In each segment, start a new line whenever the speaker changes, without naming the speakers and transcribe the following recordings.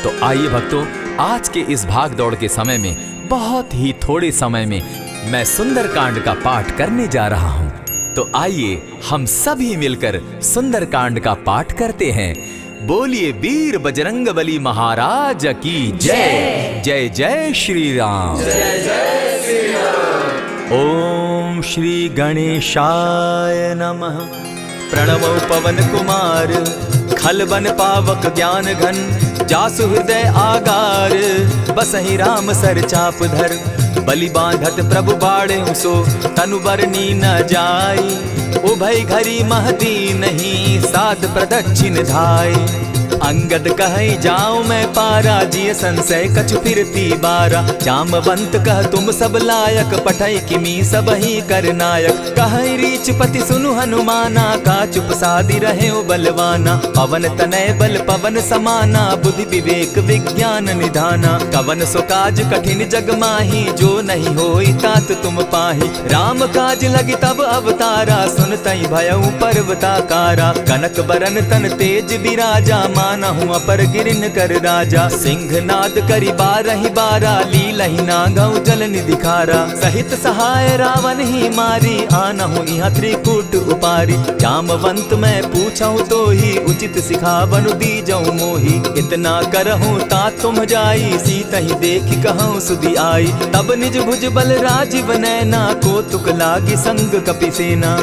तो आइए भक्तों, आज के इस भाग दौड़ के समय में बहुत ही थोड़े समय में मैं सुंदरकांड का पाठ करने जा रहा हूँ। तो आइए हम सभी मिलकर सुंदरकांड का पाठ करते हैं। बोलिए वीर बजरंगबली महाराज की जय। जय जय श्री राम।
जय जय श्री राम।
ओम श्री गणेशाय नमः। प्रणवो पवन कुमार, खल बन पावक ज्ञान घन, जासु हृदय आगार, बसहि राम सर चाप धर, बलि बांधत प्रभु बाढ़े सो, तनु बरनी न जाई, उभय घरी महती नहीं, साध प्रदक्षिण धाय। अंगद कहे जाऊं मैं पारा, जिय संशय कछु फिरती बारा, जामवंत कह तुम सब लायक, पठै किमी सब ही कर नायक, कहे रीच पति सुनु हनुमाना, का चुप सादी रहे बलवाना, पवन तनय बल पवन समाना, बुद्धि विवेक विज्ञान निधाना, कवन सो काज कठिन जग माही, जो नहीं होई तात तुम पाही, राम काज लगी तब अवतारा, सुनतई भयउ पर्वताकारा, कनक बरन तन तेज विराजा, माना हूँ अपर गिरिन कर राजा, सिंह नाद करी बारहि बारा, लीलहि नागौ जल निधि खारा, सहित सहाय रावण ही मारी, आना हूँ यहाँ त्रिकूट उपारी, जामवंत मैं पूछूं तो ही, उचित सिखावनु दीजऊं मोही, इतना करहूँ ता तुम जाई, सीता ही देखी कहूँ सुधि आई, तब निज भुज बल राजीव नैना, को तुक लागी संग कपिसेना,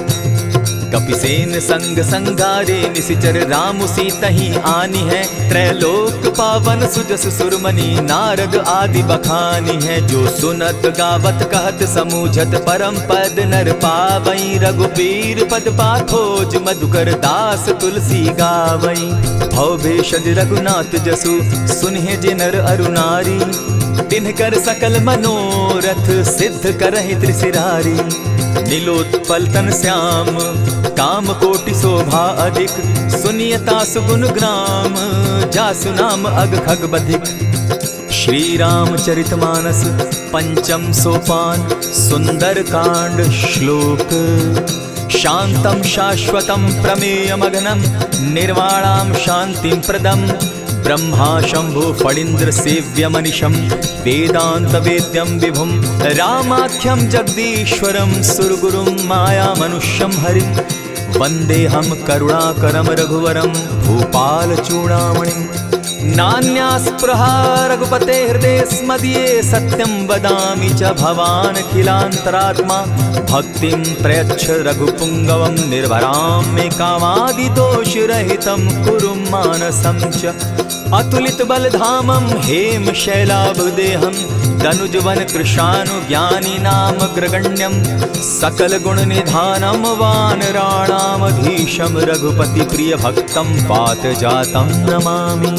कपिसेन संग संगारे, निशिचर राम सीता ही आनी है, त्रैलोक पावन सुजस सुरमणि, नारद आदि बखानी है, जो सुनत गावत कहत समूझत, परम पद नर पावई, रघुबीर पद पाखोज, मधुकर दास तुलसी गावई, भव भेषज रघुनाथ जसु, सुनहि जे नर अरु नारी, तिनकर सकल मनोरथ, सिद्ध करहि त्रिशिरारी, नीलोत्पल तन श्याम, काम कोटि शोभा अधिक, सुनियता सुगुण ग्राम, जासु नाम अग खग बधिक। श्री रामचरितमानस पंचम सोपान, सुंदर कांड श्लोक। शांतम शाश्वतम प्रमेयमगनम, निर्वाणाम शांतिम प्रदम, ब्रह्मा शंभु फणीन्द्र सेव्यमनिशं, वेदांत वेद्यं विभुं, रामाख्यं जगदीश्वरं, सुरगुरुं माया मनुष्यं हरिं, वन्देऽहं करुणाकरं रघुवरं, भूपाल चूड़ामणिं, नान्यास्पृहा रघुपते हृदये स्मदीये, सत्यं वदामि च भवान् अखिलान्तरात्मा, भक्तिं प्रयच्छ रघुपुङ्गवं, निर्भरां मे कामादिदोषरहितं, कुरु मानसं च अतुलित बलधामं, हेम शैलाभदेहं, तनुजवन कृशानुज्ञानी नामग्रगण्यं, सकल गुण निधानं, वानराणामधीशं, रघुपति प्रिय भक्तं, पातजातं नमामि।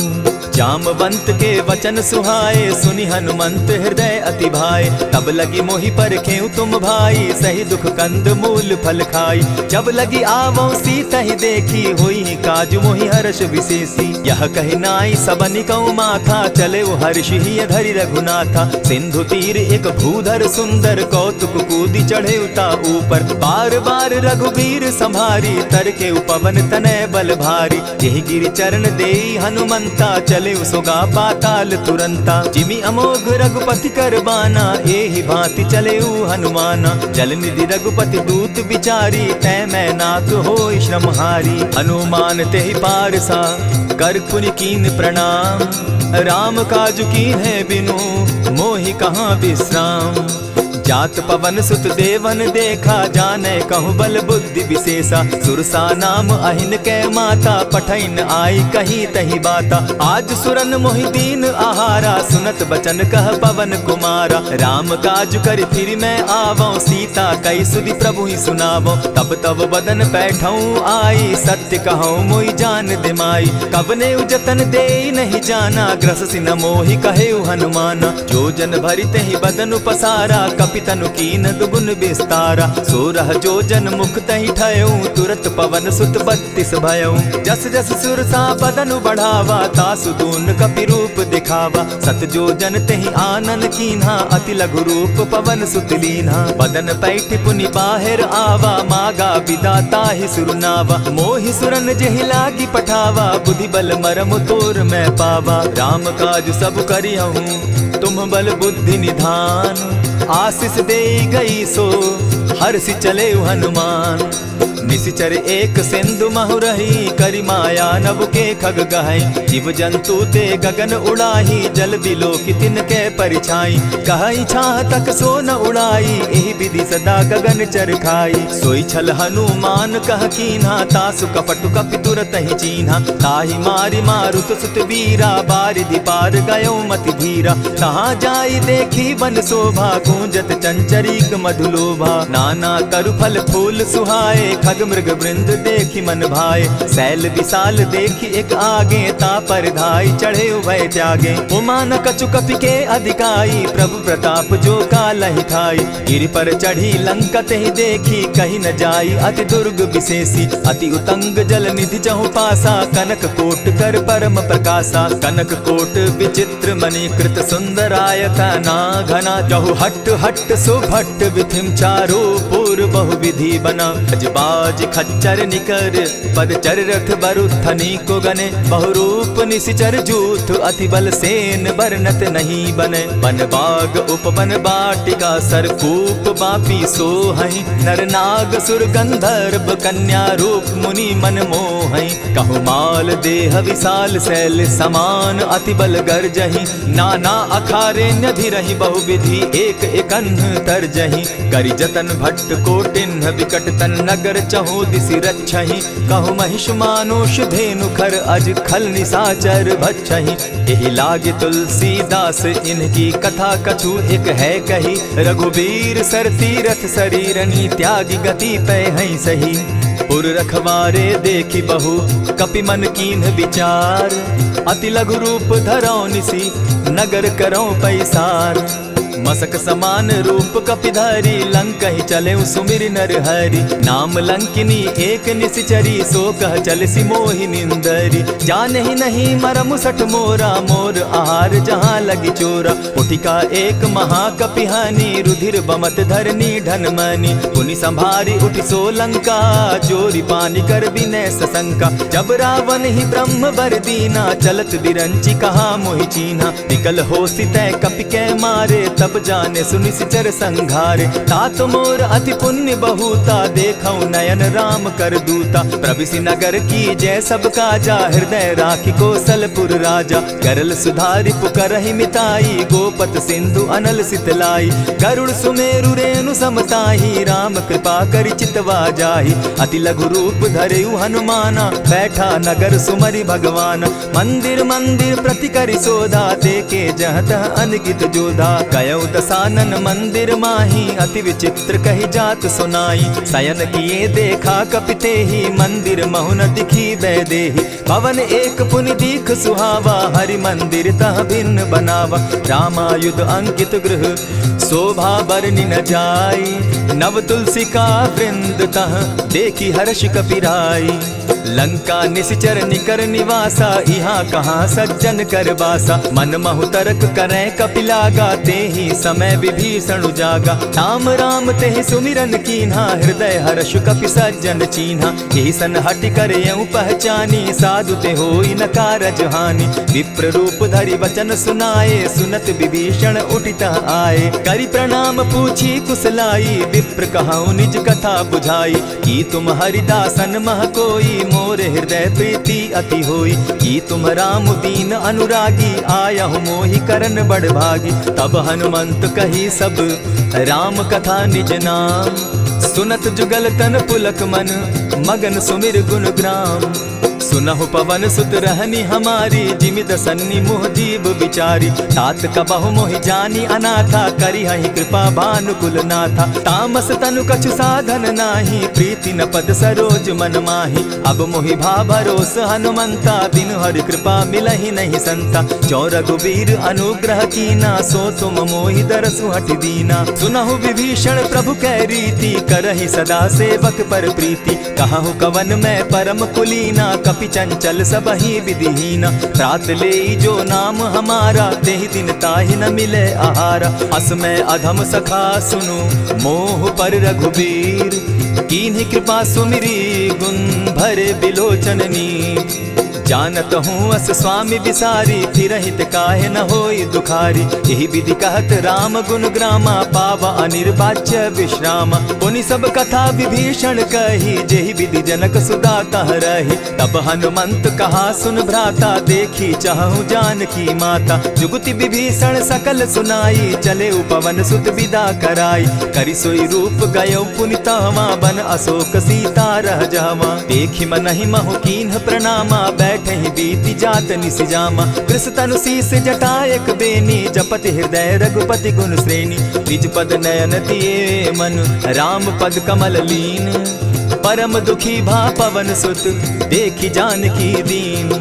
जामवंत के वचन सुहाए, सुनि हनुमंत हृदय अति भाए, तब लगी मोहि परखेउ तुम भाई, सही दुख कंद मूल फल खाई, जब लगी आवो सीता ही देखी, होई काज मोहि हर्ष विशेषी, यह कहि नाई सबनि कौ माथा, चले वो हर्ष ही धरि रघुनाथा, सिंधु तीर एक भूधर सुंदर, कौतुक कूदी चढ़े उता ऊपर, बार बार रघुबीर संभारी, तर के उपवन तनय बल भारी, यही गिरि चरण देई हनुमंता, चले उसोगा पाताल तुरंता, जिमि अमोघ रघुपति कर बाना, एहि भांति चले हनुमाना, जल निधि रघुपति दूत बिचारी, तै मैं नाथ होई श्रमहारी, हनुमान तेहि पारसा, कर पुनि कीन प्रणाम, राम काज कीन है बिनु, मोहि कहाँ विश्राम, जात पवन सुत देवन देखा, जाने कहूँ बल बुद्धि विशेषा, सुरसा नाम अहिन कै माता, पठैन आई कहीं तही बाता, आज सुरन मोहि दीन आहारा, सुनत बचन कह पवन कुमारा, राम काज कर फिर मैं आवऊं, सीता कई सुधि प्रभु ही सुनावो, तब तब बदन बैठऊं आई, सत्य कहूँ मोहि जान दिमाई, कबने उजतन दे नहीं जाना, ग्रस सिन मोहि कहे हनुमाना, जो जन भरित ही बदन पसारा, कप कपितनु कीन दुगुन विस्तारा। 16 जोजन मुख तहि ठयऊ तुरत पवन सुत 32 भयऊ। जस जस सुरसा बदनु बढ़ावा तासु दून कपि रूप दिखावा। 7 जोजन तेहि आनन कीन्हा अति लघु रूप पवन सुत लीन्हा। बदन पैठ पुनि बाहिर आवा मागा विदा ताहि सुरनावा। मोहि सुरन जेहि लागी पठावा बुद्धि बल मरम तोर मैं पावा। राम काज सब करिहूँ तुम बल बुद्धि निधान। आशीष दे गई सो हर्षि चले हनुमान। निशिचर एक सिंधु महु रही करि माया नभ के खग गहई। जीव जंतु ते गगन उड़ाही जल बिलो की तिनके परिछाई। कहई छाह तक सो न उड़ाई एहि विधि सदा गगन चर खाई। सोई छल हनुमान कह कीन्हा तासु कपटु कपि तुरत ही चीन्हा। ताहि मारि मारुत सुत वीरा बारिधि पार गयो मति धीरा। कहाँ जाई देखी वन शोभा गूंजत चंचरीक मधुलोभा। नाना तरु फल फूल सुहाए खग मृग वृंद देखी मन भाए। सैल विशाल देखी एक आगे ता पर धाई चढ़े उभय त्यागे। उमान कछु कपि के अधिकाई प्रभु प्रताप जो कालहि खाई। गिरि पर चढ़ी लंका तेहि देखी कहीं न जाई अति दुर्ग विशेषी। अति उतंग जल निधि चहु पासा कनक कोट कर परम प्रकाशा। कनक कोट विचित्र मणि कृत सुंदरायता ना घना। जहु हट हट सुभट विधिम चारो पूर्व बहु विधि बना। बाज खच्चर निकर पदचर रथ बरुथनी को गने। बहुरूप निशिचर जूथ अति बल सेन बरनत नहीं बने। वन बाग उपवन बाटिका सरकूप बापी सोहई। नर नाग सुर गंधर्व कन्या रूप मुनि मन मोहई। कहु माल देह विशाल शैल समान अति बल गर्जही। नाना अखारे न्यधिरहि बहुविधि एक एकन्ह तरजही। करि जतन भट्ट कोटिन्ह विकट तन नगर चहु दिसि रक्षहि। कहु महिष मानुष धेनु खर अज खल निशाचर भक्षहि। एहि लागे तुलसीदास इनकी कथा कछु एक है कही। रघुबीर सर तीरथ शरीरनी त्यागी गति पै हई सही। पुर रखवारे देखी बहु कपि मन कीन्ह विचार। अति लघु रूप धरौ निसी नगर करौ पैसार। मसक समान रूप कपिधारी लंका ही चले सुमिर नर हरि। नाम लंकिनी एक निशिचरी सो कह चल सी मोहि निंदरी। जाने ही नहीं मरम सठ मोरा मोर आहार जहाँ लगी चोरा। उठिका एक महाकपिहानी रुधिर बमत धरनी धन मनी। पुनि संभारी उठि सो लंका जोरी पानी कर विनय सशंका। जब रावण ही ब्रह्म बर दीना चलत बिरंची कहा मोहि चीन्हा। निकल हो सितै कपि के मारे तब जाने सुनिशिचर संघारे। तात मोर अति पुण्य बहुता देखौ नयन राम कर दूता। प्रविशि नगर की जय सब काजा हृदय राखी कौशलपुर राजा। करल सुधारि पुकरहि मिताई गोपत सिंधु अनल सितलाई। गरुड़ सुमेरु रेणु समताही राम कृपा करि चितवा जाहि। अति लघु रूप धरेउ हनुमाना बैठा नगर सुमरि भगवान। मंदिर मंदिर प्रति करि सोधा देखे जहत अनगित जोधा। गयो दसानन मंदिर माही अति विचित्र कही जात सुनाई। शयन किए देखा कपिते ही मंदिर महुन दिखी वैदेही। भवन एक पुनि दीख सुहावा हरि मंदिर तह भिन्न बनावा। रामायुध अंकित गृह शोभा बरनि न जाई। नव तुलसी का वृंद तह देखी हर्ष कपिराई। लंका निशिचर निकर निवासा यहाँ कहाँ सज्जन कर बासा। मन महु तरक करै कपिलागा तेहि समय विभीषण उजागा। राम राम तेहि सुमिरन कीन्हा हृदय हर्ष कपि सज्जन चीन्हा। एहि सन हटि कर यूं पहचानी साधु ते होई न कारज हानि। विप्र रूप धरि वचन सुनाए सुनत विभीषण उठित आए। करि प्रणाम पूछी कुशलाई विप्र कहऊँ निज कथा बुझाई। की तुम हरिदासन मह कोई मोर हृदय प्रीति अति होई। की तुम राम दीन अनुरागी आयहु मोहि करन बड़ भागी। तब हनुमंत कही सब राम कथा निज नाम। सुनत जुगल तन पुलक मन मगन सुमिर गुण ग्राम। सुनहु पवन सुत रहनी हमारी, जिमि दसन्नी मोह जीव विचारी। तात कबहु मोहि जानी अनाथा, करी हहि कृपा भानुकुल नाथा। तामस तनु कछु साधन नाही, प्रीति न पद सरोज मन माही। अब मोहि भा भरोस हनुमंता, बिनु हरि कृपा मिलहि नहीं संता। जो रघुबीर अनुग्रह कीना, सो तुम मोहि दरसु हटि दीना। सुनहु विभीषण प्रभु कै रीति, करहि सदा सेवक पर प्रीति। कहु कवन मैं परम कुलीना, कपि चंचल सबहि विधिहीना। रात ले जो नाम हमारा, तेहि दिन ताहि न मिले आहारा। अस मैं अधम सखा सुनु, मोह पर रघुबीर। कीन्ही कृपा सुमिरी, गुण भरे बिलोचन नीर। जानत हूँ अस स्वामी बिसारी, फिरहित काहे न होई दुखारी। यही विधि कहत राम गुण ग्रामा, पावा अनिर्वाच्य विश्रामा। पुनि सब कथा विभीषण कही, जेहि विधि जनक सुदा तह रही। तब हनुमंत कहा सुन भ्राता, देखी चाहूँ जानकी माता। जुगति विभीषण सकल सुनाई, चले उपवन सुत विदा कराई। करि सोई रूप गयो पुनि तहवा, बन अशोक सीता रह जावा। देखी मनहि महु कीन्ह प्रणामा, बैठे बीती जात निसिजामा। कृष तनु शीस जटायक बेनी, जपति हृदय रघुपति गुण श्रेणी। निज पद नयन दिए मन, राम पद कमल लीन। परम दुखी भा पवन सुत, देखी जानकी दीन।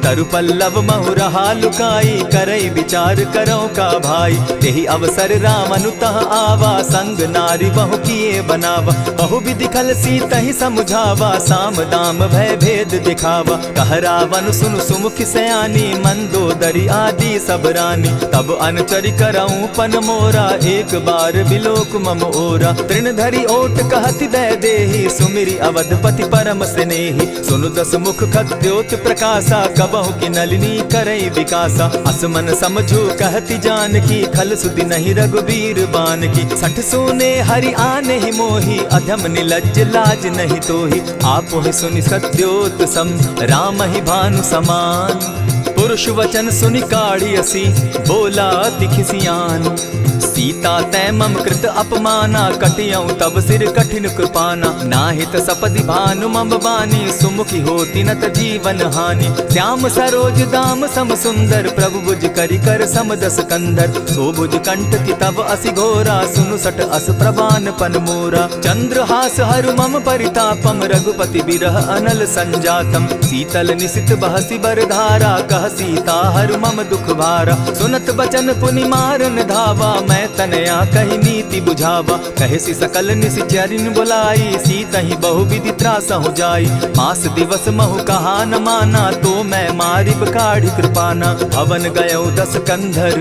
तरु पल्लव महु रहा लुकाई, करई विचार करो का भाई। तेहि अवसर राम अनुतः आवा, संग नारी बहु किए बनावा। बहु विधि खल सीतहि समुझावा, साम दाम भय भेद दिखावा। कह रावण सुन सुमुखि सयानी, मंदोदरी आदि सब रानी। तब अनुचरि करऊं पन मोरा, एक बार बिलोक मम ओरा। तृण धरि ओट कहति दय देहि, सुमिरि अवधपति परम स्नेही। सुनु दस मुख खद्योत प्रकाशा, कबहु की नलिनी करई विकासा। असमन समझो कहति जानकी, खल सुधि नहीं रघुबीर बान की। सठ सोने हरि आने ही मोही, अधम निलज्ज लाज नहीं तोही। आपो ही सुनि सत्योत सम, राम ही भानु समान। पुरुष वचन सुनि काढ़ी असी, बोला अति खिसियान। सीता तै मम कृत अपमाना, कटियऊं तब सिर कठिन कृपाना। नाहित सपदि भानु मम बानी, सुमुखी होती नत जीवन हानि। श्याम सरोज दाम सम सुंदर, प्रभु भुज करि कर सम दस कंधर। सो भुज कंठ की तब असि घोरा, सुनु सट अस प्रवान पन मोरा। चंद्रहास हरु मम परितापम, रघुपति बिरह अनल संजातम। शीतल निशित बहसी बरधारा, कह सीता हरु मम दुख भारा। सुनत बचन पुनि मारन धावा, मैं तनया कही नीति बुझावा। कहेसी सकल निशिचरिन बुलाई, सीतहि बहु विधि त्रास हो जाई। मास दिवस महु कहा न माना, तो मैं मारिब काढ़ी कृपाना। भवन गयो दस कंधर,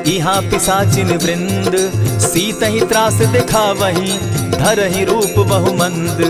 इहाँ पिशाचिन वृंद। सीतहि त्रास दिखावहि, धरहि रूप बहु मंद।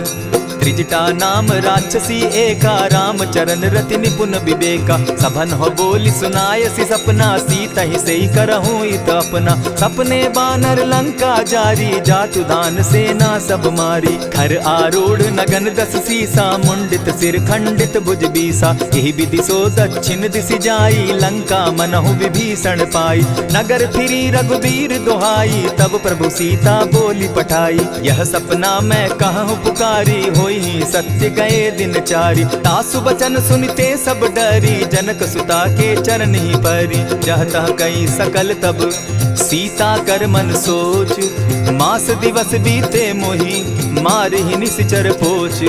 त्रिजटा नाम राक्षसी एका, राम चरण रति निपुण विवेका। सभन हो बोली सुनायसी सपना, सीतहि सेई करहूँ इत अपना। सपने बानर लंका जारी, जातु दान सेना सब मारी। खर आरूढ़ नगन दस सीसा, मुंडित सिर खंडित भुज बीसा। यही विधि सो दक्षिण दिशि जाई, लंका मनहु विभीषण पाई। नगर फिरी रघुबीर दुहाई, तब प्रभु सीता बोली पठाई। यह सपना मैं कहूँ पुकारी, होई सत्य गए दिन चारी। तासु बचन सुनते सब डरी, जनक सुता के चरण ही परी। जहतः कई सकल तब सीता कर मन सोच, मास दिवस बीते मोही, मारहि निश्चर पोच।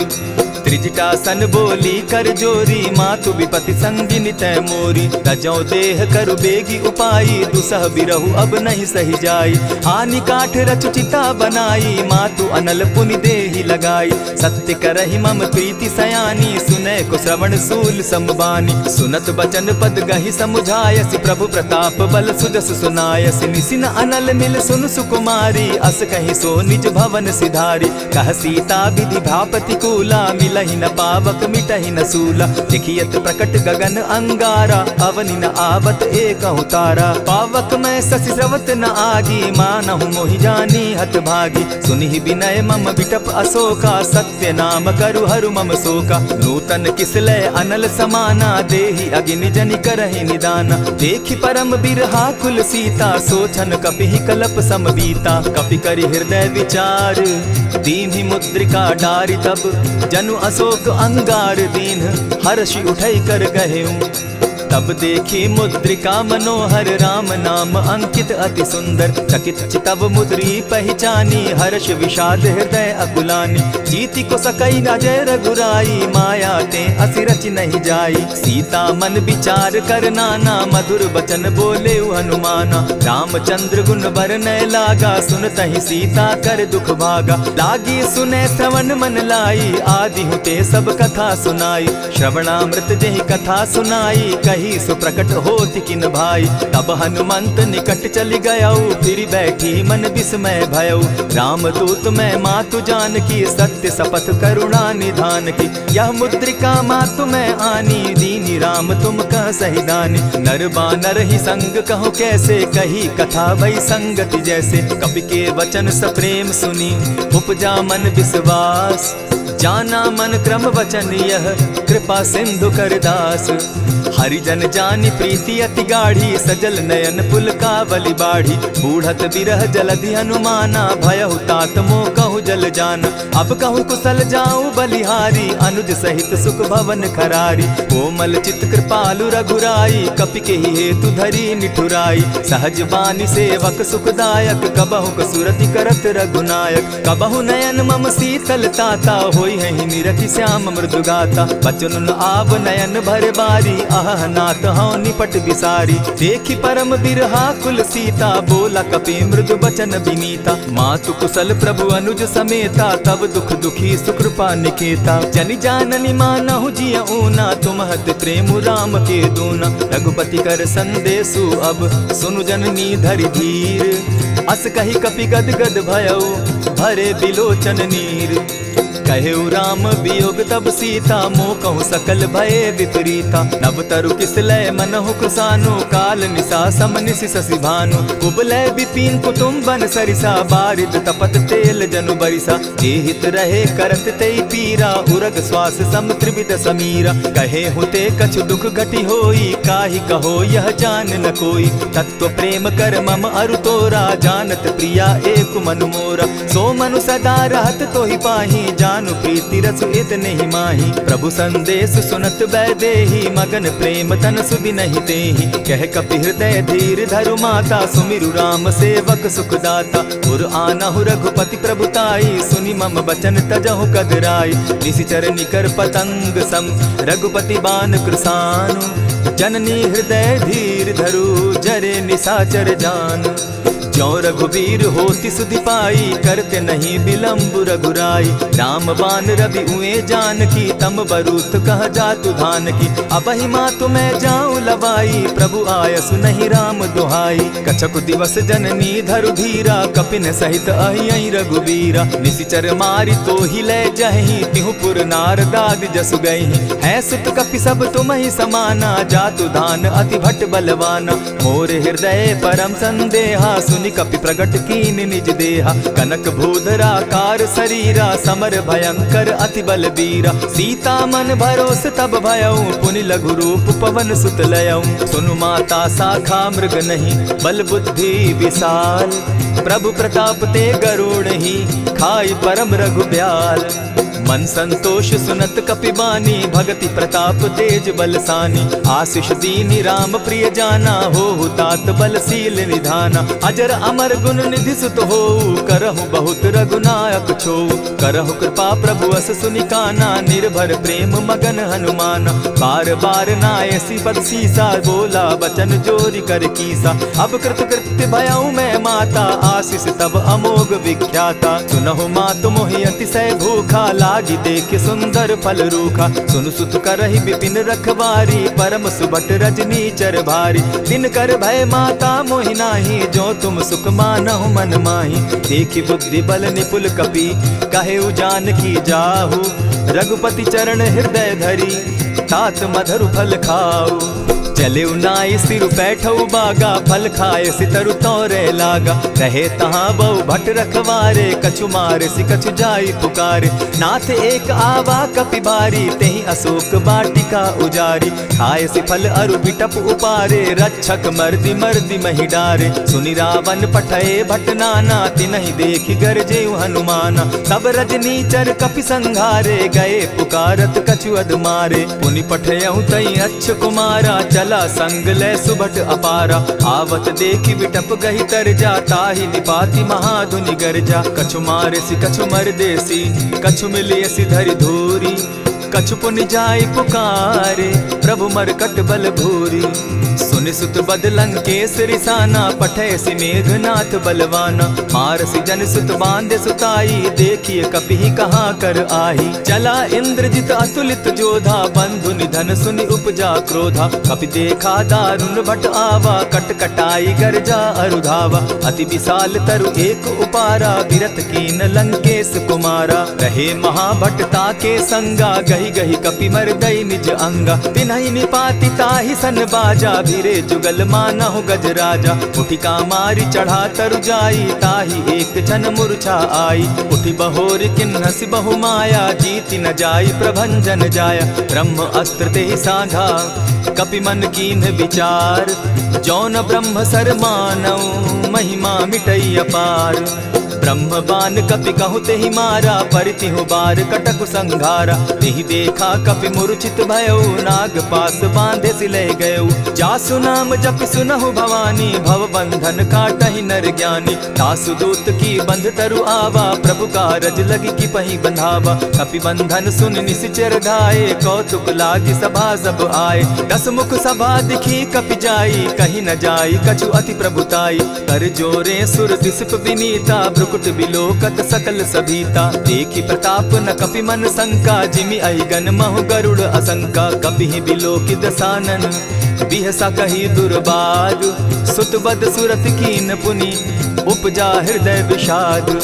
त्रिजटा सन बोली कर जोरी, मातु विपति संगिनी तै मोरी। तजौ देह करु बेगी उपाई, दुसह बिरहु अब नहीं सही जाई। आनि काठ रच चिता बनाई, मातु अनल पुनि देहि लगाई। सत्य करहि मम प्रीति सयानी, सुनै को श्रवण सूल संबानी। सुनत बचन पद गहि समुझायसि, प्रभु प्रताप बल सुजस सुनायसि। निसिन अनल मिल सुन सुकुमारी, अस कहि सो निज भवन सिधारी। कह सीता विधि भापति कूला, मिलहि न पावक मिटहि न सूला। देखियत प्रकट गगन अंगारा, अवनि न आवत एकहु तारा। पावक मैं शशि स्रवत न आगी, मानहु मोहि जानी हत भागी। सुनिहि विनय मम बिटप अशोका, सत्य नाम करु हरु मम शोका। नूतन किसलय अनल समाना, देहि अगिनि जनि करहि निदाना। देखि परम बिरहा कुल सीता, सोचन कपिहि कलप सम बीता। कपि करि हृदय विचार, दीन्हि मुद्रिका डारि तब, जनु अशोक अंगार दीन, हर्षि उठई कर गहेऊ। तब देखी मुद्रिका मनोहर, राम नाम अंकित अति सुंदर। चकित चितव मुद्री पहचानी, हर्ष विषाद हृदय अकुलानी। जीति को सकई न जय रघुराई, माया ते असि रचि नहीं जाई। सीता मन विचार कर नाना, मधुर बचन बोले हनुमाना। रामचंद्र गुण बरनय लागा, सुनतहि सीता कर दुख भागा। लागी सुने श्रवण मन लाई, आदि हुते सब कथा सुनाई। श्रवणामृत जेहि कथा सुनाई, कही सुप्रकट होति किन भाई। तब हनुमंत निकट चली गयऊ, फिर बैठी मन विस्मय भयऊ। राम दूत मैं मातु जानकी, सत्य शपथ करुणा निधान की। यह मुद्रिका मातु मैं आनी, दीनी राम तुम कह सही दानी। नर बानर ही संग कहो कैसे, कही कथा भई संगति जैसे। कपि के वचन सप्रेम सुनी, उपजा मन विश्वास। जाना मन क्रम वचन यह, कृपा सिंधु कर दास। हरिजन जानी प्रीति अति गाढ़ी, सजल नयन पुलकावली बाढ़ी। बूढ़त बिरह जलधि हनुमाना, भयहु तात मोह कहु जल जाना। अब कहु कुशल जाऊं बलिहारी, अनुज सहित सुख भवन खरारी। कोमल चित कृपालु रघुराई, कपि के हेतु धरी निठुराई। सहज बानी सेवक सुखदायक, कबहु कसुरति करत रघुनायक। कबहु नयन मम शीतल ताता, होई है निरखि श्याम मृदु गाता। बचन आब नयन भर बारी, आह नाथ हूँ निपट बिसारी। देखी परम बिरहा कुल सीता, बोला कपि मृदु बचन विनीता। मातु कुशल प्रभु अनुज समेता, तब दुख दुखी सुकृपा निकेता। जनि जाननी मानहु जिय ऊना, तुम हत प्रेम राम के दूना। रघुपति कर संदेशु अब, सुनु जननी धरि धीर। अस कही कपि गद गद भयऊ, भरे बिलोचन नीर। कहेउ राम वियोग तब सीता, मोह कहूँ सकल भये विपरीता। नव तरु किसलय मनहु कृसानु, काल निशा सम निशि शशि भानु। कुबलय विपिन कुटुम्बन सरिसा, बारिद तपत तेल जनु बरिसा। जे हित रहे करत तेई पीरा, उरग श्वास सम त्रिविध समीरा। कहे हुते कछु दुख घटी होई, काहि कहो यह जान न कोई। तत्व प्रेम कर मम अरु तोरा, जानत प्रिया एक मनु मोरा। सो मनु सदा रहत तोहि पाही, जानु प्रीति रसु इतने ही माही। प्रभु संदेश सुनत वैदेही, मगन प्रेम तन सुधि नहीं तेहि। कह कपि हृदय धीर धरु माता, सुमिरु राम सेवक सुखदाता। उर आनहु रघुपति प्रभुताई, सुनि मम बचन तजहु कदराई। निशिचर निकर पतंग सम, रघुपति बान कृसानु। जननी हृदय धीर धरु, जरे निशाचर जान। ज्यों रघुवीर होति सुधि पाई, करते नहीं विलम्ब रघुराई। राम बान रवि उए जानकी, तम बरूत कह जातु धान की। अबहि मातु मैं जाऊं लवाई, प्रभु आयसु नहीं राम दुहाई। कछक दिवस जननी धरु धीरा, कपिन सहित अहियहि रघुवीरा। निशिचर मारि तो ही ले जहि, तिहु पुर नारदाद जसु गहि। है सुत कपि सब तुम ही समाना, जातु धान अति भट बलवाना। मोर हृदय परम संदेहा, सुनि कपि प्रगट कीन निज देहा। कनक भूधरा कार शरीरा, समर भयंकर अति बलबीरा। सीता मन भरोस तब भयऊ, पुनि लघु रूप पवन सुत लयऊ। सुनु माता शाखा मृग नहीं, बल बुद्धि विशाल। प्रभु प्रताप ते गरुड़ ही, खाई परम रघुब्याल। मन संतोष सुनत कपि बानी, भगति प्रताप तेज बलसानी। आशीष दीनी राम प्रिय जाना, हो तात बलशील निधाना। अजर अमर गुण निधि सुत हो, करहु बहुत रघुनायक छो। करहु कृपा प्रभु अस सुनिकाना, निर्भर प्रेम मगन हनुमाना। बार बार नायसी पद सीसा, बोला बचन जोरी कर कीसा। अब कृत कृत्य भयऊ मैं माता, आशीष तब अमोघ विख्याता। सुनहु मातु मोहि अतिशय भूखा, लागी देख सुंदर फल रूखा। सुन सुत करहि विपिन रखवारी, परम सुबट रजनी चर भारी। दिन कर भय माता मोहि नाही, जो तुम सुख मानहु मन माही। देखि बुद्धि बल निपुल कपि, कहेउ जानकी जाहु। रघुपति चरण हृदय धरी, तात मधुर फल खाऊ। चले नाई सिर बैठऊ बागा, फल खाए सितरु तौरे लागा। रहे तहाँ बहु भट रखवारे, कछु मारे सि कछु जाई पुकारे। नाथ एक आवा कपि बारी, तेहि अशोक बाटिका उजारी। खाए सि फल अरु बिटप उपारे, रक्षक मर्दि मर्दि महि डारे। सुनि रावण पठये भट नाना, तिनहि देखि गरजेउ हनुमाना। सब रजनीचर कपि संघारे, गए पुकारत कछु अध मारे। पुनि पठयउ तई अच्छ कुमारा, चला संग ले सुभट अपारा। आवत देखि बिटप गहि तरजा, ताहि निपाति महाधुनि गरजा। कछु मारे सि कछु मरदेसी, कछु मिलिय सि धरि धूरी। कछु पुनि जाय पुकारे, प्रभु मरकट बल भूरी। सुनि सुत बद लंकेश रिसाना, पठय सि मेघनाथ बलवाना। मारसि जन सुत बांधे सुताई, देखिए कपि कहाँ कर आही। चला इंद्रजित अतुलित जोधा, बंधु निधन सुनि उपजा क्रोधा। कपि देखा दारुण भट आवा, कट कटाई गरजा अरुधावा। अति विशाल तरु एक उपारा, विरत कीन लंकेश कुमारा। रहे महाभटता के संगा, गही गही कपि मरदई निज अंगा। तिन्हि निपाति ताहि सन बाजा, भिरे जुगल मानहु गजराजा। उठिका मारी चढ़ा तरु जाई, ताहि एक क्षण मूर्छा आई। उठि बहोर किन्हसि बहु माया, जीति न जाई प्रभंजन जाया। ब्रह्म अस्त्र तेहि साधा, कपि मन कीन्ह विचार। जौन ब्रह्म सर मानऊ, महिमा मिटई अपार। ब्रह्म बान कपि कहु तेहि मारा, परितिहु बार कटक संघारा। तेहि देखा कपि मूर्छित भयउ, नाग पास बांधे सिले गयउ। जासु नाम जपि सुनहु भवानी, भव बंधन काटहि नर ज्ञानी। दासु दूत की बंध तरु आवा, प्रभु कारज लगी कि पहि बंधावा। कपि बंधन सुन निसिचर धाये, कौतुक लागी सभा सब आए। दस मुख सभा दिखी कपि जाई, कहीं न जाई कछु अति प्रभुताई। कर जोरे सुर दिसप विनीता, ब्रुकुट बिलोकत सकल सभीता। देखी प्रताप न कपि मन शंका, जिमि अहिगन महु गरुड़ असंका। कपि बिलोकि दसानन, बिहसा कही दुर्बाद। सुत बद सुरत कीन पुनि, उपजा हृदय विषाद।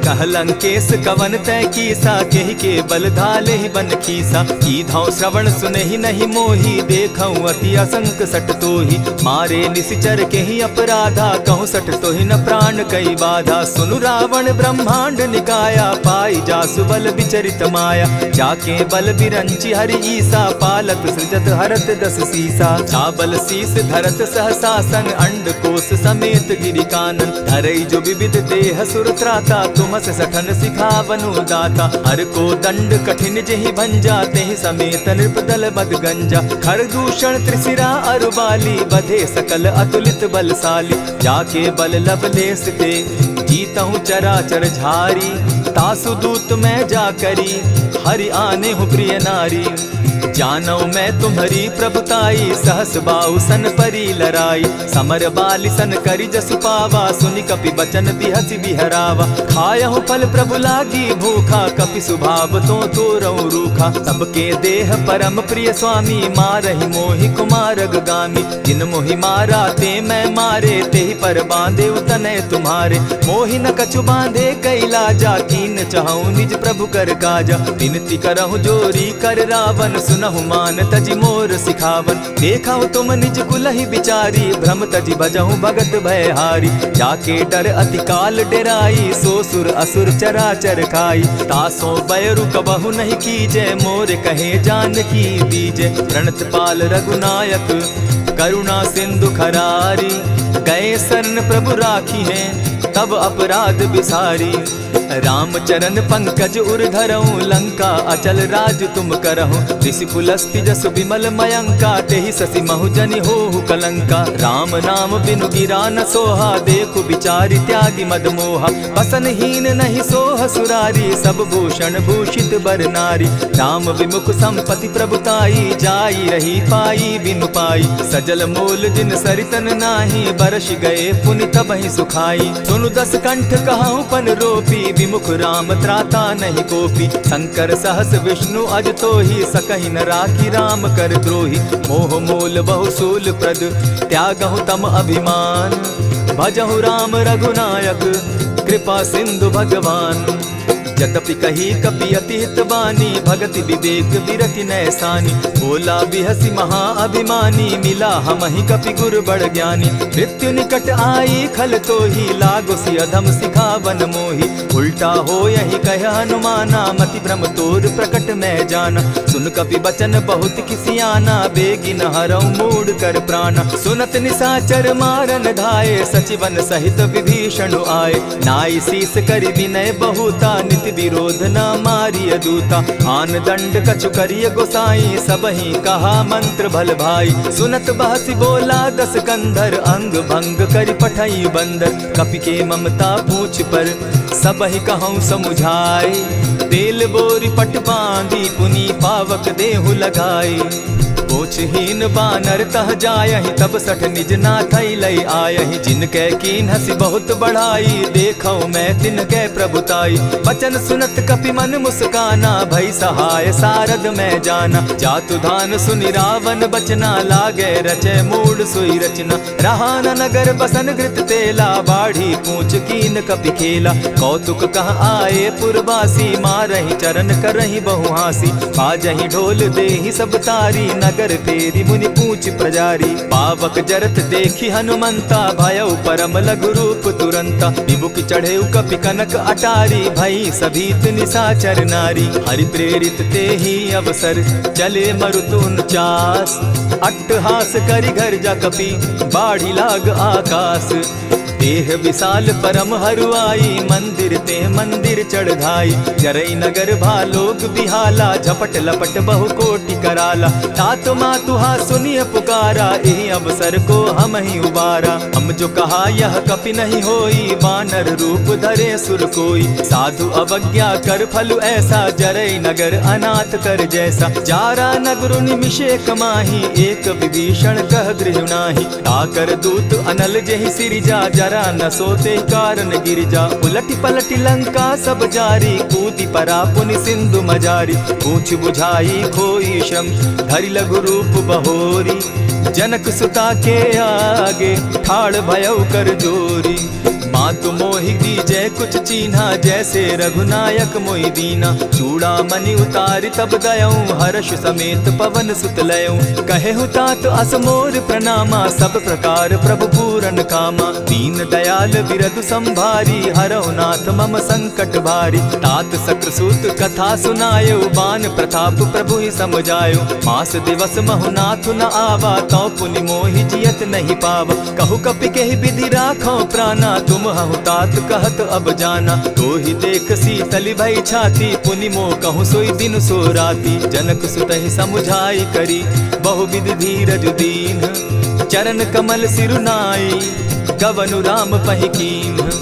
कह लंकेश कवन तय कीसा, केहि के बल धाले ही बन खीसा। की धौ श्रवण सुनहि नहीं मोही, देखऊं अति असंक सट तोही। मारे निसिचर केहि अपराधा, कहूँ सट तोहि न प्राण कई बाधा। सुनु रावण ब्रह्मांड निकाया, पाई जासु बल विचरित माया। जाके बल बिरंचि हरि ईसा, पालत सृजत हरत दस सीसा। चाबल शीस धरत सहसासन, अंड कोश समेत गिरि कानन। धरई जो विविध देह सुर त्राता, तुम सठन सिखावनु दाता। हर को दंड कठिन जेहि भंजा, तेहि समेत नृप दल बद गंजा। खर दूषण त्रिशिरा अरुबाली, बधे सकल अतुलित बलशाली। जाके बल लवलेस ते, जीतहु चराचर झारी। तासु दूत मैं जा करी, हरि आने हूँ प्रिय नारी। जानो मैं तुम्हारी प्रभुताई, सहस बाहु सन परी लराई। समर बाली सन करी जसु पावा, सुनि कपि बचन बिहसि बिहरावा। खायहु फल प्रभु लागी भूखा, कपि सुभाव तो तोरहु रूखा। सबके देह परम प्रिय स्वामी, मारहि मोहि कुमारग गामी। जिन मोहि मारा ते मैं मारे, तेहि पर बांधे उतने तुम्हारे। मोहि न कछु बांधे कैलाजा, कीन चहु निज प्रभु कर काजा। विनती करहु जोरी कर रावण, सुनहु मान तजि मोर सिखावन। देखहु तुम निज कुलहि बिचारी, भ्रम तजि भजहु भगत भयहारी। जाके डर अति काल डेराई, सो सुर असुर चराचर खाई। तासो बैरु कबहु नहीं कीजे, मोर कहे जानकी दीजे। प्रणत पाल रघुनायक, करुणा सिंधु खरारी। गए शरण प्रभु राखी हैं, तब अपराध बिसारी। राम चरण पंकज उर धरऊं, लंका अचल राज तुम करहु। ऋषि पुलस्ति जसु विमल मयंका, तेहि ससि महु जनि होहु कलंका। राम नाम बिनु गिरा न सोहा, देखु बिचारी त्यागी मद मोहा। बसनहीन नहीं सोह सुरारी, सब भूषण भूषित बर नारी। राम विमुख संपति प्रभुताई, जाई रही पाई बिनु पाई। सजल मूल जिन सरितन नाही, बरस गए पुनि तबहि सुखाई। सुनु दस कंठ कहूँ पन रोपी, विमुख राम त्राता नहीं कोपी। शंकर सहस विष्णु अज तोहि, सकहि न राखी राम कर द्रोही। मोह मूल बहुसूल प्रद, त्यागहु तम अभिमान। भजहु राम रघुनायक, कृपा सिंधु भगवान। यद्यपि कही कपि अति हित बानी, भगति विवेक विरति नैसानी। बोला बिहसी महा अभिमानी, मिला हमहि कपि गुरु बड़ ज्ञानी। मृत्यु निकट आई खल तो ही, लागो सि अधम सिखावन मोही। उल्टा हो यही कह हनुमाना, मति भ्रम तोर प्रकट मैं जाना। सुन कपि बचन बहुत किसियाना, बेगी न हरऊ मूड कर प्राणा। सुनत निशाचर मारन धाये, सचिवन सहित विभीषण आए। नाई शीस करि विनय बहुता, नित विरोध न मारिय दूता। आन दंड कछु करिय गोसाई, सबहि कहा मंत्र भल भाई। सुनत बहसी बोला दस कंधर, अंग भंग करि पठई बंदर। कपि के ममता पूछ पर, सबहि कहूँ समुझाए। तेल बोरी पट बांधी, पुनी पावक देहु लगाई। पूछहीन बानर तह जायहि, तब सठ निज नाथई लई आयहि। जिनके कीन हसी बहुत बढ़ाई, देखौ मैं तिनके प्रभुताई। बचन सुनत कपि मन मुस्काना, भई सहाय सारद मैं जाना। जातु धान सुनि रावण बचना, लागे रचे मूड सोई रचना। रहा न नगर बसन घृत तेला, बाढ़ी पूछ कीन कपि खेला। कौतुक कह आए पुरवासी, मारहि चरण करहि बहु हासी। बाजहि ढोल देहि सब तारी, नगर तेरी मुनि पूछ प्रजारी। पावक जरत देखी हनुमंता, भयउ परम लघु रूप तुरंता। विमुख चढ़े कपि कनक अटारी, भई सभीत निशाचर नारी। हरि प्रेरित ते ही अवसर, चले मरुत 49। अट्टहास करि घर जा कपि, बाढ़ी लाग आकाश। देह विशाल परम हरुआई, मंदिर ते मंदिर चढ़ाई। जरई नगर भालोक बिहाला, झपट लपट बहु कोटि कराला। तात मातुहा सुनिय पुकारा, यही अवसर को हम ही उबारा। हम जो कहा यह कपि नहीं होई, बानर रूप धरे सुर कोई। साधु अवज्ञा कर फल ऐसा, जरई नगर अनाथ कर जैसा। जारा नगर निमिषे कमाही, एक विभीषण कह गृह नाही। ताकर दूत अनल जहि सिरिजा, जरा न सोते कारण गिरिजा। उलटी पलटी लंका सब जारी, कूदी परा पुनि सिंधु मजारी। पूछ बुझाई खोई श्रम, धरि लघु रूप बहोरी। जनक सुता के आगे, ठाड़ भयउ कर जोरी। मातु मोहि दीजै कुछ चीन्हा, जैसे रघुनायक मोहि दीना। चूड़ा मणि उतारि तब दयऊं, हर्ष समेत पवन सुत लयऊं। कहेहु तात असमोर प्रणामा, सब प्रकार प्रभु पूरन कामा। दीन दयाल बिरदु संभारी, हरहु नाथ मम संकट भारी। तात सक्रसूत कथा सुनायो, बान प्रताप प्रभु ही समझायो। मास दिवस महु नाथ न आवा, तौ पुनि मोहि जियत नहीं पावा। कहु कपि केहि विधि राखो प्राणा, तुम हहु तात कहत अब जाना। तो ही देख शीतली भई छाती, पुनि मो कहूँ सोई दिन सो राती। जनक सुतहि समुझाई करी, बहु विधि धीरज दीन। चरण कमल सिरुनाई, गवनु राम पहि कीन्ह।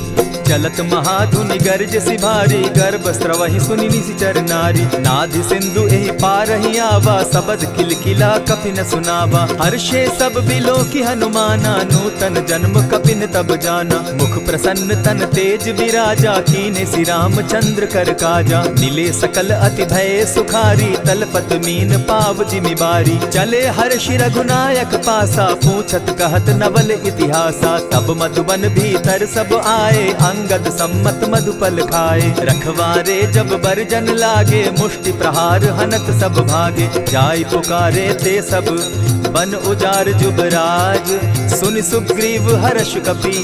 चलत महाधुनि गर्ज सिभारी, गर्भ स्रवहि सुनि निशिचर नारी। नाधि सिंधु एहि पारहि आवा, सबद किलकिला कपि न सुनावा। हर्षे सब बिलो की हनुमाना, नूतन जन्म कपिन तब जाना। मुख प्रसन्न तन तेज विराजा, कीने श्री रामचंद्र कर काजा। मिले सकल अति भय सुखारी, तलपत मीन पाव जिमि बारी। चले हर्षि रघुनायक पासा, पूछत कहत नवल इतिहासा। तब मधुबन भीतर सब आए, अंगद सम्मत मधुपल खाए। रखवारे जब बरजन लागे, मुष्टि प्रहार हनत सब भागे। जाय पुकारे ते सब, बन उजार जुबराज। सुनि सुग्रीव हर्ष कपि,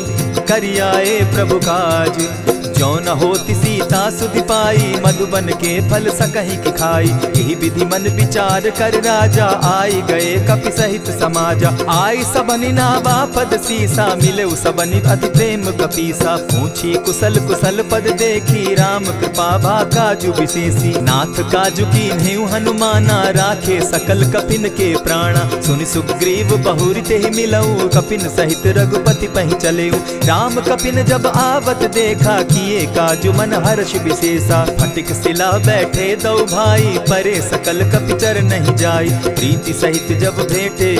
करियाए प्रभु काज। जो न होती सीता सुधि पाई, मधुबन के फल सकहि की खाई। यही विधि मन विचार कर राजा, आई गए कपि सहित समाजा। आई सबनि नावा पद सीसा, मिले सबनि अति प्रेम कपीसा। पूछी कुशल कुशल पद देखी, राम कृपा भा काजु विशेषी। नाथ काजु कीन्हेउ हनुमाना, राखे सकल कपिन के प्राणा। सुनि सुग्रीव बहुरि तेहि मिलऊ, कपिन सहित रघुपति पहि चलेऊ। राम कपिन जब आवत देखा, किए काजु मन हर्ष विशेषा। फटिक सिला बैठे दो भाई, परे सकल कपिचर नहीं जाई। प्रीति सहित जब भेटे,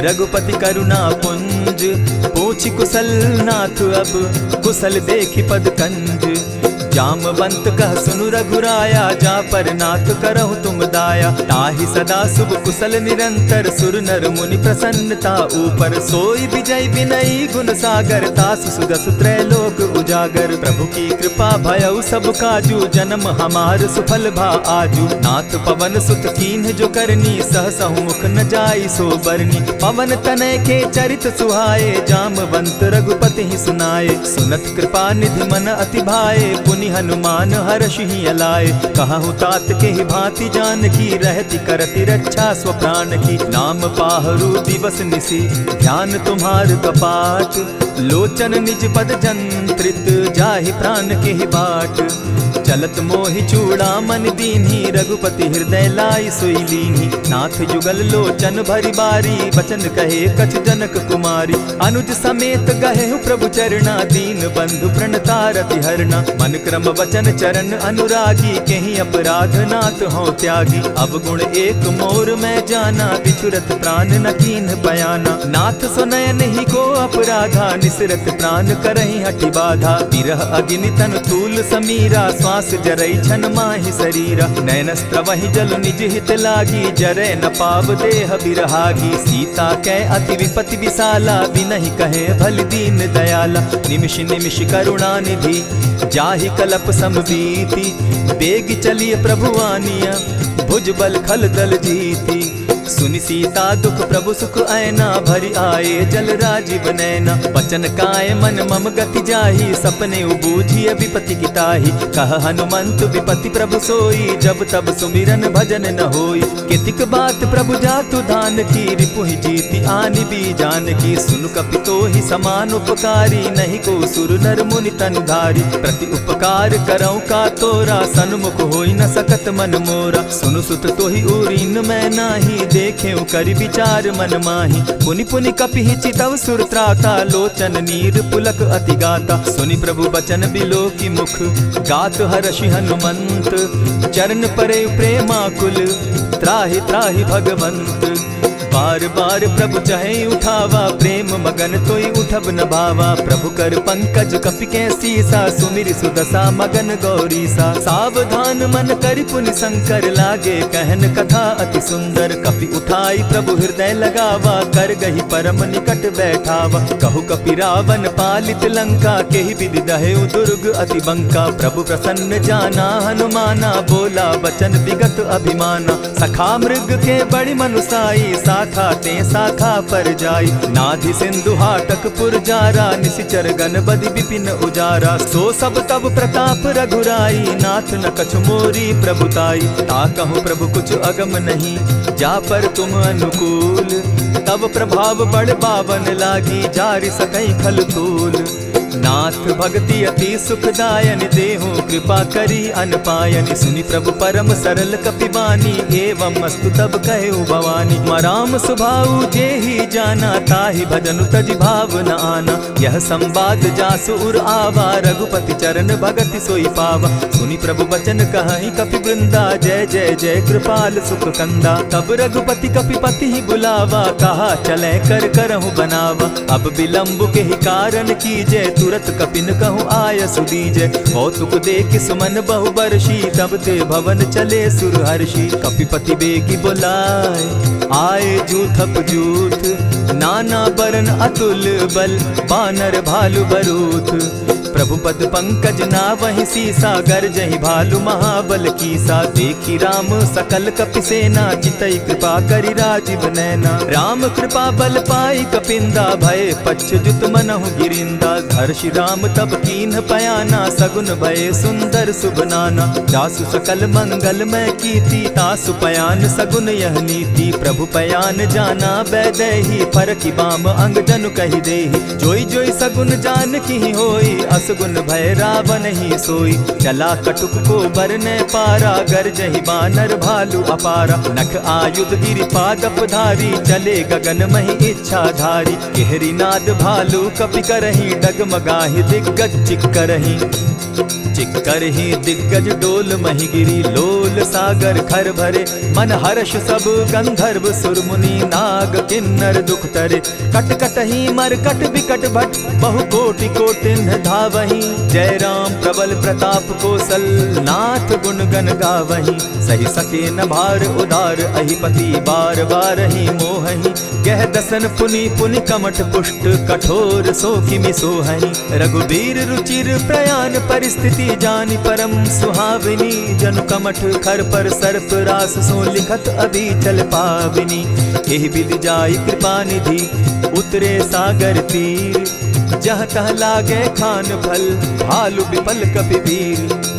रघुपति करुणा पुंज। पूछ कुशल नाथ अब, कुशल देखि पद कंज। जामवंत कह सुनु रघुराया, जा पर नाथ करहु तुम दाया। ताहि सदा शुभ कुशल निरंतर, सुर नर मुनि प्रसन्नता ऊपर। सोई विजय विनयी गुण सागर, तासु सुदसु त्रैलोक उजागर। प्रभु की कृपा भयउ सब काजू, जन्म हमार सुफल भा आजू। नाथ पवन सुत कीन्ह जो करनी, सहसहु मुख न जाई सो बरनी। पवन तनय के चरित सुहाए, जामवंत रघुपति ही सुनाए। सुनत कृपा निधि मन अति भाए, पुनि हनुमान हर्षि अलाए। कहु तात के ही भांति जानकी, रहति करति रक्षा स्व प्राण की। नाम पाहरु दिवस निसी, ध्यान तुम्हार कपाट। लोचन निज पद जंत्रित, जाहि प्राण के ही बाट। चलत मोहि चूड़ामन दीन्ही, रघुपति हृदय लाई सोई लीन्ही। नाथ जुगल लोचन भरी बारी, बचन कहे कछ जनक कुमारी। अनुज समेत गहे प्रभु चरणा, दीन बंधु प्रणतारति हरना। मन क्रम वचन चरण अनुरागी, कहीं अपराध नाथ हो त्यागी। अवगुण एक मोर में जाना, बिछुरत प्राण न कीन्ह बयाना। नाथ सुनयन ही को अपराधा, निसरत प्राण करहि हठि बाधा। विरह अग्नि तन तूल समीरा, श्वास जरई छन माहि शरीरा। नैनस्त्र वही जल निज हित लागी, जरै न पाव देह बिरहागी। सीता कै अति विपति विशाला, बिनहि कहे भल दीन दयाला। निमिष निमिष करुणा निधि, जाहि कलप समबीति। बेग चलिए प्रभु आनिया, भुज बल खल दल जीती। सुनि सीता दुख प्रभु सुख ऐना, भरी आए जल राजीव नैना। बचन काय मन मम गति जाहि, सपने उबूझिय विपति किताहि। कह हनुमंत विपति प्रभु सोई, जब तब सुमिरन भजन न होई। कितिक बात प्रभु जातु धान की, रिपुहि जीति आनि भी जानकी। सुनु कपितो ही समान उपकारी, नहीं को सुर नर मुनि तनु धारी। प्रति उपकार करऊँ का तोरा, सन्मुख होई न सकत मन मोरा। सुनु सुत तोहि उरीन मैं नाही, देखे करि विचार मन माही। पुनि पुनि कपिहि चितव सुर त्राता, लोचन नीर पुलक अति गाता। सुनि प्रभु बचन बिलो की मुख, गात हर्षि हनुमंत। चरण परे प्रेमाकुल, त्राहि त्राहि भगवंत। बार बार प्रभु चहे उठावा, प्रेम मगन तोई उठब न भावा। प्रभु कर पंकज कपि के सीसा, सुमिर सुदशा मगन गौरीसा। सावधान मन करि पुनि शंकर, लागे कहन कथा अति सुंदर। कपि उठाई प्रभु हृदय लगावा, कर गही परम निकट बैठावा। कहु कपि रावण पालित लंका, केहि विधि दहेउ दुर्ग अति बंका। प्रभु प्रसन्न जाना हनुमाना, बोला वचन विगत अभिमाना। सखा मृग के बड़ि मनुसाई, शाखा ते शाखा पर जाई। नाधि सिंधु हाटक पुर जारा, निशिचर गण बदि विपिन उजारा। सो सब तब प्रताप रघुराई, नाथ न कछु मोरी प्रभुताई। ताकहु प्रभु कुछ अगम नहीं, जा पर तुम अनुकूल। तब प्रभाव बड़ बावन लागी, जारि सकई खल तूल। नाथ भक्ति अति सुखदायन, देहु कृपा करी अनपायनि। सुनि प्रभु परम सरल कपिबानी, एवं अस्तु तब कहु भवानी। मराम सुभाऊ जेहि जाना, ताहि भजनु तजि भाव न आना। यह संवाद जासु उर आवा, रघुपति चरण भगति सोई पावा। सुनि प्रभु बचन कहि कपि वृंदा, जय जय जय कृपाल सुख कंदा। तब रघुपति कपिपति ही बुलावा, कहा चले कर करहु बनावा। अब विलंब के ही कारण कीजय, तुरत कपिन कहूँ आय सुदीजय। कौतुक देख सुमन बहु बरसी, तब ते भवन चले सुर हर्षि। कपिपति बेगी बुलाए, आए जूथप जूथ। नाना बरन अतुल बल, बानर भालु बरूथ। प्रभु पद पंकज नावहि सीसा, गरजहि भालु महाबल कीसा। देखी राम सकल कपि सेना, चितई कृपा करि राजीव नैना। राम कृपा बल पाई कपिंदा, भय पच्युत मनहु गिरिंदा। हर्षि राम तब कीन्ह पयाना, सगुन भय सुंदर शुभ नाना। जासु सकल मंगल मैं कीति, तासु पयान सगुन यह नीति। प्रभु पयान जाना बैदेही, फरकि बाम अंग जनु कहि देहि। जोई जोई सगुन जान की होई, असगुन भय रावण ही सोई। चला कटुक को बरने पारा, गरजहि बानर भालु अपारा। नख आयुध गिरि पादप धारी, चले गगन महि इच्छा धारी। केहरी नाद भालु कपि करहि, डगमगाहि दिग्गज चिक्करहि। चिक्कर ही दिग्गज डोल मही गिरी, लोल सागर खर भरे, मन हर्ष सब गंधर्व सुर मुनि, नाग किन्नर दुख तरे। कट कट ही मरकट विकट भट, बहु कोटि कोटिन धावही, जय राम प्रबल प्रताप कौशल, नाथ गुण गण गावही। सही सके न भार उदार, अहिपति बार बार ही मोहही, गह दसन पुनि पुनि कमठ पुष्ट, कठोर सो किमि सोहहि। रघुबीर रुचिर प्रयाण परिस्थिति, जानि परम सुहाविनी, जनु कमठ खर पर सर्प रास, सो लिखत अभी चल पाविनी। एहि विधि जाई कृपा निधि, उतरे सागर तीर, जहाँ तह लागे खान फल, भालु विपल कपिवीर।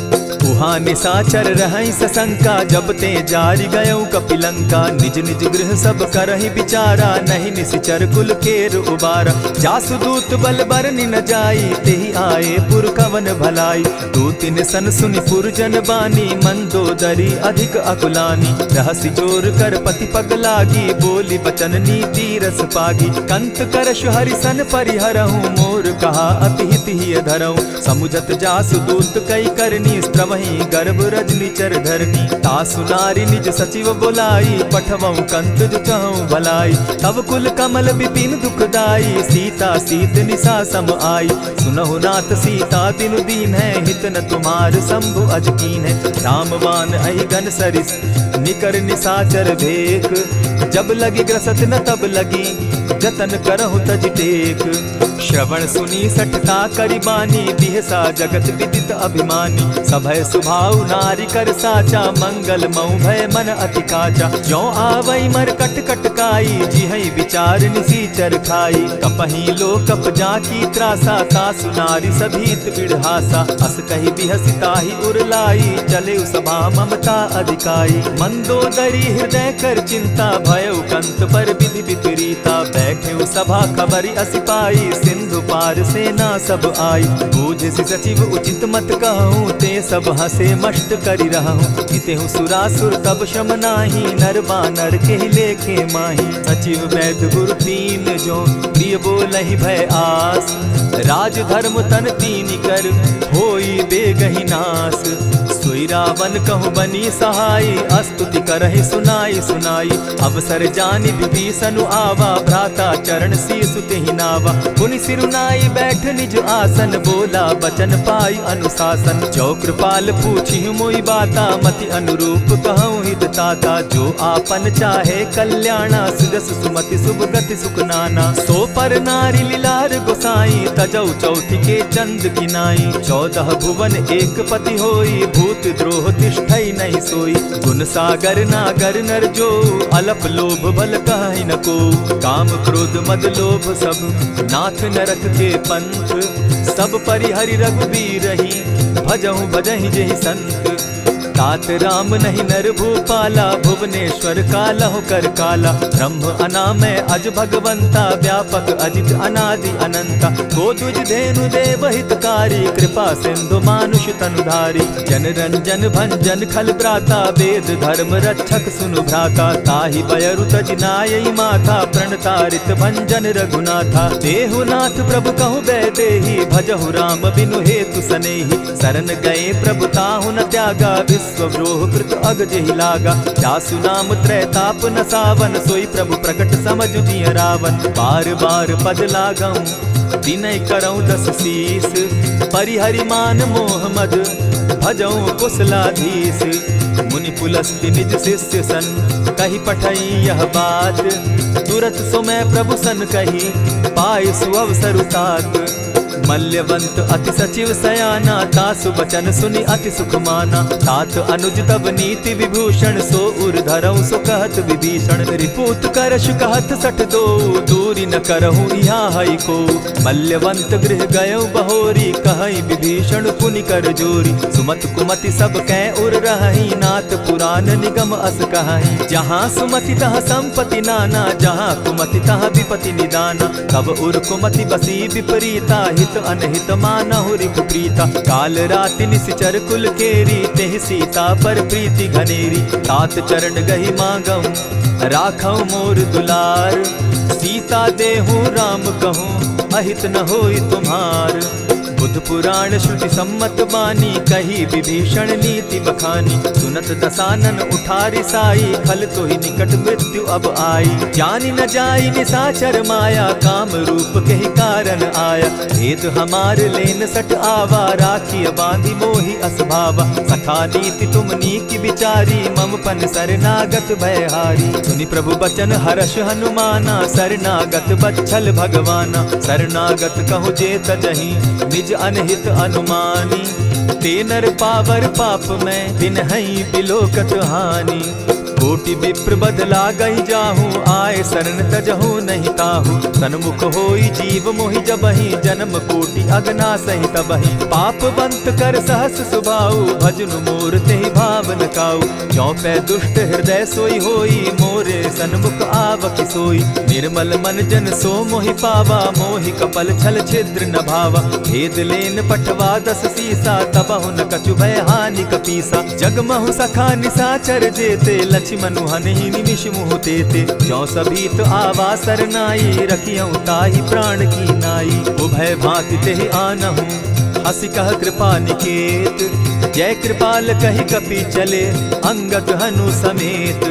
उहाँ निशाचर रहई सशंका, जब ते जारि गयौ कपिलंका, निज निज गृह सब करहि विचारा, नहीं निशिचर कुल केर उबारा। जासु दूत बल बरनि न जाई, तेहि आए पुर कवन भलाई, दूतिन सन सुनि पुरजन बानी, मंदोदरी अधिक अकुलानी। रहसि जोर कर पति पग लागी, बोली बचन नीति रस पागी, कंत करश हरिसन परिहरहु, मोर कहा अति हित ही धरहु। समुझत जासु दूत कई करनी, स्त्रवहि गर्भ रजनी चर धरनी, तासु नारी निज सचिव बोलाई, पठवऊ कंत जो चहु भलाई। तब कुल कमल विपिन दुखदाई, सीता सीत निशा सम आई, सुनहु नाथ सीता बिनु दीन है, हित न तुम्हार शंभु अज कीन है। रामवान अहि घन सरिस, निकर निशाचर भेक, जब लगी ग्रसत न तब लगी, जतन करहु तज टेक। श्रवण सुनी सठता करिबानी, बिहसा जगत विदित अभिमानी, सभय सुभाव नारी कर साचा, मंगल मऊ भय मन अति काचा। जो आवई मर कट कटकाई, जिहई विचार निसीचर खाई, कपही लो कप जाकी त्रासा, तासु नारी सभीत बिढ़हासा। अस कही बिहसिता ही उरलाई, चले सभा ममता अधिकाई, मंदोदरी हृदय कर चिंता, भयउ कंत पर विधि विपरीता। बैठे सभा खबरी असिपाई, सिंधु पार सेना सब आई, बूझसि सचिव उचित मत कहूँ, ते सब हसे मष्ट करि रहूँ। जितेहु सुरासुर तब शम नाही, नर बानर के लेखे माही। सचिव वैद्य गुरु तीन जो, प्रिय बोलहि भय आस, राज धर्म तन तीन कर, होई बेगहि नास। सोई रावण कहु बनी सहाय, स्तुति करहि सुनाई सुनाई, अवसर जानि विभीषण आवा, भ्राता चरण शीसु तेहि नावा। पुनि सिरुनाई बैठ निज आसन, बोला बचन पाई अनुशासन। जो कृपाल पूछि मोई बाता, मति अनुरूप कहूँ हित ताता। जो आपन चाहे कल्याणा, सुजस सुमति शुभ गति सुख नाना। सो पर नारी लीलार गोसाई, तजौ चौथि के चंद किनाई। 14 भुवन एक पति होई, भूत द्रोह तिष्ठई नहीं सोई। गुण सागर नागर नर जो, अलप लोभ बल कहि न को। काम क्रोध मद लोभ सब, नाथ नरक के पंथ। सब परिहरि रघुबीरहि, भजहु भजहि जेहि संत। तात राम नहीं नर भूपाला, भुवनेश्वर कालहु कर काला। ब्रह्म अनामय अज भगवंता, व्यापक अजित अनादि अनंता। को तुझ धेनु देव हितकारी, कृपा सिंधु मानुष तनुधारी। जन रंजन भंजन खल भ्राता, वेद धर्म रक्षक सुनु भ्राता। ताहि बयरु तज नायई माथा, प्रणतारित भंजन रघुनाथा। देहुनाथ प्रभु कहु बैदेहि, भजहु राम बिनु हेतु सनेहि। शरण गए प्रभु ताहु न त्यागा, विश्वव्रोह कृत अग जेहि लागा। जासु नाम त्रैताप न सावन, सोई प्रभु प्रकट समझ जिय रावण। बार बार पद लागऊं, विनय करऊं 10 शीस। परिहरि मान मोह मद, भजऊं कुशलाधीश। मुनि पुलस्ति निज शिष्य सन, कही पठई यह बात। तुरत सो मैं प्रभु सन कही, पाय सुअवसर तात। मल्यवंत अति सचिव सयाना, तासु बचन सुनि अति सुख माना। तात अनुज तब नीति विभूषण, सो उर धरऊं सो कहत विभीषण। रिपुत करश कहत सठ दो, दूरी न करहूँ यहाँ हई को। मल्यवंत गृह गयो बहोरी, कहई विभीषण पुनि कर जोरी। सुमत कुमति सब कै उर रहई, नाथ पुराण निगम अस कहई। जहाँ सुमति तहाँ संपत्ति नाना, जहाँ कुमति तहाँ विपति निदाना। तब उर कुमति बसी विपरीता, हित अनहित मानहु रिपु प्रीता। काल राति निशिचर कुल केरी, तेहि सीता पर प्रीति घनेरी। तात चरण गहि मांगऊं, राखऊं मोर दुलार। सीता देहूं राम कहूं, अहित न होई तुम्हार। बुद्ध पुराण श्रुति सम्मत बानी, कही विभीषण नीति बखानी। सुनत दसानन उठारी साई, खल तो ही निकट मृत्यु अब आई। जानी न जाई निसाचर माया, काम रूप के ही कारण आया। भेद हमार लेन सट आवा, राखी बांधी मोहि असभावा। सखा नीति तुम नीकी विचारी, मम पन शरणागत भयहारी। सुनि प्रभु बचन हर्ष हनुमाना, शरणागत बच्छल भगवाना। शरणागत कहु जे तजहि, निज अनहित अनुमानी। ते नर पावर पाप में, दिन हई बिलोकत हानि। कोटि विप्र बदला गई जाहू, आए शरण तजहू नहीं ताहू। सन्मुख होई जीव मोहि जबहि, जन्म कोटि अगना सही तबहि। पाप बंत कर सहस सुभाऊ, भजनु मोर तेहि भावन काऊ। चौपै दुष्ट हृदय सोई होई, मोरे सन्मुख आवक सोई। निर्मल मन जन सो मोहि पावा, मोहि कपल छल छिद्र न भावा। भेद लेन पटवा 10 सीसा, तबहु न कछु भय हानि कपीसा। जगमहु सखा निसाचर जेते, लक्ष्मणु हनहि निमिष मुह तेते। जो सभीत आवा सरनाई, रखियौ ताहि प्राण की नाई। उभय भांति तेहि आनहु, हसी कह कृपा निकेत। जय कृपाल कहि कपि चले, अंगद हनु समेत।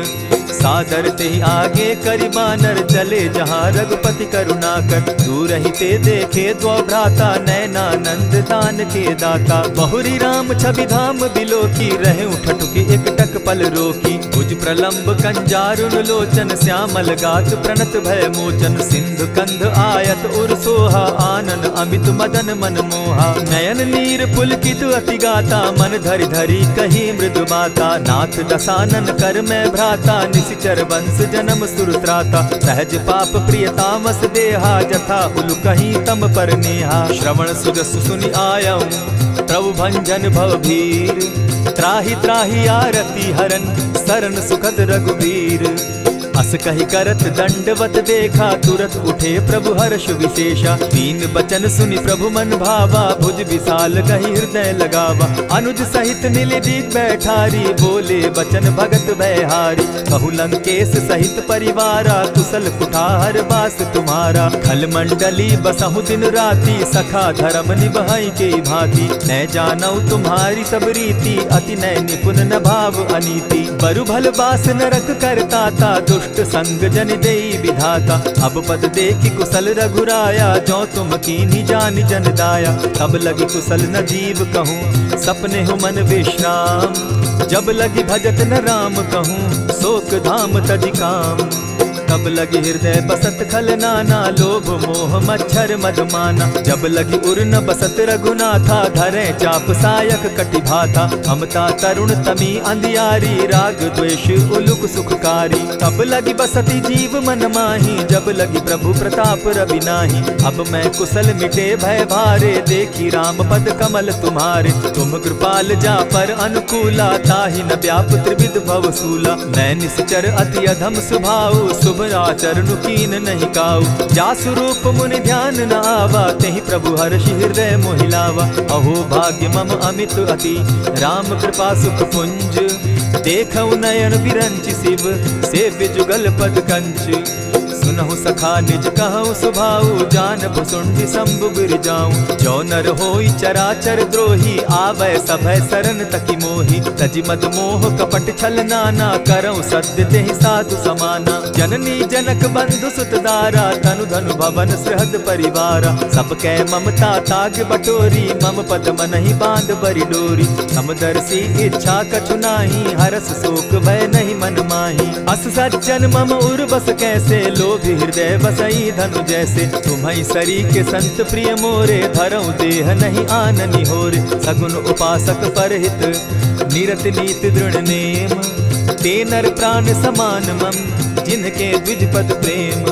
सादर ते आगे करि बानर, चले जहाँ रघुपति करुणाकर। दूर ही ते देखे द्वौ भ्राता, नैनानंद दान के दाता। बहुरी राम छवि धाम बिलोकी, रहे उठटुकी एकटक पल रोकी। भुज प्रलंब कंजारुन लोचन, श्यामल गात प्रणत भय मोचन। सिंधु कंध आयत उर सोहा, आनन अमित मदन मन मोहा। नयन नीर पुलकित अति गाता, मन धरि धरि कही मृदु बाता। नाथ दसानन कर मैं भ्राता, निशिचर वंश जन्म सुरत्राता। सहज पाप प्रियतामस देहा, जथा उलु कहीं तम पर नेहा। श्रवण सुजस सुनि आयऊ, प्रभु भंजन भवभीर। त्राहि त्राहि आरती हरन, सरन सुखद रघुबीर। अस कहि करत दंडवत देखा, तुरत उठे प्रभु हर्ष विशेषा। दीन बचन सुनि प्रभु मन भावा, भुज विशाल कहि हृदय लगावा। अनुज सहित नीलदीप बैठारी, बोले बचन भगत भयहारी। कहु लंकेश सहित परिवारा, कुशल कुठार बास तुम्हारा। खल मंडली बसहु दिन राति, सखा धर्म निभाई के भांति। न जानौ तुम्हारी सब रीति, अति नय निपुण न भाव अनीति। बरु भल बास नरक करताता, दुष्ट संग जन देई विधाता। अब पद देखि कुशल रघुराया, जो तुम कीन्ही जानि जन दाया। तब लगी कुशल न जीव कहूँ, सपने हो मन विश्राम। जब लगी भजत न राम कहूँ, शोक धाम तजि काम। तब लगी हृदय बसत खल नाना, लोभ मोह मच्छर मदमाना। जब लगी उर न बसत रघुनाथा, धरे चाप सायक कटि भाथा। ममता तरुण तमी अंधियारी, राग द्वेष उलुक सुखकारी। तब लगी बसती जीव मन माही, जब लगी प्रभु प्रताप रवि नाही। अब मैं कुशल मिटे भय भारे, देखी राम पद कमल तुम्हारे। तुम कृपाल जा पर अनुकूला, ताहि न व्याप त्रिविध भवसूला। मैं निश्चर अति अधम स्वभाव, शुभ आचरण कीन नहीं काऊ। जासु रूप मुनि ध्यान न आवा, तेहि प्रभु हर्षि हृदय मोहिलावा। अहो भाग्य मम अमित अति, राम कृपा सुख पुंज। देखऊ नयन विरंचि शिव, सेव्य जुगल पद कंच। सुनहु सखा निज कहु सुभाऊ, जानब सुंडि शंभु गिर जाऊं। जो नर होई चराचर द्रोही, आवे सभय शरण तकि मोहि। तजि मद मोह कपट छल नाना, करऊं सत्य तेहि साधु समाना। जननी जनक बंधु सुत दारा, तनु धनु भवन सृहद परिवारा। सब कै ममता ताग बटोरी, मम पद मनहि बांध बरि डोरी। समदर्शी इच्छा कछु नाही, हरस शोक भय नहीं मन माही। अस सज्जन मम उर बस कैसे, लोभी हृदय बसई धनु जैसे। तुम्हि सरी के संत प्रिय मोरे, धरऊं देह नहीं आननि होरे। सगुन उपासक परहित, निरत नीत दृढ़ नेम। ते नर प्राण समान मम, जिनके द्विज पद प्रेम।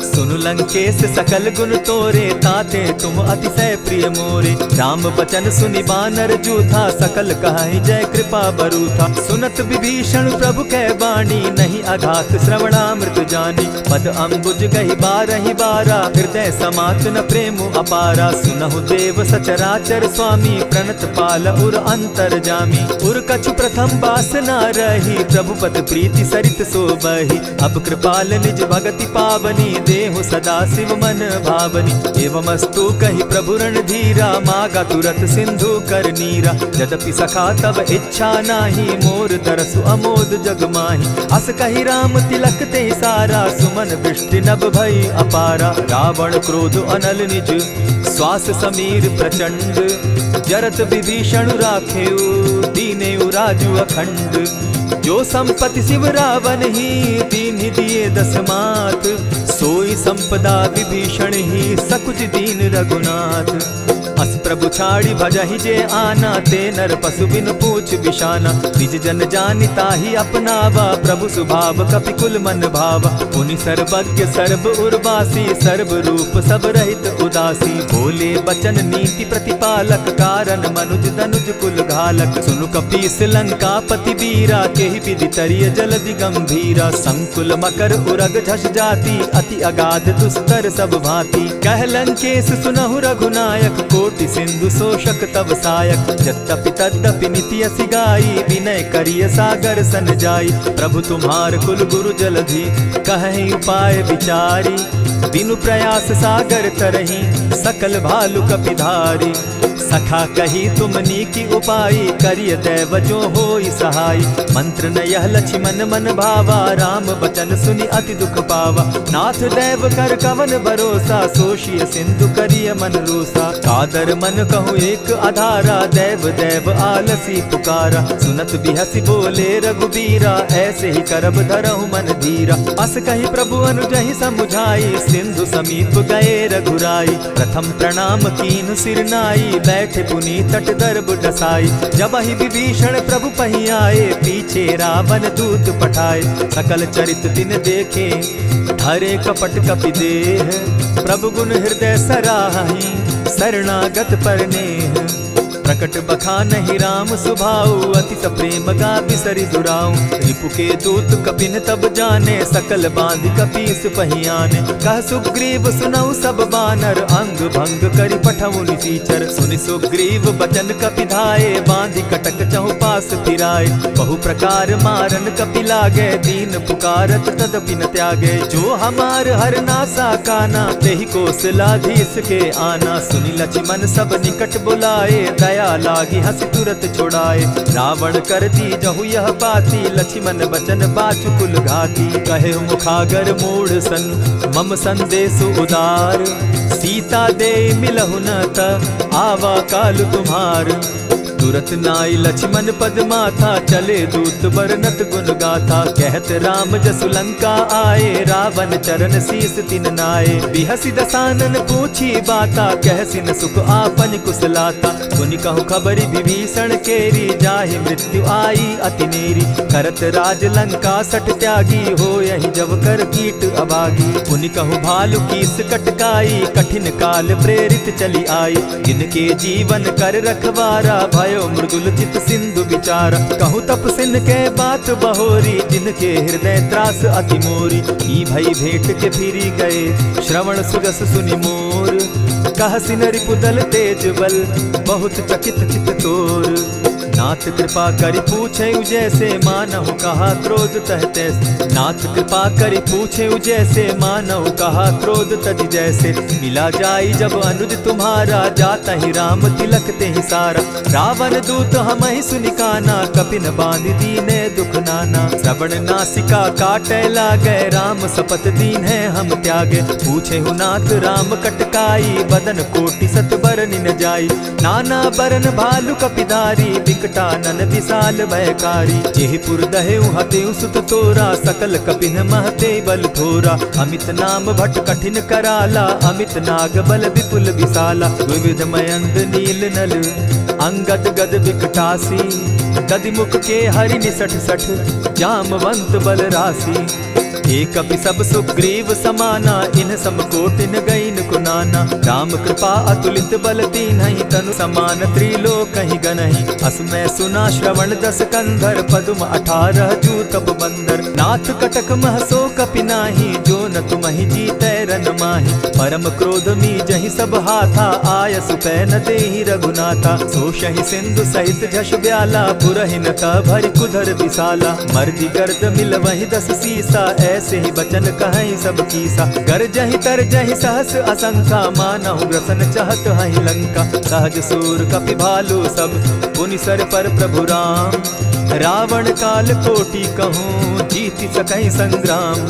सुनु लंकेश सकल गुण तोरे, ताते तुम अतिशय प्रिय मोरे। राम बचन सुनि बानर जूथा, सकल कहाहि जय कृपा बरूथा। सुनत विभीषण प्रभु कै बाणी, नहीं अघात श्रवणामृत जानी। पद अम्बुज गहि बारहि बारा, हृदय समात न प्रेम अपारा। सुनहु देव सचराचर स्वामी, प्रणत पाल उर अंतर जामी। उर कछु प्रथम बास न रही, प्रभु पद प्रीति सरित सोबहि। अब कृपाल निज भगति पावनी, देहु हो सदा शिव मन भावनी। एवमस्तु कही प्रभु रणधीरा, मागा तुरत सिंधु कर नीरा। यद्यपि सखा तब इच्छा नाही, मोर तरसु अमोद जग माही। अस कही राम तिलक ते सारा, सुमन वृष्टि नभ भई अपारा। रावण क्रोध अनल निज, श्वास समीर प्रचंड। जरत विभीषण राखेउ, दीनेउ राजु अखंड। जो संपत्ति शिव रावण ही, दीन दिए दस मात। सोई संपदा विभीषण ही, सकुच दीन रघुनाथ। अस प्रभु छाड़ी भजहि जे आना, ते नर पशु बिन पूछ बिशाना। निज जन जानिता ही अपनावा, प्रभु स्वभाव कपि कुल मन भावा। पुनि सर्वज्ञ सर्व उर्वासी, सर्व रूप सब रहित उदासी। बोले बचन नीति प्रतिपालक, कारण मनुज दनुज कुल घालक। सुनु कपीस लंकापति वीरा, केहि विधि तरिय जलधि गंभीरा। संकुल मकर उरग झष जाति, अति अगाध दुस्तर सब भांति। कह लंकेश सुनहु रघुनायक, कोटि सिंधु शोषक तब सायक। यद्यपि तद्यपि निति असि गाई, विनय करिय सागर सन जाई। प्रभु तुम्हार कुल गुरु जलधि, कहि उपाय विचारी। बिनु प्रयास सागर तरही, सकल भालु कपिधारी। सखा कही तुमनी की उपाय, करिय दैव जो होई सहाय। मंत्र न यह लक्ष्मण मन भावा, राम बचन सुनि अति दुख पावा। नाथ दैव कर कवन भरोसा, सोषिय सिंधु करिय मन रोसा। कादर मन कहूँ एक आधारा, दैव दैव आलसी पुकारा। सुनत बिहसी बोले रघुबीरा, ऐसे ही करब धरहु मन धीरा। अस कही प्रभु अनुजहि समुझाई, सिंधु समीप गए रघुराई। प्रथम प्रणाम कीन्हु सिर नाई, बैठे पुनि तट दर्भ डसाई। जब ही विभीषण प्रभु पही आए, पीछे रावण दूत पठाए। सकल चरित दिन देखे, धरे कपट कपि देह। प्रभु गुण हृदय सराहि, शरणागत पर नेह। प्रकट बखानहि राम सुभाऊ, अति सप्रेम गा बिसरि दुराऊ। रिपु के दूत कपिन तब जाने, सकल बांधि कपीस पहियाने। कह सुग्रीव सुनऊ सब बानर, अंग भंग करि पठऊ निसीचर। सुनि सुग्रीव बचन कपि धाये, बांधि कटक चहु पास फिराए। बहु प्रकार मारन कपि लागे, दीन पुकारत तदपि न त्यागे। जो हमार हर नासा काना, तेहि कौशलाधीश के आना। सुनि लक्ष्मण सब निकट बुलाए, दया लागी हंसी तुरत छुड़ाए। रावण कर दी जहु यह बाती, लक्ष्मण बचन बाचु कुल घाती। कहे मुखागर मूढ़ सन, मम संदेश उदार। सीता दे मिलहु न त, आवा काल तुम्हार। तुरत नाई लक्ष्मण पद माथा, चले दूत बरनत गुण गाथा। कहत राम जसु लंका आए, रावण चरण शीस तिन नाये। बिहसी दसानन पूछी बाता, कहसिन सुख आपन कुशलाता। सुनि कहु खबरि विभीषण केरी, जाहि मृत्यु आई अति नेरी। करत राज लंका सठ त्यागी, हो यही जब कर कीट अभागी। पुनि कहु भालु कीस कटकाई, कठिन काल प्रेरित चली आई। जिनके जीवन कर रखवारा, भय मृदुल चित सिंधु विचार। कहूँ तपसिन के बात बहोरी, जिनके हृदय त्रास अति मोरी। ई भई भेंट के फिरी गए, श्रवण सुजस सुनि मोर। कहसिन रिपुदल तेज बल, बहुत चकित चित तोर। नाथ कृपा करि पूछे जैसे, मानहु कहा क्रोध तह तैसे। नाथ कृपा करि पूछे जैसे, मानहु कहा क्रोध तज जैसे। मिला जाई जब अनुज तुम्हारा, जाता ही राम तिलक ते ही सारा। रावण दूत हम ही सुनिकाना, कपिन बांध दीने दुख नाना। श्रवण नासिका काटे लागे, राम शपथ दीन है हम त्यागे। पूछे हु नाथ राम कटकाई, बदन कोटि सत बरन न जाई। नाना बरन भालु कपिधारी, विकटानन विशाल भयकारी। जेहिपुर दहेउ हतेउ सुत तोरा, सकल कपिन महते बल थोरा। अमित नाम भट कठिन कराला, अमित नाग बल विपुल विशाला। विविध मयंद नील नल, अंगद गद विकटासी। दधिमुख के हरि निसठ सठ, जामवंत बल राशि। एक कपि सब सुग्रीव समाना, इन सम कोटिन गईन कुनाना। राम कृपा अतुलित बल तीन्हि, तनु समान त्रिलोक ही गनहि। अस मैं सुना श्रवण दस कंधर, पदुम 18 जूतब बंदर। नाथ कटक महसो कपि नाही, जो न तुमहि जीतै रन माहि। परम क्रोध मी जहि सब हाथा, आय सुपै न देहि रघुनाथा। सोषहि सिंधु सहित झष ब्याला, पुरहि न भरि कुधर विशाला। मर्दि गर्द मिल वहि 10 सीसा, ऐसे ही बचन कहीं सब कीसा। गर जहि तर जहि सहस असंख्या, मानहु ग्रसन चहत हहि लंका। सहज सूर कपि भालु सब, पुनि सर पर प्रभु राम। रावण काल कोटि कहूँ, जीति सकहि संग्राम।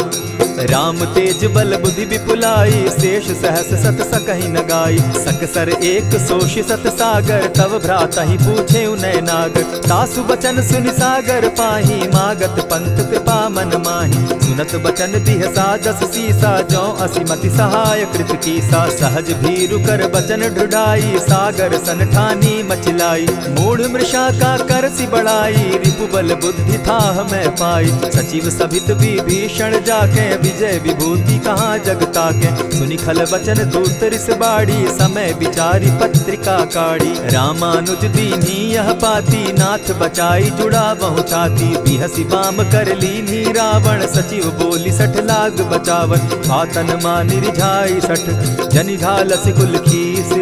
राम तेज बल बुद्धि विपुलाई, शेष सहस सत सकहि न गाई। सकसर एक सोषि सत सागर, तव भ्राता ही पूछे उनय नागर। तासु बचन सुनि सागर पाही, मागत पंत कृपा मन माही। सुनत बचन बिहसा दस सीसा, जौ असिमति सहाय कृत कीसा। सहज भीरु कर बचन ढुढ़ाई, सागर सन ठानी मचिलाई। मूढ़ मृषा का कर सी बढ़ाई, रिपु बल बुद्धि था मैं पाई। सचिव सभित विभीषण जाके, विजय विभूति कहाँ जगता के। सुनि खल वचन दूत रिस बाड़ी, समय विचारी पत्रिका काढ़ी। रामानुज दीन्ही यह पाती, नाथ बचाई जुड़ा बहु छाती। बिहसी बाम कर लीन्ही रावण, सचिव बोली सठ लाग बचावन। आतन मानि रिझाई सठ, जनि ढालसि कुल खीस।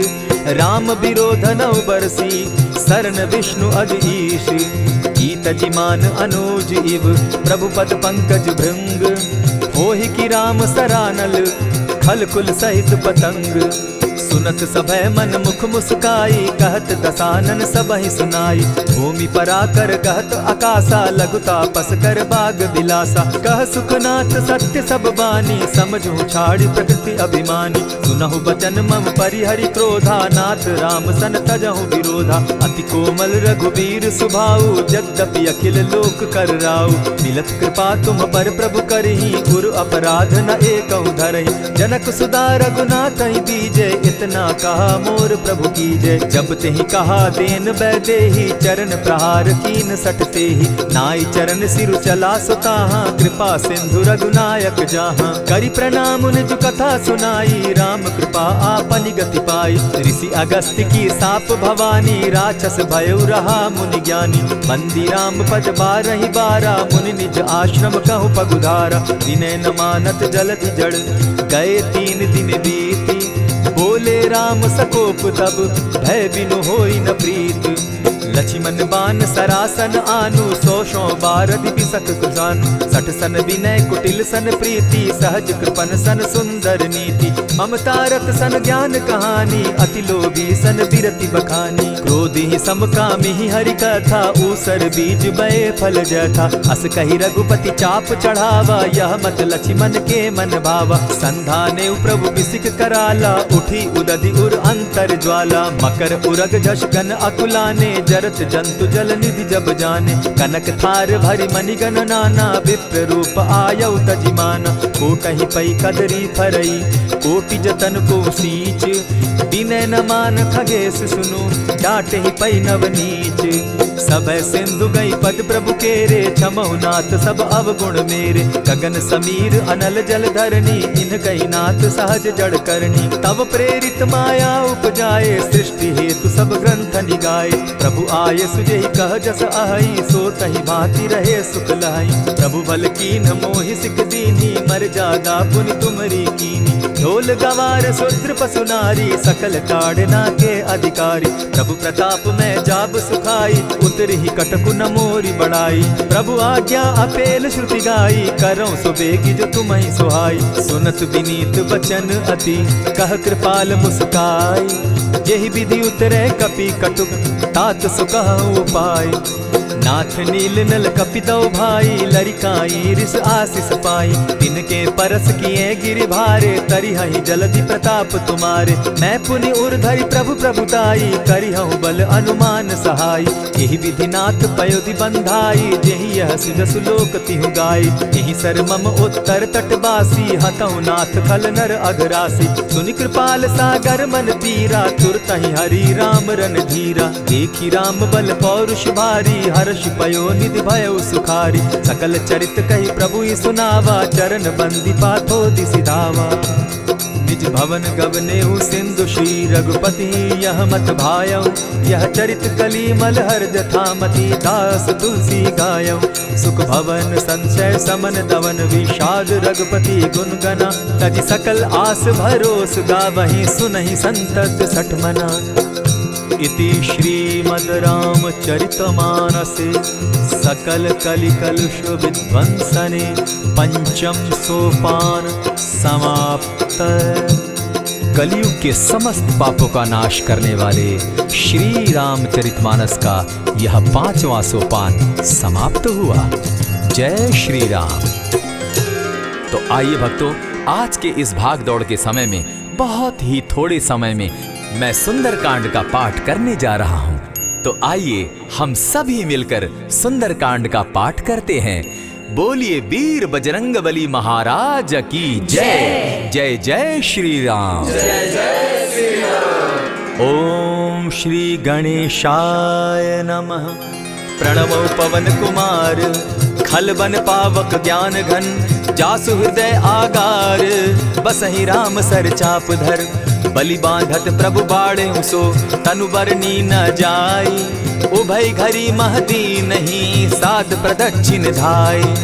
राम विरोध नौ बरसी, शरण विष्णु अज ईश। गीत जिमान अनुज इव, प्रभु पद पंकज भृंग। होहि की राम सरानल, खल कुल सहित पतंग। सुनत सभय मन मुख मुस्काई, कहत दसानन सबहि सुनाई। भूमि पराकर कहत आकाशा, लघु तापस कर बाग बिलासा। कह सुखनाथ सत्य सब बानी, समझू छाड़ प्रकृति अभिमानी। सुनहु बचन मम परिहरि क्रोधा, नाथ राम सन तजहु विरोधा। अति कोमल रघुबीर सुभाऊ, जगदपि अखिल लोक कर राऊ। मिलत कृपा तुम पर प्रभु करही, गुरु अपराध न एकहु धरहि। जनक सुदा रघुनाथ ही दीजे, इतना कहा मोर प्रभु कीजे। जब तेहि कहा देन बैदेही, चरण प्रहार कीन सटते ही। नाई चरण सिरु चला सुताहा, कृपा सिंधु रघुनायक जाहा। करि प्रणाम निज कथा सुनाई, राम कृपा आपनि गति पाई। ऋषि अगस्त्य की साप भवानी, राक्षस भयउ रहा मुनि ज्ञानी। बंदी राम पद बारहि बारा, मुनि निज आश्रम कहु पगुधारा। विनय न मानत जलधि जड़, गए 3 दिन बीती। बोले राम सकोप तब, भय बिनु होई न प्रीत। लक्ष्मण बान सरासन आनु, 100 बारधि बिसक कुजानु। 60 सन विनय कुटिल सन प्रीति, सहज कृपन सन सुंदर नीति। ममता रत सन ज्ञान कहानी, अति लोभी सन बिरति बखानी। क्रोधी समकामी हरि कथा, ऊसर बीज बये फल जथा। अस कहि रघुपति चाप चढ़ावा, यह मत लक्ष्मण के मन भावा। संधाने प्रभु बिसिक कराला, उठी उदधि उर अंतर ज्वाला। मकर उरग झष गन अकुलाने, जरत जंतु जल निधि जब जाने। कनक थार भरि मणिगण नाना, विप्र रूप आयउ तजिमाना। कोटहि पै कदरी फरई, कोटि जतन को सींच। विनय न मान खगेश सुनु, डांटहि पै नव नीच। सब सिंधु गई पद प्रभु केरे, क्षमहु नाथ सब अवगुण मेरे। गगन समीर अनल जल धरनी, इन गई नाथ सहज जड़ करनी। तब प्रेरित माया उपजाए, सृष्टि हेतु सब ग्रंथ निगाए। प्रभु आये सुजेहि कह जस अहई, सो तहि भांति रहे सुख लहई। प्रभु बल कीन मोहि सिख दीनी, मर जादा पुनि तुमरी कीनी। ढोल गवार शूद्र पशु नारी, सकल ताड़ना के अधिकारी। प्रभु प्रताप में जाब सुखाई, उतरि कटकु न मोरी बड़ाई। प्रभु आज्ञा अपेल श्रुति गाई, करौ सो बेगी जो तुम्हि सुहाई। सुनत विनीत बचन अति, कह कृपाल मुस्काई। जेहि विधि उतरे कपि कटुक, तात सो कहु उपाय। नाथ नील नल कपितौ भाई, लरिकाई रिस आशीष पाई। तिनके परस किए गिरि भारे, तरिहहि जलधि प्रताप तुम्हारे। मैं पुनि उर्धरि प्रभु प्रभुताई, करिहु बल अनुमान सहाय। एहि विधि नाथ पयोधि बंधाई, जेहि यह सुजसु लोक तिहु गाई। एहि सर मम उत्तर तटवासी, हतौ नाथ खल नर अघरासी। सुनि कृपाल सागर मन पीरा, तुरतहि हरि राम रन धीरा। देखी राम बल पौरुष भारी, हर्ष पयो निधि भयउ सुखारी। सकल चरित कहि प्रभु ही सुनावा, चरण बंदी पाथो दिसि धावा। निज भवन गवनेहु सिंधु श्री रघुपति, यह मत भायउ। यह चरित कली मलहर जथामति, दास तुलसी गायउ। सुख भवन संशय समन दवन, विषाद रघुपति गुण गना। तजि सकल आस भरोस, गावहि सुनहि संतत सठ मना। इति श्रीमद् रामचरितमानसे सकल कलिकलुष विध्वंसने पंचम सोपान समाप्त। कलयुग के समस्त पापों का नाश करने वाले श्री रामचरितमानस का यह 5वां सोपान समाप्त हुआ। जय श्री राम। तो आइए भक्तों, आज के इस भाग दौड़ के समय में बहुत ही थोड़े समय में मैं सुंदरकांड का पाठ करने जा रहा हूं। तो आइए हम सभी मिलकर सुंदरकांड का पाठ करते हैं। बोलिए वीर बजरंगबली महाराज की जय। जय जय श्री राम।
जय जय श्री राम।
ओम श्री गणेशाय नमः। प्रणवो पवन कुमार खलबन पावक ज्ञान घन जासु हृदय आगार बसहि राम सर चाप धर बलि बांधत प्रभु बाड़े सो तनु बरनी न जाई उभय घरी महदी नहीं साध प्रदक्षिण धाई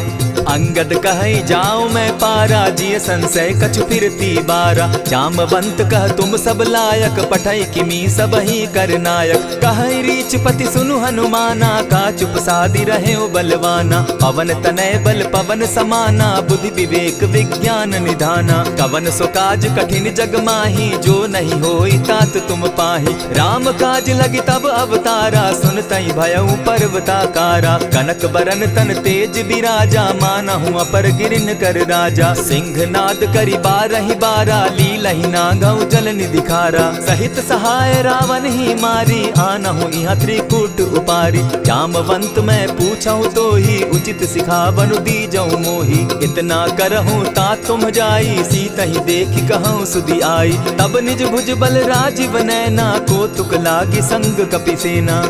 अंगद कहे जाऊं मैं पारा जिय संशय कछु फिरती बारा जामवंत कह तुम सब लायक पठै किमी सब ही कर नायक कहे रीच पति सुनु हनुमाना का चुप सादी रहे बलवाना पवन तनय बल पवन समाना बुद्धि विवेक विज्ञान निधाना कवन सो काज कठिन जग माही जो नहीं होई तात तुम पाही राम काज लगी तब अवतारा सुनतई भयउ पर्वताकारा कनक बरन तन तेज बिराजा माना हूँ अपर गिरिन कर राजा सिंह नाद करी बारहि बारा लीलहि नागौ जल निधि खारा सहित सहाय रावण ही मारी आना हूँ यहाँ त्रिकूट उपारी जामवंत मैं पूछऊँ तो ही उचित सिखावनु दीजऊँ मोही इतना करहूँ ता तुम जाई सीता ही देखी कहूँ सुधि आई तब निज भुज बल राजीव नैना को तुक लागी संग कपिसेना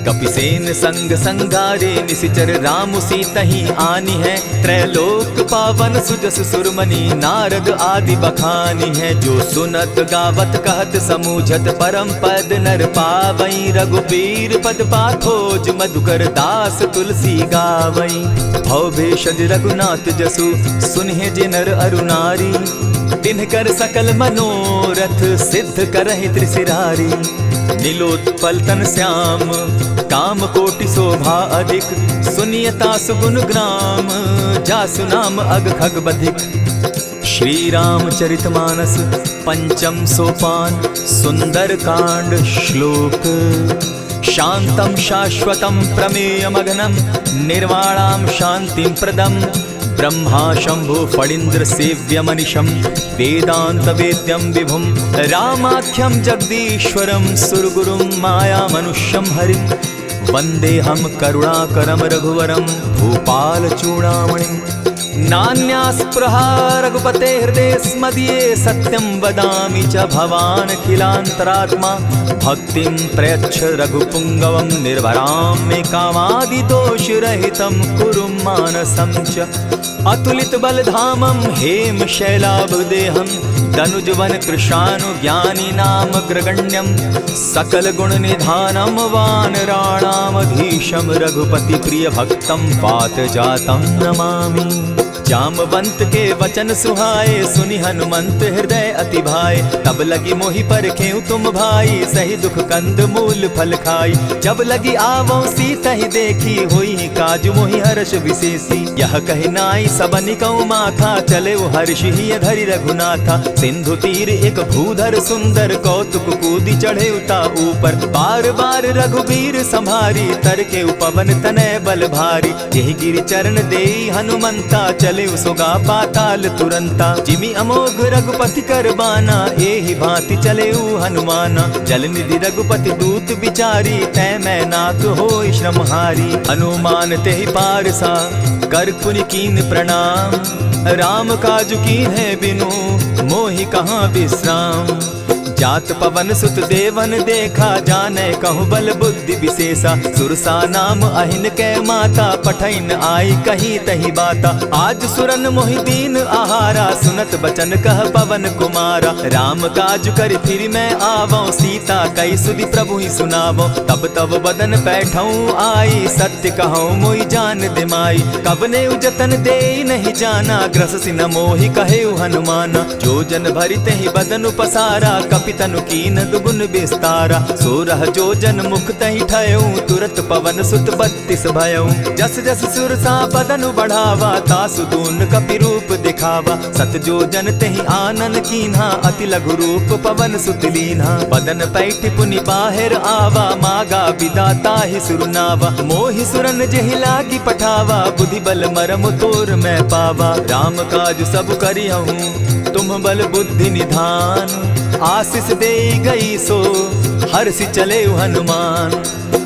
कपिसेन संग संगारे निशिचर राम सीता ही आनी है त्रैलोक पावन सुजस सुरमणि नारद आदि बखानी है जो सुनत गावत कहत समूझत परम पद नर पावई रघुबीर पद पाखोज मधुकर दास तुलसी गावई भव भेषज रघुनाथ जसु सुनहि जे नर अरुनारी तिनकर सकल मनोरथ सिद्ध करहि त्रिशिरारी नीलोत्पल तन श्याम काम कोटि शोभा अधिक सुनियता सुगुण ग्राम जासु नाम अग खग बधिक। श्री रामचरितमानस पंचम सोपान सुंदर कांड श्लोक शांतम शाश्वतम प्रमेयमघनम निर्वाणाम शांतिं प्रदम ब्रह्मा शंभु फणीन्द्र सेव्य मनीषम वेदांत वेद्यम विभुम रामाख्यम जगदीश्वरम सुरगुरुम माया मनुष्यम हरिम वंदे हम करुणाकरम रघुवरम भूपाल चूड़ामणिम नान्यास्पृहा रघुपते हृदय स्मदीये सत्यं वदामि च भवान् खिलान्तरात्मा भक्तिं प्रयच्छ रघुपुङ्गवं निर्भरां मे कामादिदोषरहितं कुरु मानसं च अतुलित बलधामं हेम शैलाभदेहं दनुजवन कृशानुज्ञानी नाम ग्रगण्यं सकल गुण निधानं वानराणामधीशं रघुपति प्रिय भक्तं पात जातं नमामि। जामवंत के वचन सुहाए सुनि हनुमंत हृदय अति भाए तब लगी मोहि परखेउ तुम भाई सही दुख कंद मूल फल खाई जब लगी आवो सीता ही देखी होई काज मोहि हर्ष विशेषी यह कहि नाई सबनि कौ माथा चले हर्ष ही धरि रघुनाथा सिंधु तीर एक भूधर सुंदर कौतुक कूदी चढ़े उता ऊपर बार बार रघुबीर संभारी तर के पवन तनय बल भारी यही गिरि चरण देई हनुमंता चले उसोगा पाताल तुरंता जिमि अमोघ रघुपति कर बाना एहि भांति चले हनुमाना जल निधि रघुपति दूत बिचारी तै मैं नाथ होई श्रमहारी हनुमान तेहि पारसा कर पुनि कीन प्रणाम राम काजु कीन है बिनु मोहि कहाँ विश्राम जात पवन सुत देवन देखा जाने कहूँ बल बुद्धि विशेषा सुरसा नाम अहिन कै माता पठैन आई कहीं तही बाता आज सुरन मोहि दीन आहारा सुनत बचन कह पवन कुमारा राम काज कर फिर मैं आवो सीता कई सुधि प्रभु ही सुनावो तब तब बदन बैठऊं आई सत्य कहूँ मोहि जान दिमाई कबने उजतन दे नहीं जाना ग्रस सिन मोहि कहेउ हनुमान। जो जन भरि तेहि बदनु पसारा, कपितनु कीन दुगुन विस्तारा। 16 जो जन मुख तहि ठयउ, तुरत पवन सुत 32 भयउ। जस जस सुरसा बदनु बढ़ावा, तासु दून कपि रूप दिखावा। 7 जो जन तेहि आनन कीन्हा, अति लघु रूप पवन सुत लीन्हा। बदन पैठ पुनि बाहिर आवा, मागा बिदा ताहि सुरनावा। मोहि सुरन जेहि लागी पठावा, बुद्धि बल मरम तोर मैं पावा। राम काज सब करिहूँ, तुम बल बुद्धि निधान। आशीष दे गई सो हर्षि चले हनुमान।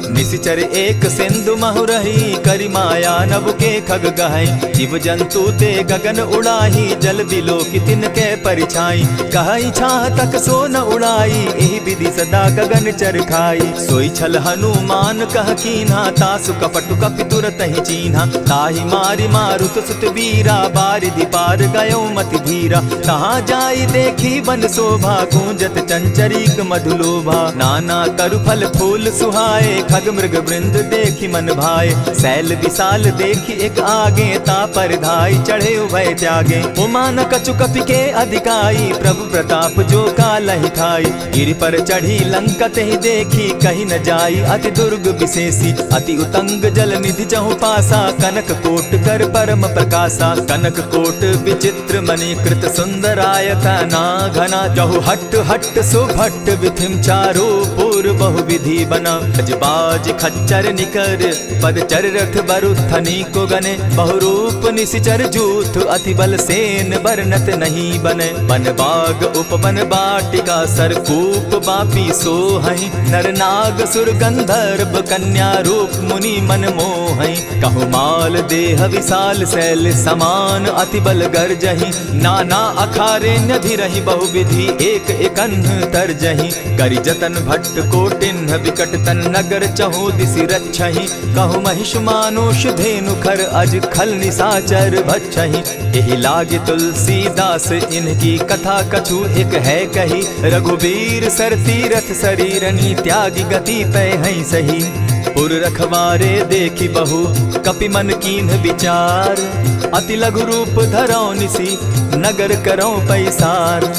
निशिचर एक सिंधु महु रही, करि माया नभ के खग गहई। जीव जंतु ते गगन उड़ाही, जल बिलो की तिनके परिछाई। कहई छाह तक सो न उड़ाई, एहि विधि सदा गगन चर खाई। सोई छल हनुमान कह कीन्हा, तासु कपटु कपि तुरत ही चीन्हा। ताहि मारि मारुत सुत वीरा, बारिधि पार गयो मति धीरा। कहाँ जाई देखी बन शोभा, गूंजत चंचरीक मधुलोभा। नाना तरु फल फूल सुहाए, खग मृग वृंद देखी मन भाए। शैल विशाल देखी एक आगे, ता पर धाई चढ़े उभय त्यागे। उमान कछु कपि के अधिकाई, प्रभु प्रताप जो कालहि खाई। गिरि पर चढ़ी लंका तेहि देखी, कहीं न जाई अति दुर्ग विशेषी। अति उतंग जल निधि जहु पासा, कनक कोट कर परम प्रकाशा। कनक कोट विचित्र मणि कृत सुंदरायता ना घना। जहु हट हट सुभट विधिम चारो पूर्व बहु विधि बना। बाज खच्चर निकर पदचर रथ बरुथनी को गने। बहुरूप निशिचर जूथ अति बल सेन बरनत नहीं बने। बन बाग उपवन बाटिका सरकूप बापी सोहई। नर नाग सुर गंधर्व कन्या रूप मुनि मन मोहई। कहु माल देह विशाल शैल समान, अति बल गर्जही। नाना अखारे नधिरहि बहुविधि, एक एकन्ह तरजही। करि जतन भट्ट कोटिन्ह विकट तन नगर चहु दिसि रक्षहि। कहु महिष मानुष धेनु खर, अज खल निशाचर भक्षहि। एहि लागे तुलसीदास इनकी कथा, कछु एक है कही। रघुबीर सर तीरथ शरीरनी, त्यागी गति पै हई सही। पुर रखवारे देखी बहु, कपि मन कीन्ह विचार। अति लघु रूप धरौ निसी, नगर करौ पैसार।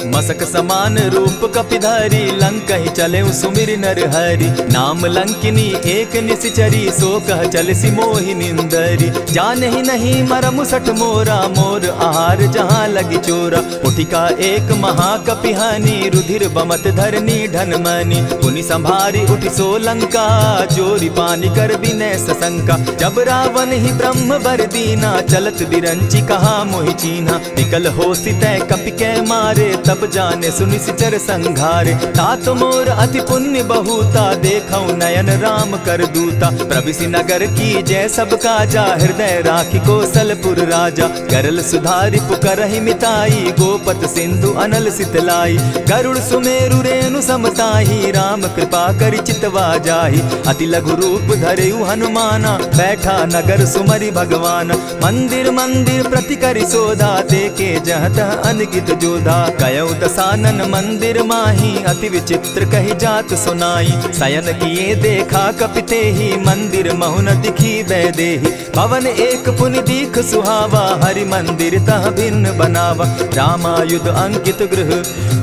मसक समान रूप कपिधारी, लंकहि चले सुमिर नर हरि। नाम लंकिनी एक निशिचरी, सो कह चल सी मोहि निंदरी। जानहि नहीं मरम सठ मोरा, मोर आहार जहाँ लगी चोरा। उठिका एक महाकपिहानी, रुधिर बमत धरनी ढन मनी। पुनि संभारी उठि सो लंका, जोरी पानी कर विनय सशंका। जब रावण ही ब्रह्म बर दीना, चलत बिरंची कहा मोहि चीन्हा। निकल हो सितै कपि के मारे, तब जाने सुनिशिचर संघारे। तात मोर अति पुण्य बहुता, देखौ नयन राम कर दूता। प्रविशि नगर की जय सब काजा, हृदय राखी कौशलपुर राजा। गरल सुधारि पुकरहि मिताई, गोपत सिंधु अनल सितलाई। गरुड़ सुमेरु रेणु समताही, राम कृपा करि चितवा जाहि। अति लघु रूप धरेउ हनुमाना, बैठा नगर सुमरि भगवान। मंदिर मंदिर प्रति करि शोधा, देखे जहत अनगित जोधा। कयौ दसानन मंदिर माही, अति विचित्र कही जात सुनाई। शयन किए देखा कपिते ही, मंदिर महु न दिखी वैदेही। भवन एक पुनि दीख सुहावा, हरि मंदिर तह भिन्न बनावा। रामायुध अंकित गृह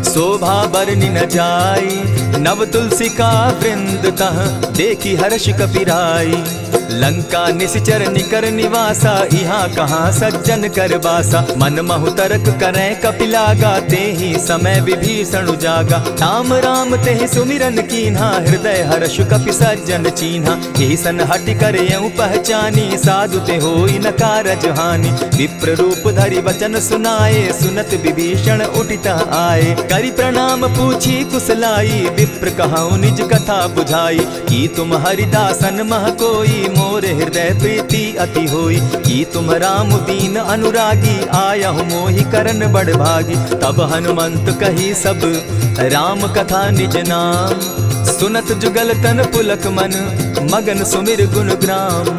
शोभा बरनि न जाई। नव तुलसी का वृंद तह देखी हर्ष कपिराई। लंका निशिचर निकर निवासा, यहाँ कहाँ सज्जन कर बासा। मन महु तर्क करै कपिलागा, तेहि समय विभीषण जागा। राम राम तेहि सुमिरन कीन्हा, हृदय हर्ष कपि सज्जन चीन्हा। एहि सन हटि कर यऊ पहचानी, साधु ते होई न कारज हानि। विप्र रूप धरि वचन सुनाए, सुनत विभीषण उठित आए। करि प्रणाम पूछी कुशलाई, विप्र कहऊँ निज कथा बुझाई। की तुम हरिदासन मह कोई, मोरे हृदय प्रीति अति होई। की तुम राम दीन अनुरागी, आयहु मोहि करन बड़ भागी। तब हनुमंत कही सब राम कथा निज नाम, सुनत जुगल तन पुलक मन मगन सुमिर गुण ग्राम।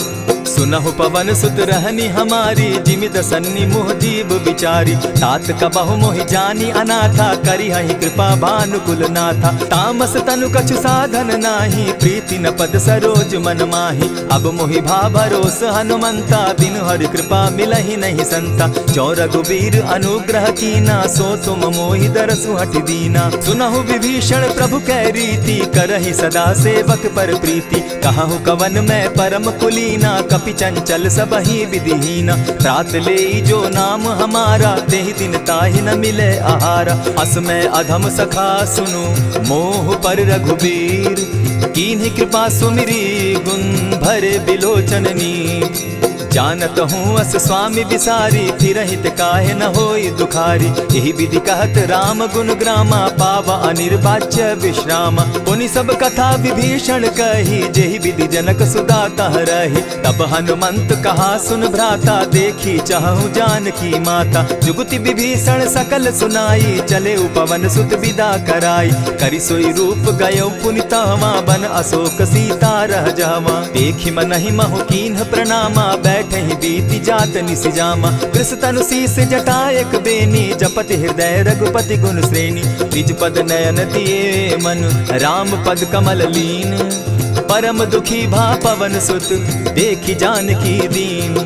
सुनहु पवन सुत रहनी हमारी, जिमि दसन्नी मुह जीव बिचारी। तात कबहु मोहि जानी अनाथा, करी हहि कृपा भानुकुल नाथा। तामस तनु कछु साधन नाही, प्रीति न पद सरोज मन माही। अब मोहि भा भरोस हनुमंता, बिनु हरि कृपा मिलहि नहीं संता। जो रघुबीर अनुग्रह कीना, सो तुम मोहि दरसु हठि दीना। सुनहु विभीषण प्रभु कै रीति, करहि सदा सेवक पर प्रीति। कहु कवन मैं परम कुलीना, कपि चंचल सबहि विधिहीना। त्रात लेई जो नाम हमारा, तेहि दिन ताहि न मिले आहारा। अस मैं अधम सखा सुनु, मोह पर रघुबीर। कीन्हि कृपा सुमिरी, गुण भरे बिलोचन नीर। जानत हूँ अस स्वामी बिसारी, फिर हित काहे न होई दुखारी। यही विधि कहत राम गुण ग्रामा, पावा अनिर्वाच्य विश्रामा। पुनि सब कथा विभीषण कही, जेहि विधि जनक सुदा कह रही। तब हनुमंत कहा सुन भ्राता, देखी चाहूँ जानकी माता। जुगति विभीषण सकल सुनाई, चले उपवन सुत विदा कराई। करि सोई रूप गयो पुनि तहवा, बन अशोक सीता रह जावा। देखि मनहि महु कीन्ह प्रणामा, बैठहि बीति जात निसि जामा। कृष तनु शीस जटायक बेनी, जपति हृदय रघुपति गुण श्रेणी। निज पद नयन दिए मन, राम पद कमल लीन। परम दुखी भा पवन सुत, देखि जानकी दीन।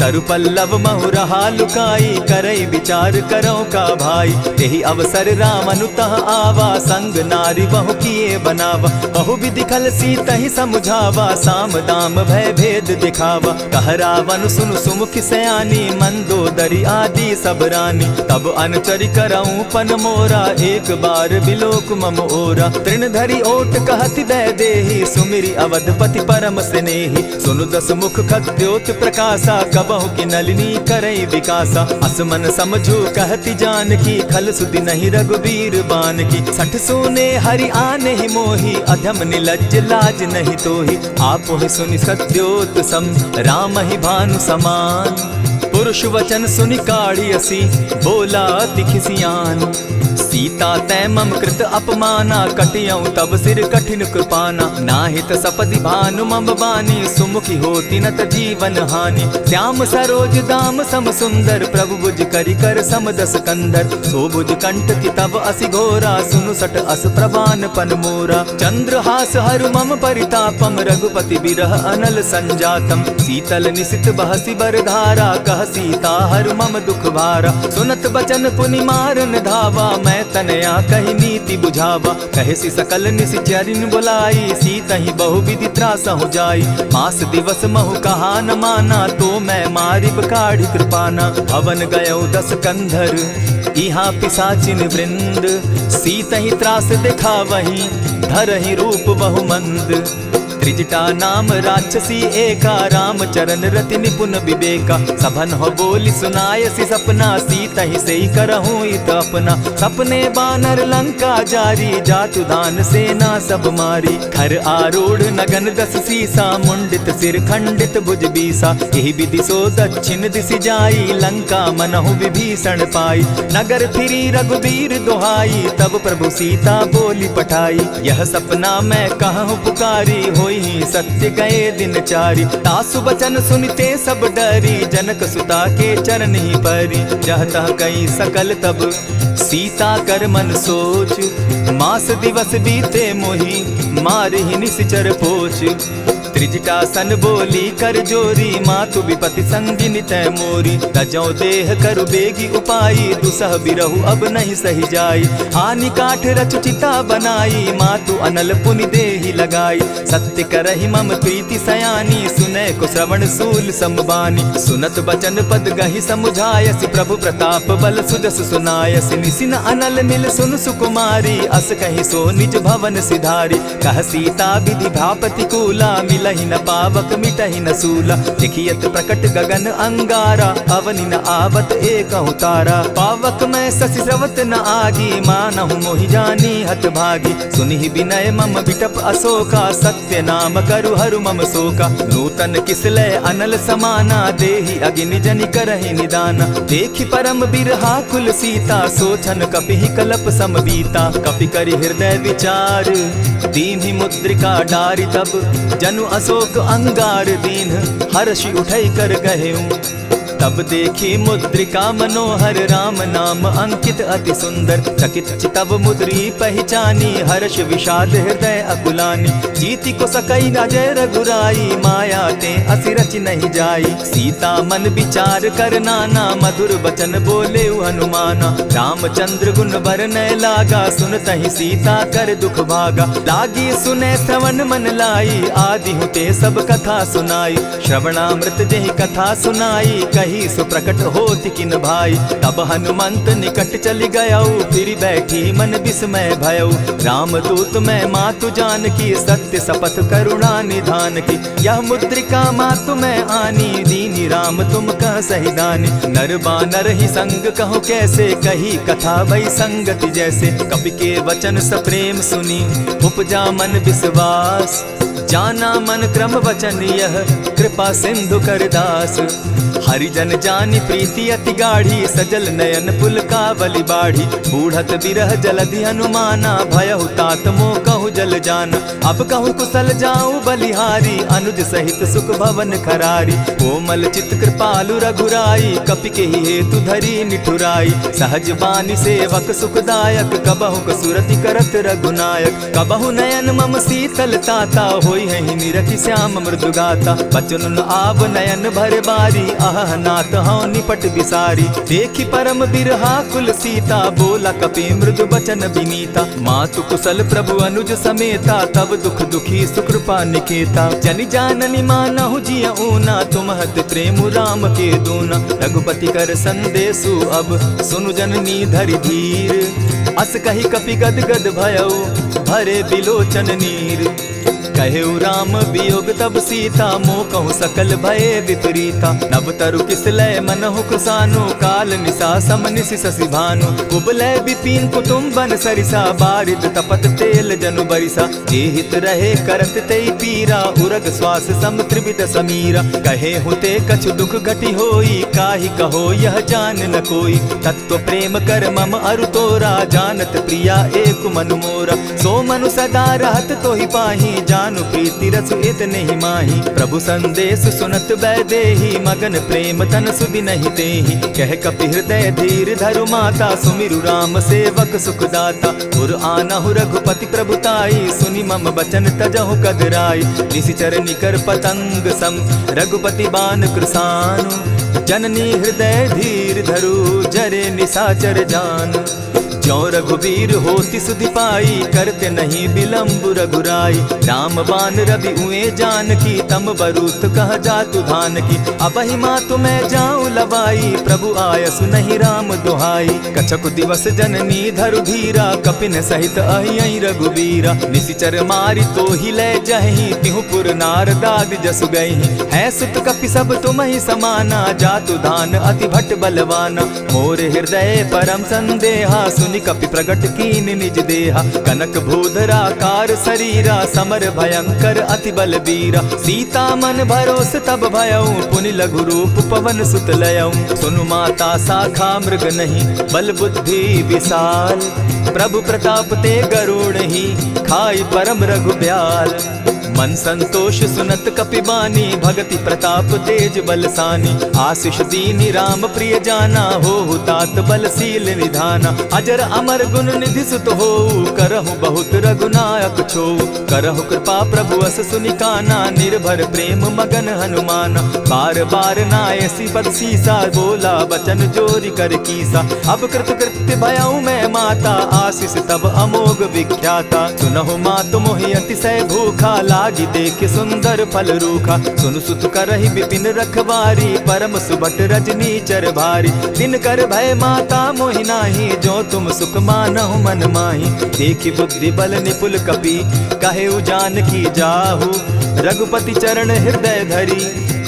तरु पल्लव महु रहा लुकाई, करई विचार करो का भाई। यही अवसर राम अनुतः आवा, संग नारी बहु किए बनावा। बहु विधि खल सीतहि समुझावा, साम दाम भय भेद दिखावा। कह रावण सुनु सुमुख सयानी, मंदोदरी आदि सब रानी। तब अनुचरि करऊं पन मोरा, एक बार बिलोक मम ओरा। तृण धरि ओट कहति दय देहि, सुमिरि अवधपति परम स्नेही। सुनु दस मुख खद्योत प्रकाशा, कब बहु की नलिनी करई विकासा। असमन समझो कहती जानकी, खल सुधि नहीं रघुबीर बान की। सठ सोने हरि आने ही मोही, अधम निलज्ज लाज नहीं तोही। आप ही सुनि सत्योत सम, राम ही भानु समान। पुरुष वचन सुनि काढ़ी असी, बोला अति खिसियान। सीता तै मम कृत अपमाना, कटियऊं तब सिर कठिन कृपाना। नाहित सपदि भानु मम बानी, सुमुखी होती न त जीवन हानि। श्याम सरोज दाम सम सुंदर, प्रभु भुज करि कर सम दस कंधर। सो भुज कंठ की तब असि घोरा, सुनु सट अस प्रवान पन मोरा। चंद्रहास हरु मम परितापम, रघुपति बिरह अनल संजातम। शीतल निशित बहसी बरधारा, कह सीता हरु मम दुख भारा। सुनत बचन पुनि मारन धावा, मैं तनया कही नीति बुझावा। कहे सी सकल निशिचरिन बुलाई, सीतहि बहु विधि त्रास हो जाई। मास दिवस महु कहा न माना, तो मैं मारिब काढ़ी कृपाना। हवन गयो दस कंधर, इहाँ पिशाचिन वृंद। सीतहि त्रास दिखावहि, धरहि रूप बहु मंद। त्रिजटा नाम राक्षसी एका, राम चरण रति निपुण विवेका। सभन हो बोली सुनायसी सपना, सीतहि सेई करहूँ इत अपना। सपने बानर लंका जारी, जातु दान सेना सब मारी। खर आरूढ़ नगन दस सीसा, मुंडित सिर खंडित भुज बीसा। यही विधि सो दक्षिण दिशि जाई, लंका मनहु विभीषण पाई। नगर फिरी रघुबीर दुहाई, तब प्रभु सीता बोली पठाई। यह सपना मैं कहूँ पुकारी, होई सत्य गए दिन चारी। तासु बचन सुनते सब डरी, जनक सुता के चरण ही परी। जह तह कई सकल तब, सीता कर मन सोच। मास दिवस बीते मोही, मारे ही निश्चर पोच। त्रिजटा सन बोली कर जोरी, मातु विपति संगिनी तै मोरी। तजौ देह करु बेगी उपाई, दुसह बिरहु अब नहीं सही जाई। हानि काठ रच चिता बनाई, मातु अनल पुनि देहि लगाई। सत्य करहि मम प्रीति सयानी, सुनै को श्रवण सूल समबानी। सुनत बचन पद गहि समुझायसि, प्रभु प्रताप बल सुजस सुनायसि। निसिन अनल मिल सुन सुकुमारी, अस कहि सो निज भवन सिधारी। कह सीता विधि भा प्रतिकूला, मिल मिलहि न पावक मिटहि न सूला। देखियत प्रकट गगन अंगारा, अवनि न आवत एकहु तारा। पावक मैं शशि स्रवत न आगी, मानहु मोहि जानी हत भागी। सुनिहि विनय मम बिटप अशोका, सत्य नाम करु हरु मम शोका। नूतन किसलय अनल समाना, देहि अगिनि जनि करहि निदाना। देखि परम बिरहा कुल सीता, सोचन कपिहि कलप सम बीता। कपि करि हृदय विचार, दीन्हि मुद्रिका डारि तब। जनु अशोक अंगार दीन, हर्षि उठै कर गहेऊ। तब देखी मुद्रिका मनोहर, राम नाम अंकित अति सुंदर। चकित चितव मुद्री पहचानी, हर्ष विषाद हृदय अकुलानी। जीति को सकई न जय रघुराई, माया ते असि रचि नहीं जाई। सीता मन विचार कर नाना, मधुर बचन बोले हनुमाना। रामचंद्र गुण बरनय लागा, सुनतहि सीता कर दुख भागा। लागी सुने श्रवण मन लाई, आदि हुते सब कथा सुनाई। श्रवणामृत जेहि कथा सुनाई, कही सुप्रकट होति किन भाई। तब हनुमंत निकट चली गयऊ, फिर बैठी मन विस्मय भयऊ। राम दूत मैं मातु जान की, सत्य शपथ करुणा निधान की। यह मुद्रिका मातु मैं आनी, दीनी राम तुम कह सही दानी। नर बानर ही संग कहो कैसे, कही कथा भई संगति जैसे। कपि के वचन सप्रेम सुनी, उपजा मन विश्वास। जाना मन क्रम वचन यह, कृपा सिंधु कर दास। हरिजन जानी प्रीति अति गाढ़ी, सजल नयन पुलकावली बाढ़ी। बूढ़त बिरह जलधि हनुमाना, भयहु तात मोह कहु जल जाना। अब कहु कुशल जाऊं बलिहारी, अनुज सहित सुख भवन खरारी। कोमल चित कृपालु रघुराई, कपि के ही हेतु धरी निठुराई। सहज बानी सेवक सुखदायक, कबहु कसुरति करत रघुनायक। कबहु नयन मम शीतल ताता, होई है निरखि श्याम मृदु गाता। बचन न आव नयन भर बारी, आह नाथ हौ निपट बिसारी। देखि परम बिरहा कुल सीता, बोला कपि मृदु बचन विनीता। मातु कुशल प्रभु अनुज समेता, तब दुख दुखी सुकृपा निकेता। जनि जाननि मानहु जिय ऊना, तुम हत प्रेम राम के दूना। रघुपति कर संदेशु अब, सुनु जननी धरि धीर। अस कहि कपि गद गद भयऊ, भरे बिलोचन नीर। कहेउ राम वियोग तब सीता, मोह कहु सकल भये विपरीता। नव तरु किसलय मनहु कृसानु, काल निसा सम निशि शशि भानु। उबलय विपिन कुटुम्बन सरिसा, बारिद तपत तेल जनु बरिसा। जे हित रहे करत तेई पीरा, उरग श्वास सम त्रिविध समीरा। कहे हुते कछु दुख घटी होई, काहि कहो यह जान न कोई। तत्व प्रेम कर मम अरु तोरा, जानत प्रिया एक मनु मोरा। सो मनु सदा रहत तोहि पाही, जानु प्रीति रसु इतने ही माही। प्रभु संदेश सुनत बैदेही, मगन प्रेम तन सुधि नहीं तेहि। कह कपि हृदय धीर धरु माता, सुमिरु राम सेवक सुखदाता। उर आनहु रघुपति प्रभुताई, सुनि मम बचन तजहु कदराई। निशिचर निकर पतंग सम, रघुपति बान कृसानु। जननी हृदय धीर धरु, जरे निशाचर जान। ज्यों रघुवीर होति सुधि पाई, करते नहीं विलम्ब रघुराई। राम बान रवि उए जानकी, तम बरूथ कह जातु धान की। अबहि मातु मैं जाऊं लवाई, प्रभु आयसु नहीं राम दुहाई। कछक दिवस जननी धरु धीरा, कपिन सहित अहियहि रघुवीरा। निशिचर मारि तो ही लय जहि, तिहु पुर नारदादि जसु गहि। है सुत कपि सब तुमहि समाना, जातु धान अति भट बलवाना। मोर हृदय परम संदेहा, सुनि कपि प्रगट कीन निज देहा। कनक भूधराकार शरीरा, समर भयंकर अति बलबीरा। सीता मन भरोस तब भयऊ, पुनि लघु रूप पवन सुत लयऊ। सुनु माता शाखा मृग नहीं, बल बुद्धि विशाल। प्रभु प्रताप ते गरुड़ ही, खाई परम रघु ब्याल। मन संतोष सुनत कपिबानी, भगति प्रताप तेज बलसानी। आशीष दीनी राम प्रिय जाना, हो तात बलशील निधाना। अजर अमर गुण निधि सुत हो, करहु बहुत रघुनायक छो। करहु कृपा प्रभु अस सुनिकाना, निर्भर प्रेम मगन हनुमाना। बार बार नायसी पद सीसा, बोला बचन जोरि कर कीसा। अब कृत कृत्य भयऊ मैं माता, आशीष तब अमोघ विख्याता। सुनहु मातु मोहि अतिशय भूखा, लागी देख सुंदर फल रूखा। सुन सुत करहि विपिन रखवारी, परम सुबट रजनी चर भारी। तिन कर भय माता मोहि नाही, जो तुम सुख मानहु मन माही। देखि बुद्धि बल निपुल कपि, कहे उजान की जाहु। रघुपति चरण हृदय धरी,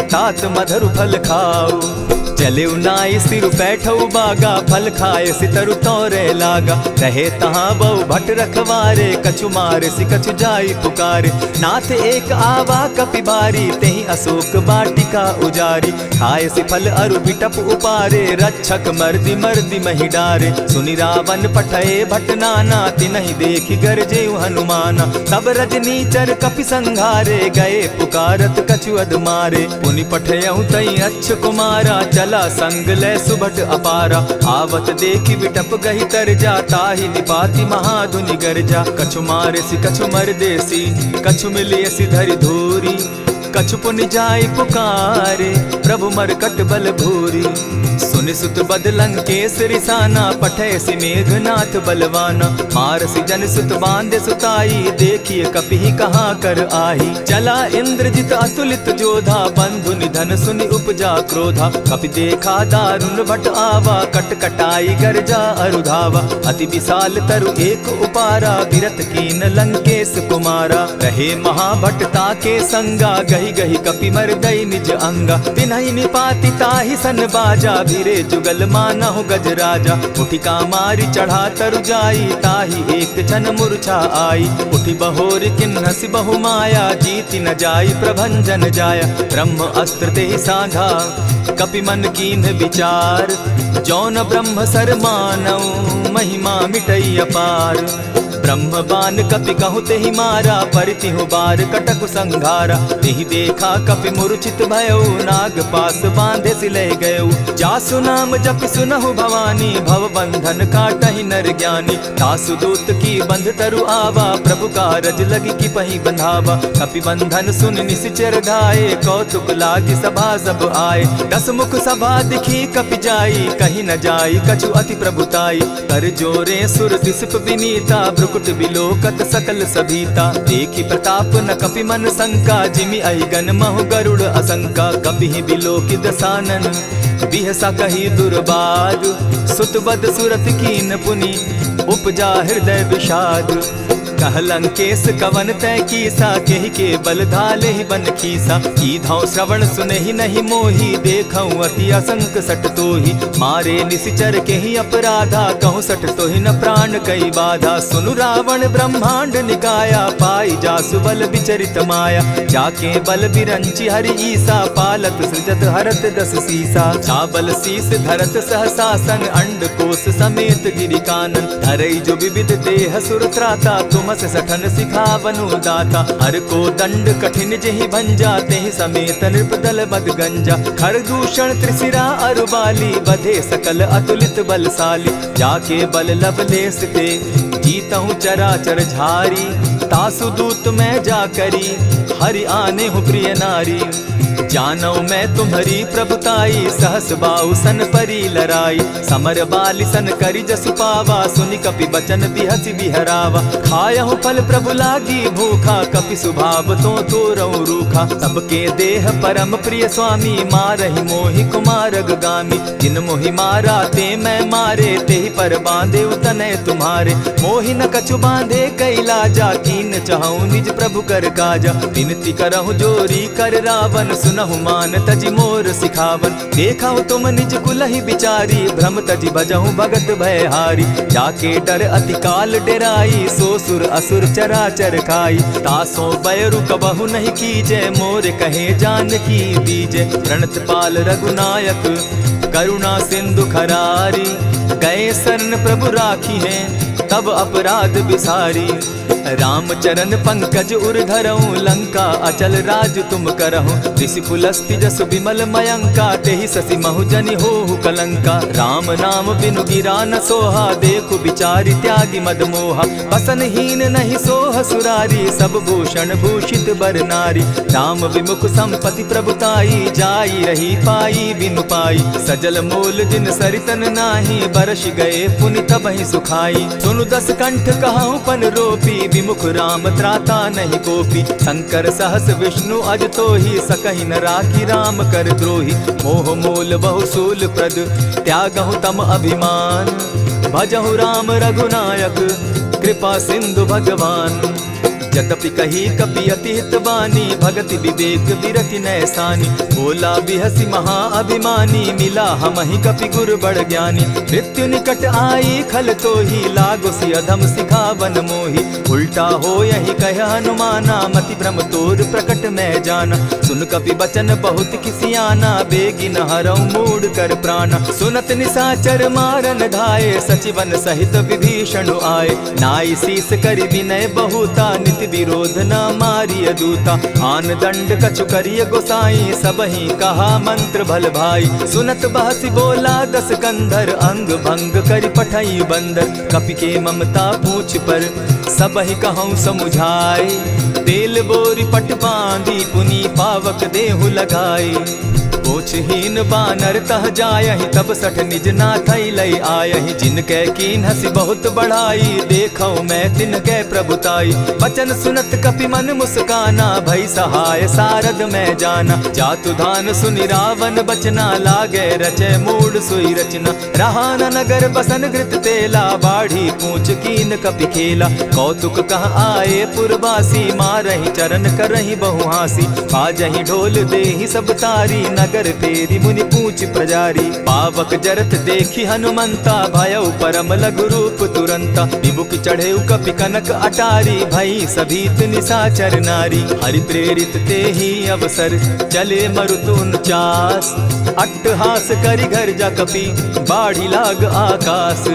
तात मधुर फल खाऊ। चले नाई सिर बैठऊ बागा, फल खाए सितरु तोरे लागा। रहे तहाँ बहु भट रखवारे, कछु मारे सि कछु जाई पुकारे। नाथ एक आवा कपि बारी, तेहि अशोक बाटिका उजारी। खाए सि फल अरु बिटप उपारे, रक्षक मर्दि मर्दि महि डारे। सुनि रावण पठए भट नाना, तिनहि देखि गरजे हनुमाना। सब रजनीचर कपि संघारे, गए पुकारत कछु अधमारे। पुनि पठयहु तई अच्छ कुमारा, चला संग ले सुभट अपारा। आवत देखि बिटप गहि तर जा, ताहि निपाति महाधुनि गर्जा। कछु मारे सि कछु मरदेसी, कछु मिलियसि धरि धूरी। कछु पुनि जाई पुकारे, प्रभु मरकट बल भूरी। सुनि सुत बद लंकेश रिसाना, पठय सि मेघनाथ बलवाना। मारसि जन सुत बांधे सुताई, देखिए कपि कहाँ कर आही। चला इंद्रजित अतुलित जोधा, बंधु निधन सुनि उपजा क्रोधा। कपि देखा दारुण भट आवा, कट कटाई गर्जा अरुधावा। अति विशाल तरु एक उपारा, विरत कीन लंकेश कुमारा। रहे महाभट ताके संगा, गही गही कपि मरदई निज अंगा। तिन्हि निपाति ताहि सन बाजा, भिरे जुगल मानहु गज राजा। उठिका मारी चढ़ा तरु जाई, ताहि एक क्षण मूर्छा आई। उठि बहोर किन्हसि बहु माया, जीति न जाई प्रभंजन जाया। ब्रह्म अस्त्र तेहि साधा, कपि मन कीन्ह विचार। जौन ब्रह्म सर मानऊ, महिमा मिटई अपार। ब्रह्म बान कपि कहु तेहि मारा, परितिहु बार कटकु संघारा। तेहि देखा कपि मूर्छित भयउ, नाग पास बांधे सिलह गयउ। जासु नाम जपि सुनहु भवानी, भव बंधन काटहि नर ज्ञानी। दासु दूत की बंध तरु आवा, प्रभु कारज लगी कि पहि बंधावा। कपि बंधन सुन निसिचर धाये, कौतुक लागी सभा सब आए। दस मुख सभा दिखी कपि जाई, कहीं न जाई कछु अति प्रभुताई। कर जोरे सुर दिसप विनीता, कुट बिलोकत सकल सभीता। देखि प्रताप न कपि मन शंका, जिमि अहिगन महु गरुड़ असंका। कपि बिलोकि दसानन, बिहसा कही दुर्बाद। सुत बद सुरत कीन पुनि, उपजा हृदय विषाद। कह लंकेश कवन तय कीसा, केहि के बल धाले ही बन खीसा। कीधौ श्रवण सुनहि नहीं मोही, देखऊं अति असंक सट तोहि। मारे निसिचर केहि अपराधा, कहूँ सट तोहि न प्राण कई बाधा। सुनु रावण ब्रह्मांड निकाया, पाई जासु बल विचरित माया। जाके बल बिरंचि हरि ईसा, पालत सृजत हरत दस सीसा। चाबल शीस धरत सहसासन, अंड कोश समेत गिरि कानन। धरई जो विविध देह सुर त्राता, तुम से सठन सिखावनु दाता। हर को दंड कठिन जेहि भंजा, तेहि समेत नृपदल बद गंजा। खर दूषण त्रिशिरा अरुबाली, बधे सकल अतुलित बलशाली। जाके बल लवलेस ते, जीतहु चराचर झारी। तासु दूत मैं जा करी, हरि आने हूँ प्रिय नारी। जानो मैं तुम्हारी प्रभुताई, सहस बाहु सन परी लराई। समर बाली सन करी जसु पावा, सुनि कपि बचन बिहसि बिहरावा। खायहु फल प्रभु लागी भूखा, कपि सुभाव तो तोरऊ रूखा। सबके देह परम प्रिय स्वामी, मारहि मोहि कुमारग गामी। जिन मोहि मारा ते मैं मारे, तेहि पर बांधे उतने तुम्हारे। मोहि न कछु बांधे कैलाजा, कीन चाहूं निज प्रभु कर काजा। विनती करहु जोरी कर रावण, सुनहु मान तजि मोर सिखावन। देखहु तुम निज कुलहि बिचारी, भ्रम तजि भजहु भगत भयहारी। जाके डर अति काल डेराई, सो सुर असुर चराचर खाई। तासो बैरु कबहु नहीं कीजे, मोर कहे जानकी दीजे। प्रणत पाल रघुनायक, करुणा सिंधु खरारी। गए शरण प्रभु राखी है, तब अपराध बिसारी। राम चरण पंकज उर धरऊं, लंका अचल राज तुम करहूं। ऋषि पुलस्ति जस विमल मयंका, तेहि ससि महु जनि होहु कलंका। राम नाम बिनु गिरा न सोहा, देखु बिचारी त्यागी मद मोहा। बसन हीन नहीं सोह सुरारी, सब भूषण भूषित बर नारी। राम विमुख संपति प्रभुताई, जाई रही पाई बिनु पाई। सजल मोल जिन सरितन नाही, बरस गए पुनि तबहि सुखाई। सुनु 10 कंठ कहूँ पन रोपी, विमुख राम त्राता नहीं कोपी। शंकर सहस विष्णु अज तो ही, सकहि न राखी राम कर द्रोही। मोह मूल बहुसूल प्रद, त्यागहु तम अभिमान। भजहु राम रघुनायक, कृपा सिंधु भगवान। यद्यपि कही कपि अति हितवानी, भगति विवेक विरति नैसानी। बोला बिहसी महा अभिमानी, मिला हमहि कपि गुर बड़ ज्ञानी। मृत्यु निकट आई खल तो ही, लागो सि अधम सिखावन मोही। उल्टा हो यही कह हनुमाना, मति भ्रम तोर प्रकट मैं जाना। सुन कपि बचन बहुत किसियाना, बेगिन हरऊ मूड कर प्राणा। सुनत निसाचर मारन धाये, सचिवन सहित विभीषण आए। नाई शीस करि विनय बहुता, नित विरोध न मारिय दूता। आन दंड कछु करिय गोसाई, सबहि कहा मंत्र भल भाई। सुनत बहसी बोला 10 कंधर, अंग भंग करि पठई बंदर। कपि के ममता पूछ पर, सबहि कहूँ समुझाए। तेल बोरी पट बांधी, पुनि पावक देहु लगाई। पोछहीन बानर तह जायहि, तब सठ निज नाथई लई आयहि। जिनकै कीन हसी बहुत बढ़ाई, देखौ मैं तिनकै प्रभुताई। बचन सुनत कपि मन मुस्काना, भई सहाय सारद मैं जाना। जातु धान सुनि रावण बचना, लागे रचय मूड सोई रचना। रहा न नगर बसन घृत तेला, बाढ़ी पूछ कीन कपि खेला। कौतुक कह आए पुरवासी, मारहि चरण करहि बहु हासी। बाजहि ढोल देहि सब तारी, नगर तेरी मुनि पूछ प्रजारी। पावक जरत देखी हनुमंता, भयउ परम लघु रूप तुरंता। विमुख चढ़ेउ कपि कनक अटारी, भई सभीत निसाचर नारी। हरि प्रेरित ते ही अवसर, चले मरुतु 49। अट्टहास करि घर जा कपि, बाढ़ी लाग आकाश।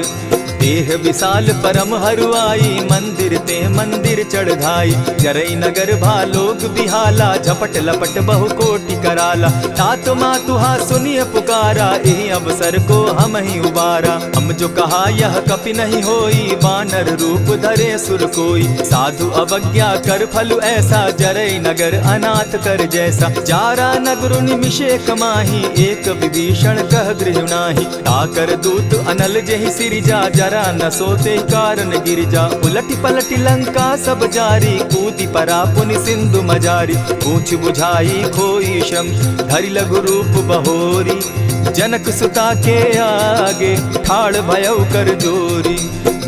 देह विशाल परम हरुआई, मंदिर ते मंदिर चढ़ाई। जरई नगर भालोक बिहाला, झपट लपट बहु कोटि कराला। तात मातुहा सुनिय पुकारा, यही अवसर को हम ही उबारा। हम जो कहा यह कपि नहीं होई, बानर रूप धरे सुर कोई। साधु अवज्ञा कर फल ऐसा, जरई नगर अनाथ कर जैसा। जारा नगर निमिषे कमाही, एक विभीषण कह गृह नाही। ताकर दूत अनल जेहि सिरिजा, जरा न सोते कारण गिरिजा। उलटी पलटी लंका सब जारी, कूदी परा पुनि सिंधु मजारी। पूछ बुझाई खोई शम, धरि लघु रूप बहोरी। जनक सुता के आगे, ठाड़ भयउ कर जोरी।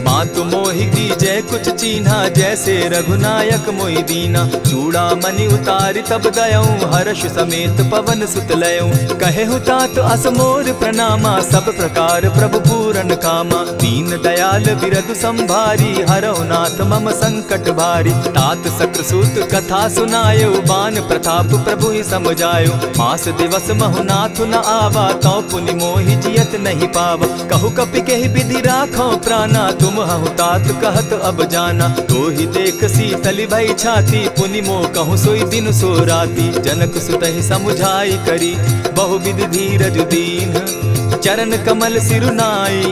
मातु मोहि दीजै कुछ चीन्हा, जैसे रघुनायक मोहि दीना। चूड़ा मणि उतारि तब दयऊं, हर्ष समेत पवन सुत लयऊं। कहेहु तात असमोर प्रणामा, सब प्रकार प्रभु पूरन कामा। दीन दयाल बिरदु संभारी, हरहु नाथ मम संकट भारी। तात सक्रसूत कथा सुनायो, बान प्रताप प्रभु ही समझायो। मास दिवस महु नाथ न आवा, तौ पुनि मोहि जियत नहीं पावा। कहु कपि केहि विधि राखो प्राणा, तुम हहु तात कहत अब जाना। तो ही देख शीतल भई छाती, पुनि मो कहूँ सोई दिन सो राती। जनक सुतहि समुझाई करी, बहु विधि धीरज दीन। चरण कमल सिरुनाई,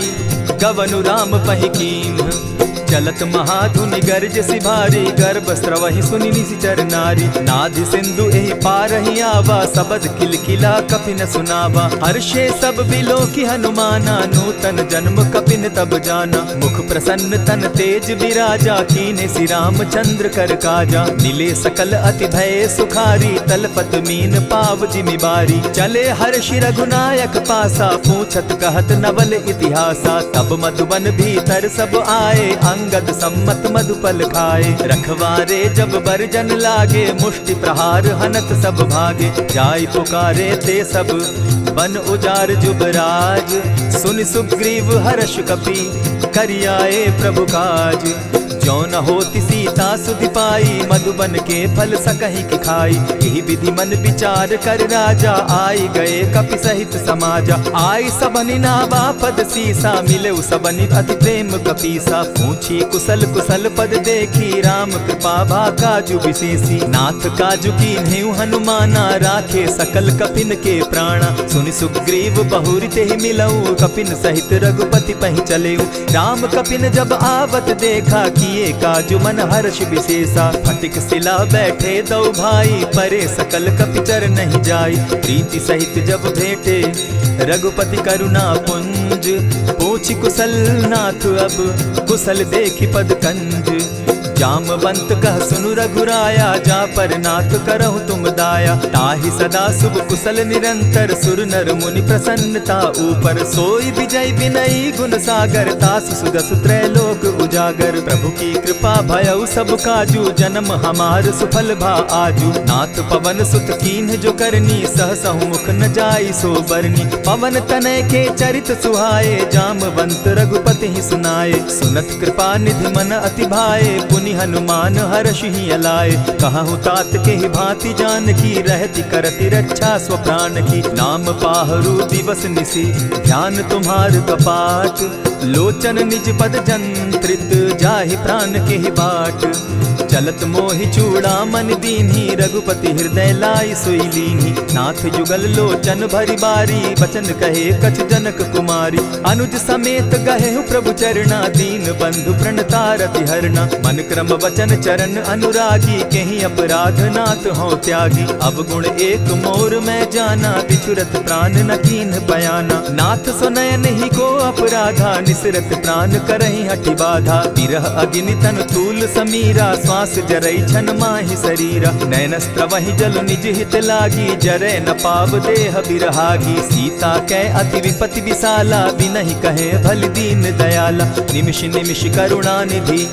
गवनु राम पहि कीन्ह। चलत महाधुनि गर्ज सिभारी, गर्भ स्रवहि सुनि निशिचर नारी। नाधि सिंधु एहि पारहि आवा, सबद किलकिला कपि न सुनावा। हर्षे सब बिलोकी हनुमाना, नूतन जन्म कपि न तब जाना। मुख प्रसन्न तन तेज विराजा, कीन्हे श्री रामचंद्र कर काजा। मिले सकल अति भय सुखारी, तलपत मीन पाव जिमि बारी। चले हर्षि रघुनायक पासा, पूछत कहत नवल इतिहासा। तब मधुबन भीतर सब आए, अंगद सम्मत मधुपल खाए। रखवारे जब बरजन लागे, मुष्टि प्रहार हनत सब भागे। जाय पुकारे ते सब, बन उजार जुबराज। सुनि सुग्रीव हर्ष कपि, करियाए प्रभु काज। जो न होती सीता सुधि पाई, मधुबन के फल सकहि कि खाई। यही विधि मन विचार कर राजा, आई गए कपि सहित समाजा। आई सबनि नावा पद सीसा, मिले सबनि अति प्रेम कपीसा। पूछी कुशल कुशल पद देखी, राम कृपा भा काजु विशेषी। नाथ काजु कीन्हेउ हनुमाना, राखे सकल कपिन के प्राणा। सुनि सुग्रीव बहुरि तेहि मिलऊ, कपिन सहित रघुपति पहि चलेऊ। राम कपिन जब आवत देखा, किया किए काजु मन हर्ष विशेषा। फटिक सिला बैठे दो भाई, परे सकल कपिचर नहीं जाई। प्रीति सहित जब भेटे रघुपति करुणा पुंज, पूछि कुशल नाथ अब कुशल देखि पद कंज। जामवंत कह सुनु रघुराया, जा पर नाथ करहु तुम दाया। ताहि सदा शुभ कुशल निरंतर, सुर नर मुनि प्रसन्नता ऊपर। सोई विजय विनयी गुण सागर, तासु सुदसु त्रैलोक उजागर। प्रभु की कृपा भयउ सब काजू, जन्म हमार सुफल भा आजू। नाथ पवन सुत कीन्ह जो करनी, सहसहु मुख न जाई सो बरनी। पवन तनय के चरित सुहाए, जामवंत रघुपति ही सुनाए। सुनत कृपा निधि मन अति भाए, पुनि हनुमान हर्षि अलाए। कहु तात के ही भांति जान की, रहती करती रक्षा स्वप्राण की। नाम पाहरु दिवस निसी, ध्यान तुम्हार कपाट। लोचन निज पद जंत्रित, जाहि प्राण के ही बाट। चलत मोहि चूड़ामणि दीन्ही, रघुपति हृदय लाई सोई लीन्ही। नाथ युगल लोचन भरी बारी, बचन कहे कछ जनक कुमारी। अनुज समेत गहे प्रभु चरणा, दीन बंधु प्रणतारति हरना। मन क्रम वचन चरण अनुरागी, कहीं अपराध नाथ हो त्यागी। अब गुण एक मोर में जाना, बिछुरत प्राण न कीन्ह बयाना। नाथ सुनयन ही को अपराधा, निसरत प्राण करहि हठि बाधा। विरह अग्नि तन तूल समीरा, श्वास जरई छन माहि शरीरा। नैनस्त्र वही जल निज हित लागी, जरै न पाव देह बिरहागी। सीता कै अति विपति विशाला, बिनहि कहे भल दीन दयाला। निमिष निमिष करुणा निधि,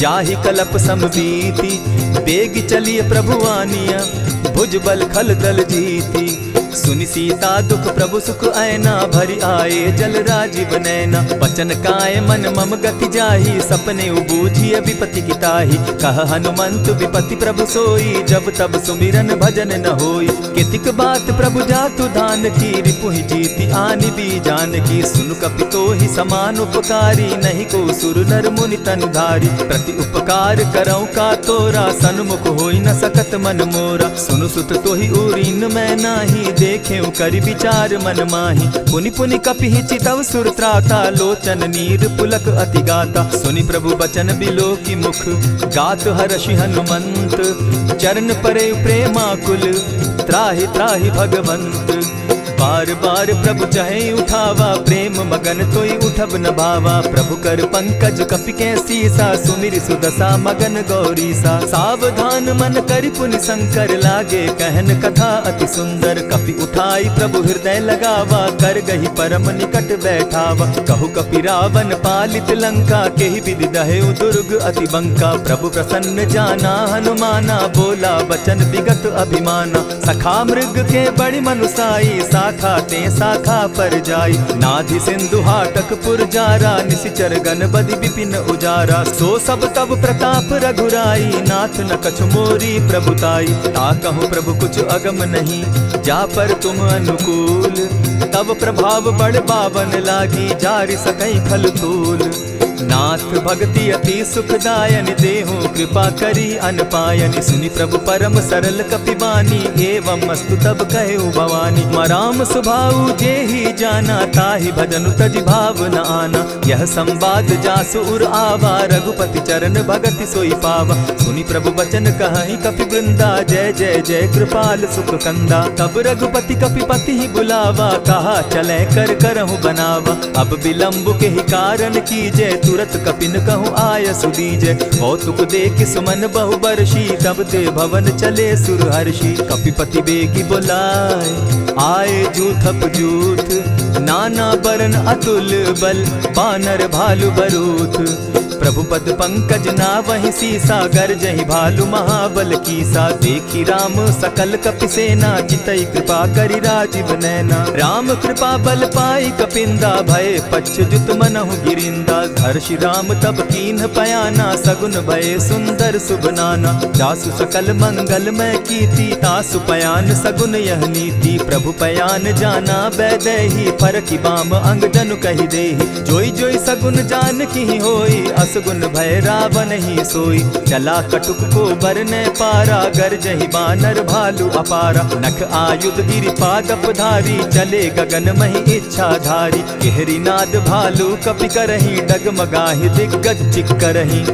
जाहि कलप समबीति। बेग चलिए प्रभु आनिया, भुज बल खल दल जीती। सुनि सीता दुख प्रभु सुख ऐना, भरि आए जल राजीव नैना। बचन काय मन मम गति जाहि, सपने बूझिए विपति की ताहि। कह हनुमंत विपति प्रभु सोई, जब तब सुमिरन भजन न होई। कितिक बात प्रभु जातु धान की, रिपुहि जीति आनि भी जान की। सुनु कपितो ही समान उपकारी, नहीं को सुर नर मुनि तनुधारी। प्रति उपकार करऊं का तोरा, सन्मुख होई न सकत मन मोरा। सुनु सुत तोहि उरीन मैं नाही, देखे करि विचार मन माही। पुनि पुनि कपिहि चितव सुर त्राता, लोचन नीर पुलक अति गाता। सुनि प्रभु बचन बिलो की मुख, गात हर्षि हनुमंत। चरण परे प्रेमाकुल, त्राहि त्राहि भगवंत। बार बार प्रभु चाहे उठावा, प्रेम मगन तोई उठब न भावा। प्रभु कर पंकज कपि के सीसा, सुमिर सुदशा मगन गौरीसा। सावधान मन करि पुनि शंकर, लागे कहन कथा अति सुंदर। कपि उठाई प्रभु हृदय लगावा, कर गही परम निकट बैठावा। कहु कपि रावण पालित लंका, केहि विधि दहेउ दुर्ग अति बंका। प्रभु प्रसन्न जाना हनुमाना, बोला बचन विगत अभिमाना। सखा मृग के बड़ी मनुसाई, खाते शाखा पर जाई। नाधि सिंधु हाटक पुर जारा, निशिचर गण बदि विपिन उजारा। सो सब तब प्रताप रघुराई, नाथ न कछु मोरी प्रभुताई। ताकहु प्रभु कुछ अगम नहीं, जा पर तुम अनुकूल। तब प्रभाव बड़ बावन लागी, जारि सकई खल तूल। नाथ भक्ति अति सुखदायनि, देहु कृपा करी अनपायनि। सुनि प्रभु परम सरल कपिबानी, एवं मस्तु तब कहु भवानी। मराम सुभाऊ जेहि जाना, ताहि भजनु तजि भाव न आना। यह संवाद जासु उर आवा, रघुपति चरण भगति सोई पावा। सुनि प्रभु बचन कहहि कपि वृंदा, जय जय जय कृपाल सुख कंदा। तब रघुपति कपिपति ही बुलावा, कहा चले कर करहु बनावा। अब विलंब के ही कारण कीजय, तुरत कपिन कहूँ आय सुदीजय। कौतुक देख सुमन बहु बरसी, तब ते भवन चले सुर हर्षि। कपिपति बेगी बुलाए, आए जूथप जूथ। नाना बरन अतुल बल, बानर भालु बरूथ। प्रभु पद पंकज नावहि सीसा, गरजहि भालु महाबल कीसा। देखी राम सकल कपि सेना, चितई कृपा करि राजीव नैना। राम कृपा बल पाई कपिंदा, भय पच्युत मनहु गिरिंदा। हर्षि राम तब कीन्ह पयाना, सगुन भय सुंदर शुभ नाना। जासु सकल मंगल में कीर्ति, तासु पयान सगुन यह नीति। प्रभु पयान जाना बैदेही, फरकि बाम अंग जनु कहि देहि। जोई जोई सगुन जान की होई, असगुन भय रावण ही सोई। चला कटुक को बरने पारा, गरजहि बानर भालु अपारा। नख आयुध गिरि पादप धारी, चले गगन महि इच्छा धारी। केहरी नाद भालु कपि करहि, डगमगाहि दिग्गज चिक्करहि।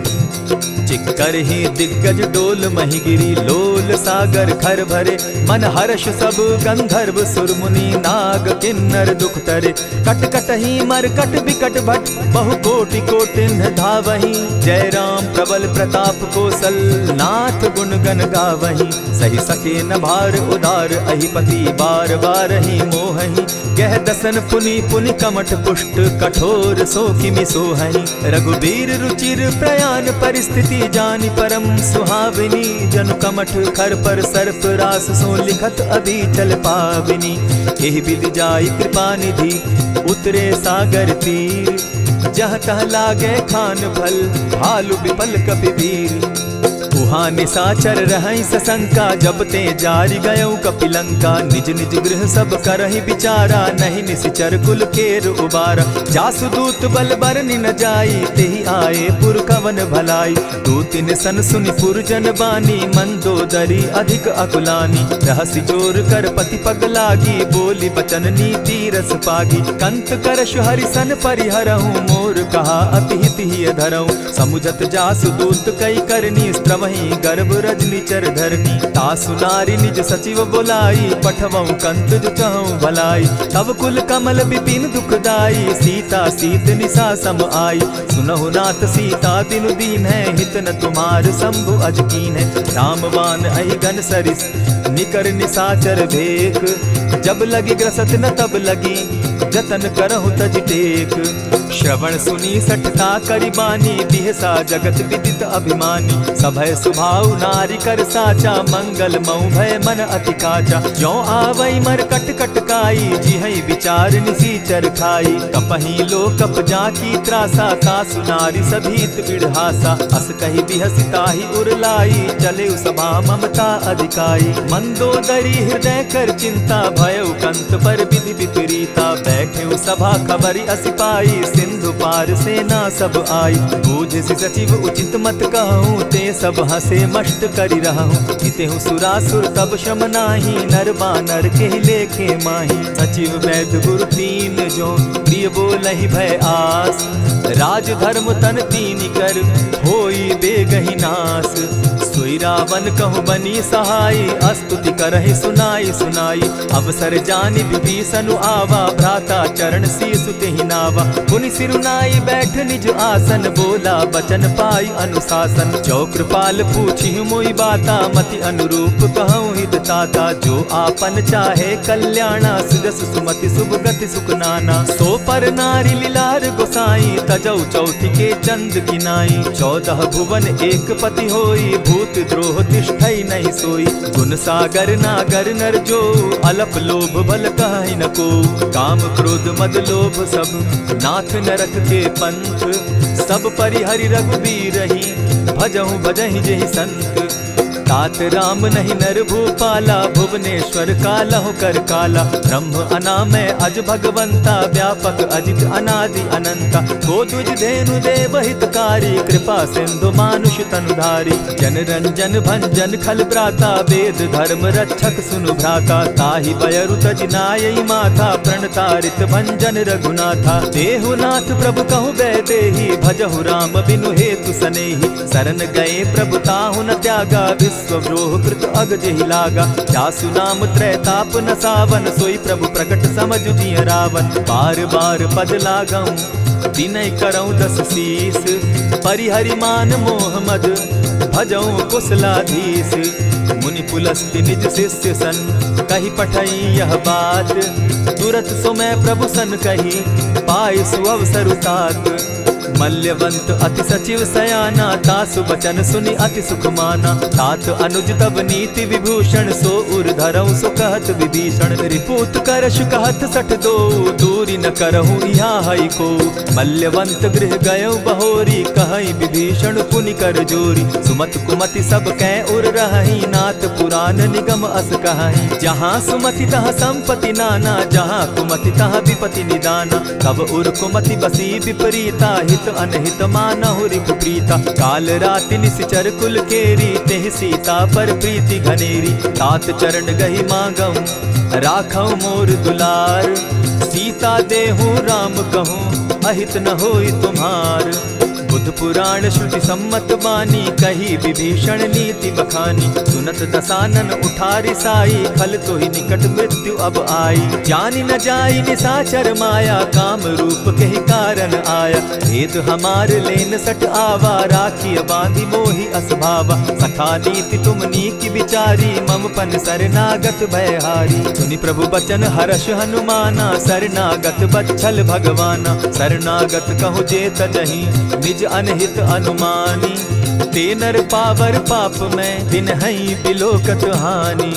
चिक्कर ही दिग्गज डोल मही गिरी, लोल सागर खर भरे, मन हर्ष सब गंधर्व सुर मुनि, नाग किन्नर दुख तरे, कट कट ही मरकट बिकट भट, बहु कोटि कोटिन धावही, जय राम प्रबल प्रताप कौशल, नाथ गुण गण गावही, सही सके न भार उदार, अहिपति बार बार ही मोहही, कह दसन पुनि पुनि कमठ पुष्ट, कठोर सो किमि सोहहि, रघुबीर रुचिर प्रयाण परिस्थिति, जानि परम सुहाविनी, जनु कमठ खर पर सर्प रास, सो लिखत अभी चल पाविनी, एहि विधि जाई कृपा निधि, उतरे सागर तीर, जहाँ तह लागे खान भल, भालु विपल कपिवीर, उहाँ निशाचर रहै सशंका, जब ते जारि गयौ कपिलंका, निज निज गृह सब करहि विचारा, नहीं निशिचर कुल केर उबारा, जासु दूत बल बरनि न जाई, तेहि आए पुर कवन भलाई, दूतिन सन सुनि पुरजन बानी, मंदोदरी अधिक अकुलानी, रहसि जोर कर पति पग लागी, बोली बचन नीति रस पागी, कंत करश हरिसन परिहरहु, मोर कहा अति हित ही धरहु, समुझत जासु दूत कई करनी, वही गर्भ रजनी चर धरनी, तासु नारी निज सचिव बोलाई, पठवऊ कंत जो चहु भलाई, तब कुल कमल विपिन दुखदाई, सीता सीत निशा सम आई, सुनहु नाथ सीता दिनु दीन है, हित न तुम्हार शंभु अजकीन है, रामबान अहि घन सरिस, निकर निशाचर भेक, जब लगी ग्रसत न तब लगी, जतन करहु तज टेक, श्रवण सुनी सठता करिबानी, बिहसा जगत विदित अभिमानी, सभय सुभाव नारी कर साचा, मंगल मऊ भय मन अति काचा, जो आवई मर कट कट काई, जिहई विचार निसीचर खाई, कपही लो कप जाकी त्रासा, तासु नारी सभीत बिढ़ासा, अस कही बिहसिताही उरलाई, चले सभा ममता अधिकाई, मंदोदरी हृदय कर चिंता, भयउ कंत पर विधि विपरीता, बैठे सभा खबरी असिपाई, सिंधु पार सेना सब आई, बूझ सचिव उचित मत कहूँ, ते सब हसे मस्त करि रहूं, जितेहु सुरासुर तब श्रम नाही, नर बानर के लेखे माही, सचिव वैद्य गुरु तीन जो, प्रिय बोलहि भय आस, राज धर्म तन तीन कर, होई बेगहि नास, सोई रावण कहु बनी सहाय, अस्तुति करहि सुनाई सुनाई, अवसर जानि विभीषण आवा, भ्राता चरण शीसु तेहि नावा, मुनि सिरुनाई बैठ निज आसन, बोला बचन पाई अनुशासन, जो कृपाल पूछि मोई बाता, मति अनुरूप कहूँ हित ताता, जो आपन चाहे कल्याणा, सुजस सुमति शुभ गति सुख नाना, सो पर नारी लीलार गोसाई, तजौ चौथि के चंद किनाई, 14 भुवन एक पति होई, भूत द्रोह तिष्ठई नहीं सोई, गुण सागर नागर नर जो, अलप लोभ बल कहि न को, काम क्रोध मद लोभ सब, नाथ नरक के पंथ, सब परिहरि रघुबीर रही, भजहु भजहि जेहि संत, तात राम नहीं नर भूपाला, भुवनेश्वर कालहु कर काला, ब्रह्म अनामय अज भगवंता, व्यापक अजित अनादि अनंता, को तुझ धेनु देव हितकारी, कृपा सिंधु मानुष तनुधारी, जन रंजन भंजन खल भ्राता, वेद धर्म रक्षक सुनु भ्राता, ताहि बयरु तज नायई माथा, प्रणतारित भंजन रघुनाथा, देहुनाथ प्रभु कहु बैदेही, भजहु राम बिनु हेतु सनेही, शरण गए प्रभु ताहु न त्यागा, विश्वव्रोह कृत अग जेहि लागा, जासु नाम त्रैताप न सावन, सोई प्रभु प्रकट समझ जिय रावण, बार बार पद लागऊं, विनय करऊं 10 शीस, परिहरि मान मोह मद, भजऊं कुशलाधीश, मुनि पुलस्ति निज शिष्य सन, कही पठई यह बात, तुरत सो मैं प्रभु सन कही, पाए सुअवसर तात, मल्यवंत अति सचिव सयाना, तासु बचन सुनि अति सुख माना, तात अनुज तब नीति विभूषण, सो उर धरऊ सो कहत विभीषण, रिपुत करश कहत सठ दो, दूरी न करहु यहाँ हई को, मल्यवंत गृह गयो बहोरी, कहई विभीषण पुनि कर जोरी, सुमत कुमति सब कै उर रहई, नाथ पुराण निगम अस कहई, जहाँ सुमति तहाँ संपत्ति नाना, जहाँ कुमति तहाँ विपति निदाना, तब उर कुमति बसी विपरीता, हित अनहित मानहु रिपु प्रीता, काल राति निशिचर कुल केरी, तेहि सीता पर प्रीति घनेरी, तात चरण गहि मांगऊं, राखऊं मोर दुलार, सीता देहूं राम कहूं, अहित न होई तुम्हार, बुध पुराण श्रुति सम्मत बानी, कही विभीषण नीति बखानी। सुनत दसानन उठारी साई, खल तो ही निकट मृत्यु अब आई। जानी न जाई निसाचर माया, काम रूप के ही कारण आया। भेद हमार लेन सट आवा, राखी बांधी मोहि असभावा। सखा नीति तुम नीकी विचारी, मम पन शरणागत भयहारी। सुनि प्रभु बचन हर्ष हनुमाना, शरणागत बच्छल भगवाना। शरणागत कहु जे तजहि, निज अनहित अनुमानी। ते नर पावर पाप में, दिन हई बिलोकत हानि।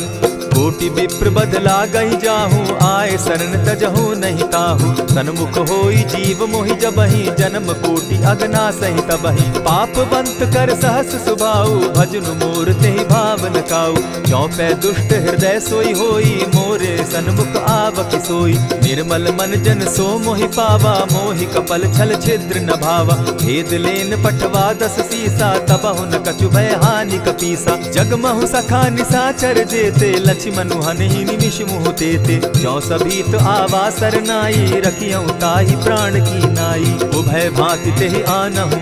कोटि विप्र बदला गई जाहूँ, आए शरण तजहू नहीं ताहू। सन्मुख होई जीव मोहि जबहि, जन्म कोटि अगना सहि तबहि। पाप बंत कर सहस सुभाऊ, भजनु मोर तेहि भाव न काऊ। ज्यों पै दुष्ट हृदय सोई होई, मोरे सन्मुख आवक सोई। निर्मल मन जन सो मोहि पावा, मोहि कपल छल छिद्र न भावा। भेद लेन पठवा दस सीसा, तबहु न कछु भय हानि कपीसा। जगमहु सखा निसाचर जेते, लक्ष्मण हनहि निमिष मुँह देते। ज्यों सभीत आवा सरनाई, रखियौ ताहि प्राण की नाई। उभय भांति तेहि आनहु,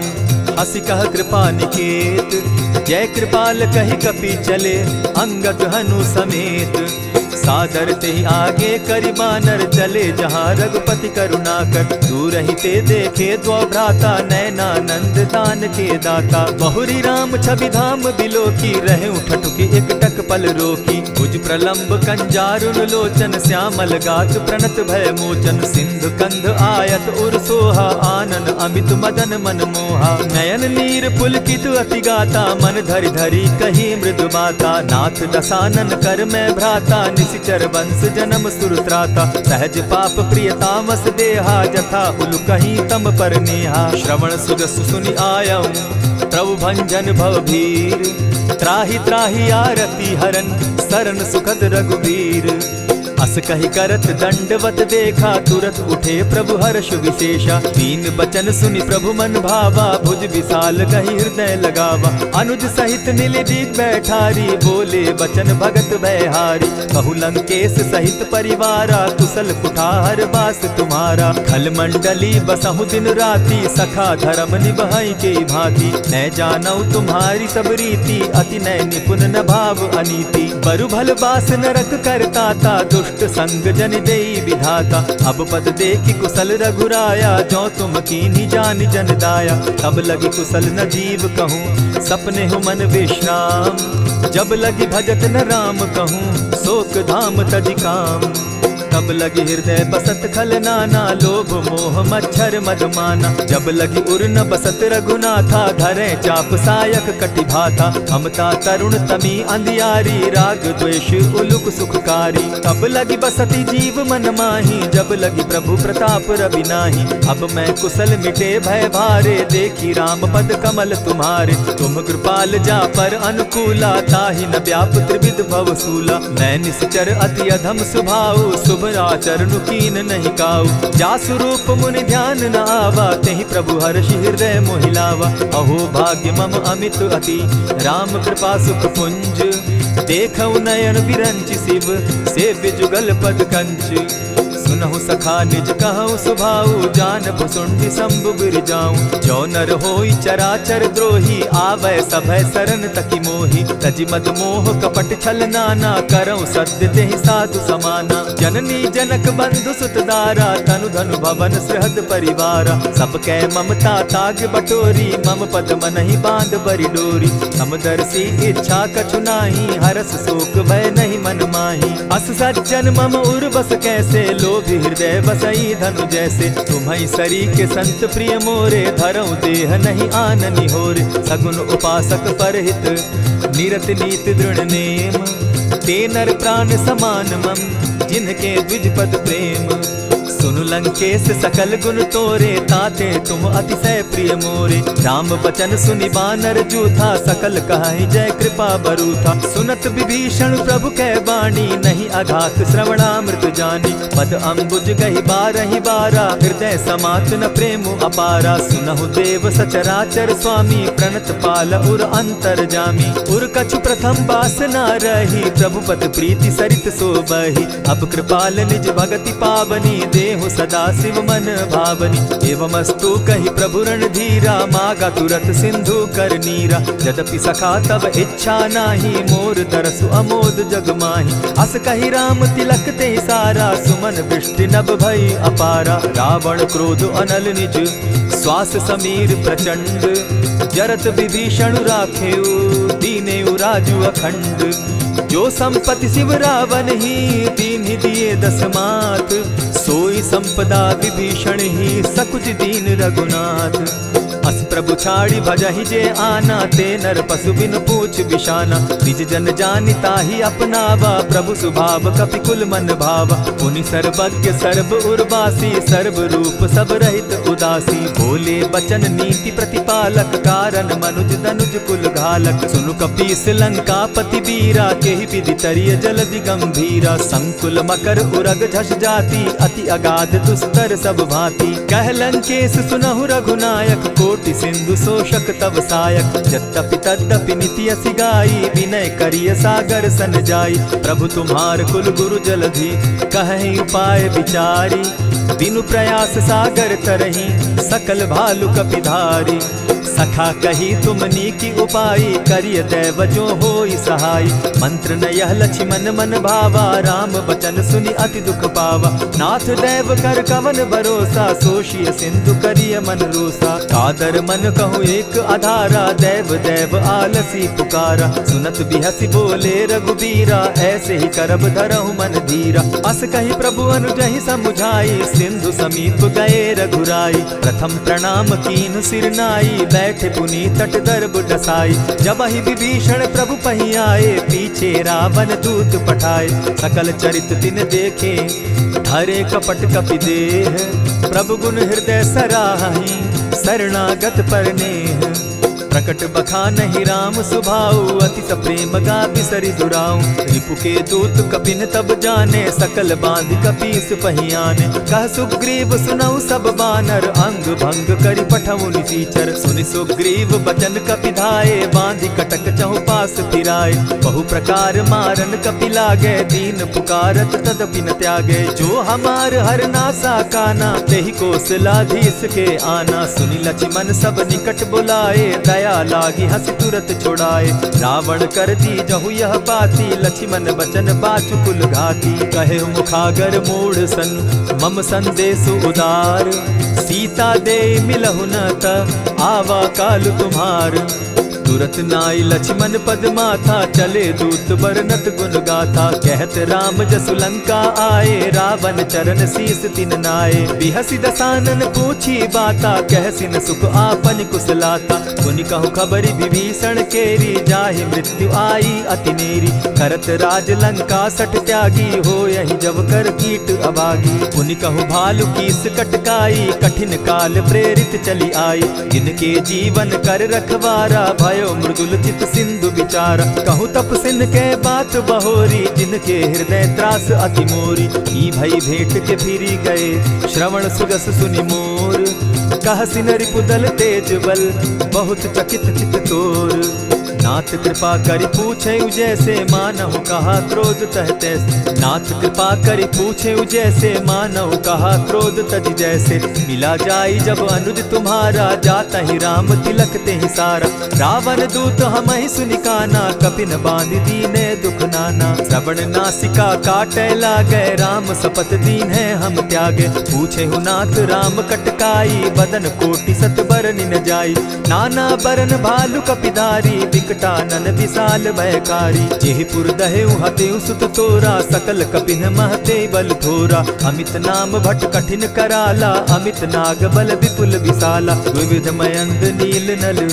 हसी कह कृपा निकेत। जय कृपाल कहि कपि चले, अंगद हनु समेत। सादर तेहि आगे करि बानर, चले जहाँ रघुपति करुणाकर। दूर ही ते देखे द्वौ भ्राता, नयनानंद दान के दाता। बहुरी राम छवि धाम बिलोकी, रहे ठठुकी एक टक पल रोकी। भुज प्रलंब कंजारुन लोचन, श्यामल गात प्रणत भय मोचन। सिंधु कंध आयत उर सोहा, आनन अमित मदन मन मोहा। नयन नीर पुलकित अति गाता, मन धरि धरि कही मृदु बाता। नाथ दसानन कर मैं भ्राता, निशिचर वंश जन्म सुरत्राता। सहज पाप प्रिय तामस देहा, जथा उलु कहीं तम पर नेहा। श्रवण सुजस सुनि आयऊं, प्रभु भंजन भव भीर। त्राहि त्राहि आरती हरन, सरन सुखद रघुवीर। अस कहि करत दंडवत देखा, तुरत उठे प्रभु हर्ष विशेषा। दीन बचन सुनि प्रभु मन भावा, भुज विशाल कहि हृदय लगावा। अनुज सहित नीलदीप बैठारी, बोले बचन भगत भयहारी। कहु लंकेश सहित परिवारा, कुशल कुठार बास तुम्हारा। खल मंडली बसहु दिन राति, सखा धर्म निभाई के भांति। न जानौ तुम्हारी सब रीति, अति नय निपुण न भाव अनीति। बरु भल बास नरक करताता, दुष्ट संग जन देई विधाता। अब पद देखि कुशल रघुराया, जो तुम कीन्ही जानि जन दाया। तब लगी कुशल न जीव कहूँ, सपने हो मन विश्राम। जब लगी भजत न राम कहूँ, शोक धाम तजि काम। तब लगी हृदय बसत खल नाना, लोभ मोह मच्छर मदमाना। जब लगी उर न बसत रघुनाथा, धरे चाप सायक कटि भाता। ममता तरुण तमी अंधियारी, राग द्वेष उलुक सुखकारी। तब लगी बसती जीव मन माही, जब लगी प्रभु प्रताप रवि नाही। अब मैं कुशल मिटे भय भारे, देखी राम पद कमल तुम्हारे। तुम कृपाल जा पर अनुकूला, ताहि न व्याप त्रिविध भव सूला। मैं निश्चर अति अधम स्वभाव, शुभ आचरण कीन नहीं काऊ। जासु रूप मुनि ध्यान न आवा, तेहि प्रभु हर्षि हृदय मोहिलावा। अहो भाग्य मम अमित अति, राम कृपा सुख पुंज। देखऊ नयन विरंच शिव, सेव्य जुगल पद कंच। सुनहु सखा निज कहु सुभाऊ, जानब सुंडि शंभु गिर जाऊं। जो नर होई चराचर द्रोही, आवे सभय सरन तकी मोही। तजि मद मोह कपट छल नाना, करऊं सत्य तेहि साधु समाना। जननी जनक बंधु सुत दारा, तनु धनु भवन सृहद परिवारा। सब कै ममता ताग बटोरी, मम पद मनहि बांध बरि डोरी। समदर्शी इच्छा कछु नाही, हरस शोक भय नहीं मन माही। अस सज्जन मम उर बस कैसे, लोभ हृदय बसई धनु जैसे। तुम्हि सरी के संत प्रिय मोरे, धरऊ देह नहीं आननि होरे। सगुन उपासक परहित, निरत नीत दृढ़ नेम। ते नर प्राण समान मम, जिनके द्विज पद प्रेम। सुनु लंकेश सकल गुण तोरे, ताते तुम अतिशय प्रिय मोरे। राम बचन सुनि बानर जूथा, सकल कहाई जय कृपा बरूथा। सुनत विभीषण प्रभु कै बाणी, नहीं अघात श्रवणामृत जानी। पद अम्बुज गहि बारहि बारा, हृदय समात न प्रेम अपारा। सुनहु देव सचराचर स्वामी, प्रणत पाल उर अंतर जामी। उर कछु प्रथम बासना रही, प्रभु पद प्रीति सरित सोबही। अब कृपाल निज भगति पावनी, देहु सदा शिव मन भावनी। एवमस्तु कही प्रभु रणधीरा, मागा तुरत सिंधु कर नीरा। यद्यपि सखा तब इच्छा नाही, मोर तरसु अमोद जग माही। अस कही राम तिलक ते सारा, सुमन वृष्टि नभ भई अपारा। रावण क्रोध अनल निज, श्वास समीर प्रचंड। जरत विभीषण राखेउ, दीनेउ राजु अखंड। जो संपत्ति शिव रावण ही, दीन ही दिए दस मात। सोई संपदा विभीषण ही, सकुच दीन रघुनाथ। अस प्रभु छाड़ी भजहि जे आना, ते नर पशु बिन पूछ बिशाना। निज जन जानि ताहि अपनावा, प्रभु स्वभाव कपि कुल मन भावा। पुनि सर्वज्ञ सर्व उर्वासी, सर्व रूप सब रहित उदासी। बोले बचन नीति प्रतिपालक, कारण मनुज दनुज कुल घालक। सुनु कपीस लंकापति वीरा, केहि विधि तरिय जलधि गंभीरा। संकुल मकर उरग झष जाति, अति अगाध दुस्तर सब भांति। कह लंकेश सुनहु रघुनायक, कोटि सिंधु शोषक तव सायक। यद्यपि तद्यपि निति असि गाई, विनय करिय सागर सन जाई। प्रभु तुम्हार कुल गुरु जलधि, कहि उपाय विचारी। बिनु प्रयास सागर तरही, सकल भालु कपिधारी। सखा कही तुमनी की उपाई, करिय दैव जो होई सहाय। मंत्र न यह लक्ष्मण मन भावा, राम बचन सुनि अति दुख पावा। नाथ दैव कर कवन भरोसा, सोषिय सिंधु करिय मन रोसा। कादर मन कहूँ एक आधारा, दैव दैव आलसी पुकारा। सुनत बिहसी बोले रघुबीरा, ऐसे ही करब धरहु मन धीरा। अस कही प्रभु अनुजहि समुझाई, सिंधु समीप गए रघुराई। प्रथम प्रणाम कीन सिर नाई, बैठे पुनि तट दर्ब डसाई। जब ही विभीषण प्रभु पही आए, पीछे रावण दूत पठाए। सकल चरित तिन देखे, धरे कपट कपि देह। प्रभु गुण हृदय सराहि, शरणागत पर नेह। प्रकट बखानहि राम सुभाऊ, अति सप्रेम गा बिसरि दुराऊ। रिपु के दूत कपिन तब जाने, सकल बांधि कपीस पहियाने। कह सुग्रीव सुनऊ सब बानर, अंग भंग करि पठऊ निसीचर। सुनि सुग्रीव बचन कपि धाये, बांधि कटक चहु पास फिराए। बहु प्रकार मारन कपि लागे, दीन पुकारत तदपि न त्यागे। जो हमार हर नासा काना, तेहि कौशलाधीश के आना। सुनि लक्ष्मण सब निकट बुलाए, दया लागी हंस तुरत छुड़ाए। रावण कर दी जहु यह बाती, लक्ष्मण बचन बाचु कुल घाती। कहे मुखागर मूढ़ सन, मम संदेश उदार। सीता दे मिलहु न त, आवा काल तुम्हार। तुरत नाई लक्ष्मण पद माथा, चले दूत बरनत गुण गाथा। कहत राम जसु लंका आए, रावण चरण शीस तिन नाये। बिहसि दसानन पूछी बाता, कहसिन सुख आपन कुशलाता। सुनि कहु खबरि विभीषण केरी, जाहि मृत्यु आई अति नेरी। करत राज लंका सठ त्यागी, हो यही जब कर कीट अभागी। पुनि कहु भालु कीस कटकाई, कठिन काल प्रेरित चली आई। जिनके जीवन कर रखवारा, भयो मृदुल चित सिंधु विचारा। कहु तपसिन के बात बहोरी, जिनके हृदय त्रास अति मोरी। ई भई भेंट के फिरी गए, श्रवण सुजस सुनि मोर। कहसिन रिपुदल तेज बल, बहुत चकित चित तोर। नाथ कृपा करि पूछे जैसे, मानहु कहा क्रोध तह तैसे। नाथ कृपा करि पूछे जैसे, मानहु कहा क्रोध तज जैसे। मिला जाई जब अनुज तुम्हारा, जाता ही राम तिलक ते ही सारा। रावण दूत हम ही सुनिकाना, कपिन बांध दीने दुख नाना। श्रवण नासिका काटे लागे, राम सपत दीन है हम त्यागे। पूछे हु नाथ राम कटकाई, बदन कोटि सत बरन न जाई। नाना बरन भालु कपिधारी, विकटानन विशाल भयकारी। जेहिपुर दहेउ हतेउ सुत तोरा, सकल कपिन महते बल थोरा। अमित नाम भट कठिन कराला, अमित नाग बल विपुल विशाला। विविध मयंद नील नल,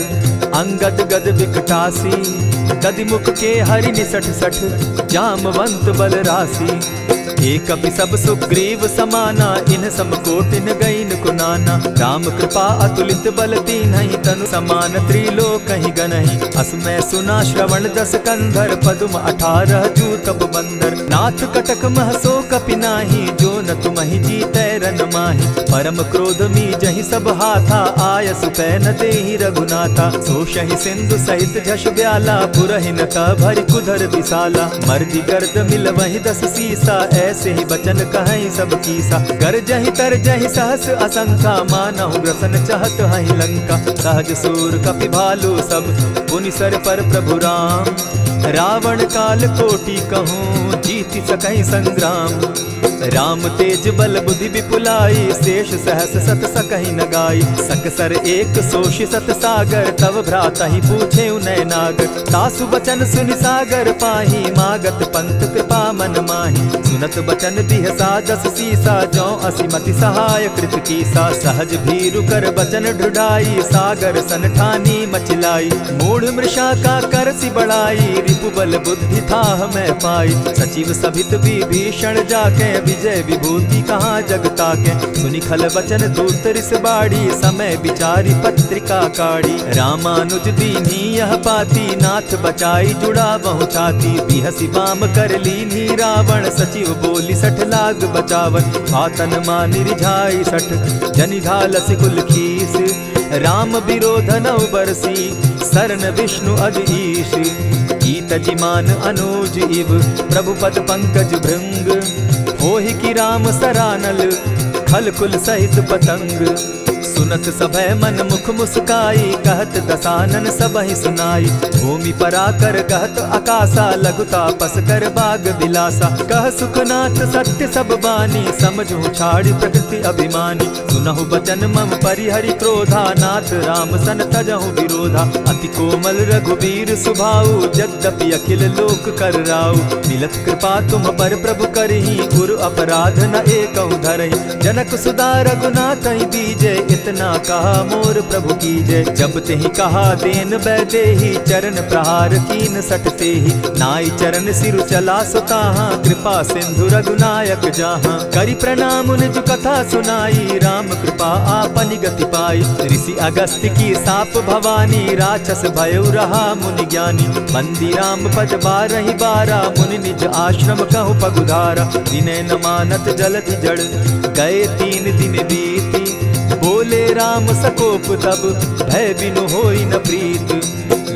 अंगद गद विकटासी। गदिमुख के हरि निसठ सठ, जामवंत बल राशि। एक कपि सब सुग्रीव समाना, इन सम कोटिन गईन कुनाना। राम कृपा अतुलित बल दीन्हि, तनु समान त्रिलोक ही गनहि। असमय सुना श्रवण दस कंधर, पदुम 18 जूतब बंदर। नाथ कटक महसो कपि नाही, जो न तुमहि जीतै रन माहि। परम क्रोध मी जहि सब हाथा, आयसु पै न देहि रघुनाथा। सोषहि सिंधु सहित झष ब्याला, पुरहि न भरि कुधर विशाला। मर्दि गर्द मिल वहि 10 सीसा, ऐसे ही बचन कहीं सब कीसा। गरजहि तरजहि सहस असंख्या, मानहु ग्रसन चहत हहि लंका। सहज सूर कपि भालु सब, पुनि सर पर प्रभु राम। रावण काल कोटि कहूँ, जीति सकहि संग्राम। राम तेज बल बुद्धि विपुलाई, शेष सहस सत सकहि न गाई। सकसर एक सोषि सत सागर, तव भ्राता ही पूछे उनय नागर। तासु बचन सुनि सागर पाही, मागत पंत कृपा मन माही। सुनत बचन बिहसा 10 सीसा, जौ असिमति सहाय कृत कीसा। सहज भीरु कर बचन ढुढ़ाई, सागर सन ठानी मचिलाई। मूढ़ मृषा का करसि बढ़ाई, रिपु बल बुद्धि थाह मैं पाई। सचिव सभित विभीषण जाके, विजय विभूति कहाँ जगता के। सुनि खल बचन दूत रिस बाड़ी, समय विचारी पत्रिका काढ़ी। रामानुज दीन्ही यह पाती, नाथ बचाई जुड़ा बहु छाती। बिहसी बाम कर लीन्ही रावण, सचिव बोली 60 लाग बचावन। आतन मानि रिझाई 60, जनि घालसि कुल खीस। राम विरोध नौ बरसी, सरन विष्णु अज ईश। ईत जिमान अनुज इव, प्रभु पद पंकज भृंग। होहि की राम सरानल, खल कुल सहित पतंग। सुनत सभय मन मुख मुस्काई, कहत दसानन सबहि सुनाई। भूमि पराकर कहत आकाशा, लघु तापस कर बाग बिलासा। कह सुखनाथ सत्य सब बानी, समझू छाड़ प्रकृति अभिमानी। सुनहु बचन मम परिहरि क्रोधा, नाथ राम सन तजहु विरोधा। अति कोमल रघुबीर सुभाऊ, यद्यपि अखिल लोक कर राऊ। मिलत कृपा तुम पर प्रभु करही, गुरु अपराध न एकहु धरहि। जनक सुधा रघुनाथ ही दीजे, इतना कहा मोर प्रभु की जय। जब तेहि कहा देन बैदेही, चरण प्रहार कीन सटते ही। नाई चरण सिरु चला सुताहा, कृपा सिंधु रघुनायक जाहा। करि प्रणाम निज कथा सुनाई, राम कृपा आपनि गति पाई। ऋषि अगस्त्य की साप भवानी, राक्षस भयउ रहा मुनि ज्ञानी। बंदी राम पद 12 बारा, मुनि निज आश्रम कहु पगुधारा। विनय न मानत जलधि जड़, गए 3 दिन बीती। बोले राम सकोप तब, भय बिनु होई न प्रीत।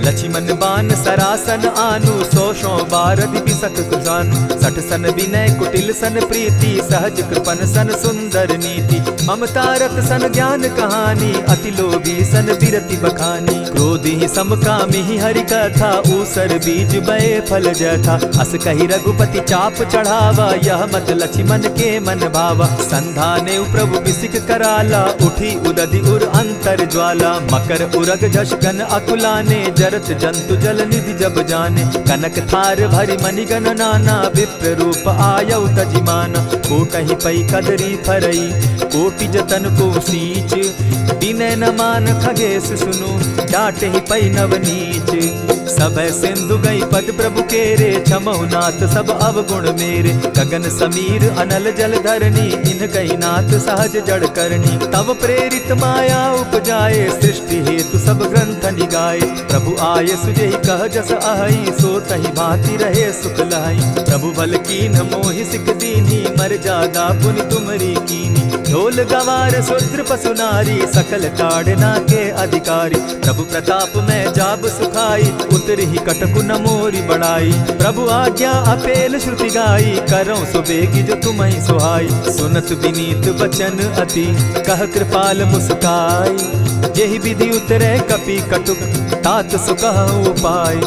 लक्ष्मण बान सरासन आनु, 100 बारधि बिसक कुजानु। 60 सन विनय कुटिल सन प्रीति, सहज कृपन सन सुंदर नीति। ममता रत सन ज्ञान कहानी, अति लोभी सन बिरति बखानी। क्रोधि समकामी हरि कथा, ऊसर बीज बये फल जथा। अस कहि रघुपति चाप चढ़ावा, यह मत लक्ष्मण के मन भावा। संधाने प्रभु बिसिक कराला, उठी उदधि उर अंतर ज्वाला। मकर उरग झष घन अकुलाने, जरत जंतु जल निधि जब जाने। कनक थार भरि मणिगण नाना, विप्र रूप आयौ तजिमाना। कोटहि पै कदरी फरई, कोटि जतन को सींच। विनय न मान खगेश सुनु, डांटहि पै नवनीच। सभय सिंधु गई पद प्रभु केरे, क्षमहु नाथ सब अवगुण मेरे। गगन समीर अनल जल धरनी, इन कही नाथ सहज जड़ करनी। तब प्रेरित माया उपजाए, सृष्टि हेतु सब ग्रंथ निगाए। प्रभु आये सुजेहि कह जस अहई, सो तहि भांति रहे सुख लहई। प्रभु बल कीन मोहि सिख दीनी, मर जादा पुनि तुमरी कीनी। ढोल गवार शूद्र पशु नारी, सकल ताड़ना के अधिकारी। प्रभु प्रताप में जाब सुखाई, उतर ही कटकु न मोरी बड़ाई। प्रभु आज्ञा अपेल श्रुति गाई, करऊं सुबेगी जो तुम्हि सुहाई। सुनत विनीत बचन अति, कह कृपाल मुस्काई। जेहि विधि उतरे कपि कटुक, तात सुकहु उपाय।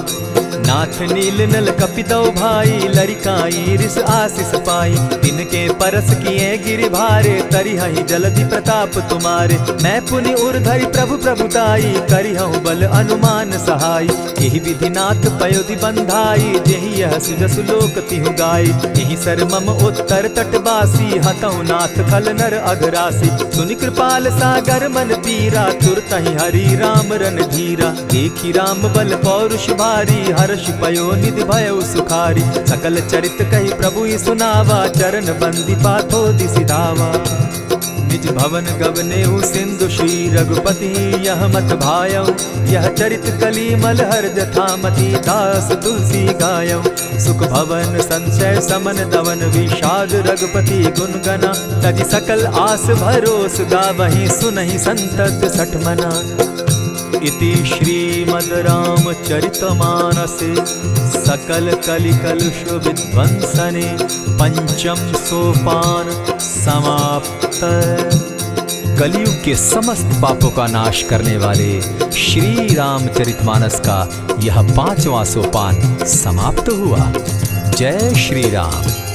नाथ नील नल कपितौ भाई, लरिकाई रिस आशीष पाई। तिनके परस किए गिरि भारे, तरिहहि जलधि प्रताप तुम्हारे। मैं पुनि उर्धरि प्रभु प्रभुताई, करिहउँ बल अनुमान सहाय। एहि विधि नाथ पयोधि बंधाई, जेहि यह सुजसु लोक तिहु गाई। एहि सर मम उत्तर तटवासी, हतहु नाथ खल नर अघरासी। सुनि कृपाल सागर मन पीरा, तुरतहि हरि राम रन धीरा। देखि राम बल पौरुष भारी, हर हर्ष पयो निधि भयो सुखारी। सकल चरित कही प्रभु ही सुनावा, चरण बंदी पाथो दिसि धावा। निज भवन गवनेउ सिंधु श्री रघुपति, यह मत भायौ यह चरित कलिमल हर जथामति। दास तुलसी गायौ सुख भवन संशय समन दवन, विषाद रघुपति गुण गना। तजि सकल आस भरोस गावहि, सुनहि संतत सठ मना। इति श्रीमद् रामचरितमानसे सकल कलिकलुष विध्वंसने, पंचम सोपान समाप्त। कलयुग के समस्त पापों का नाश करने वाले श्री रामचरितमानस का यह 5वां सोपान समाप्त हुआ। जय श्री राम।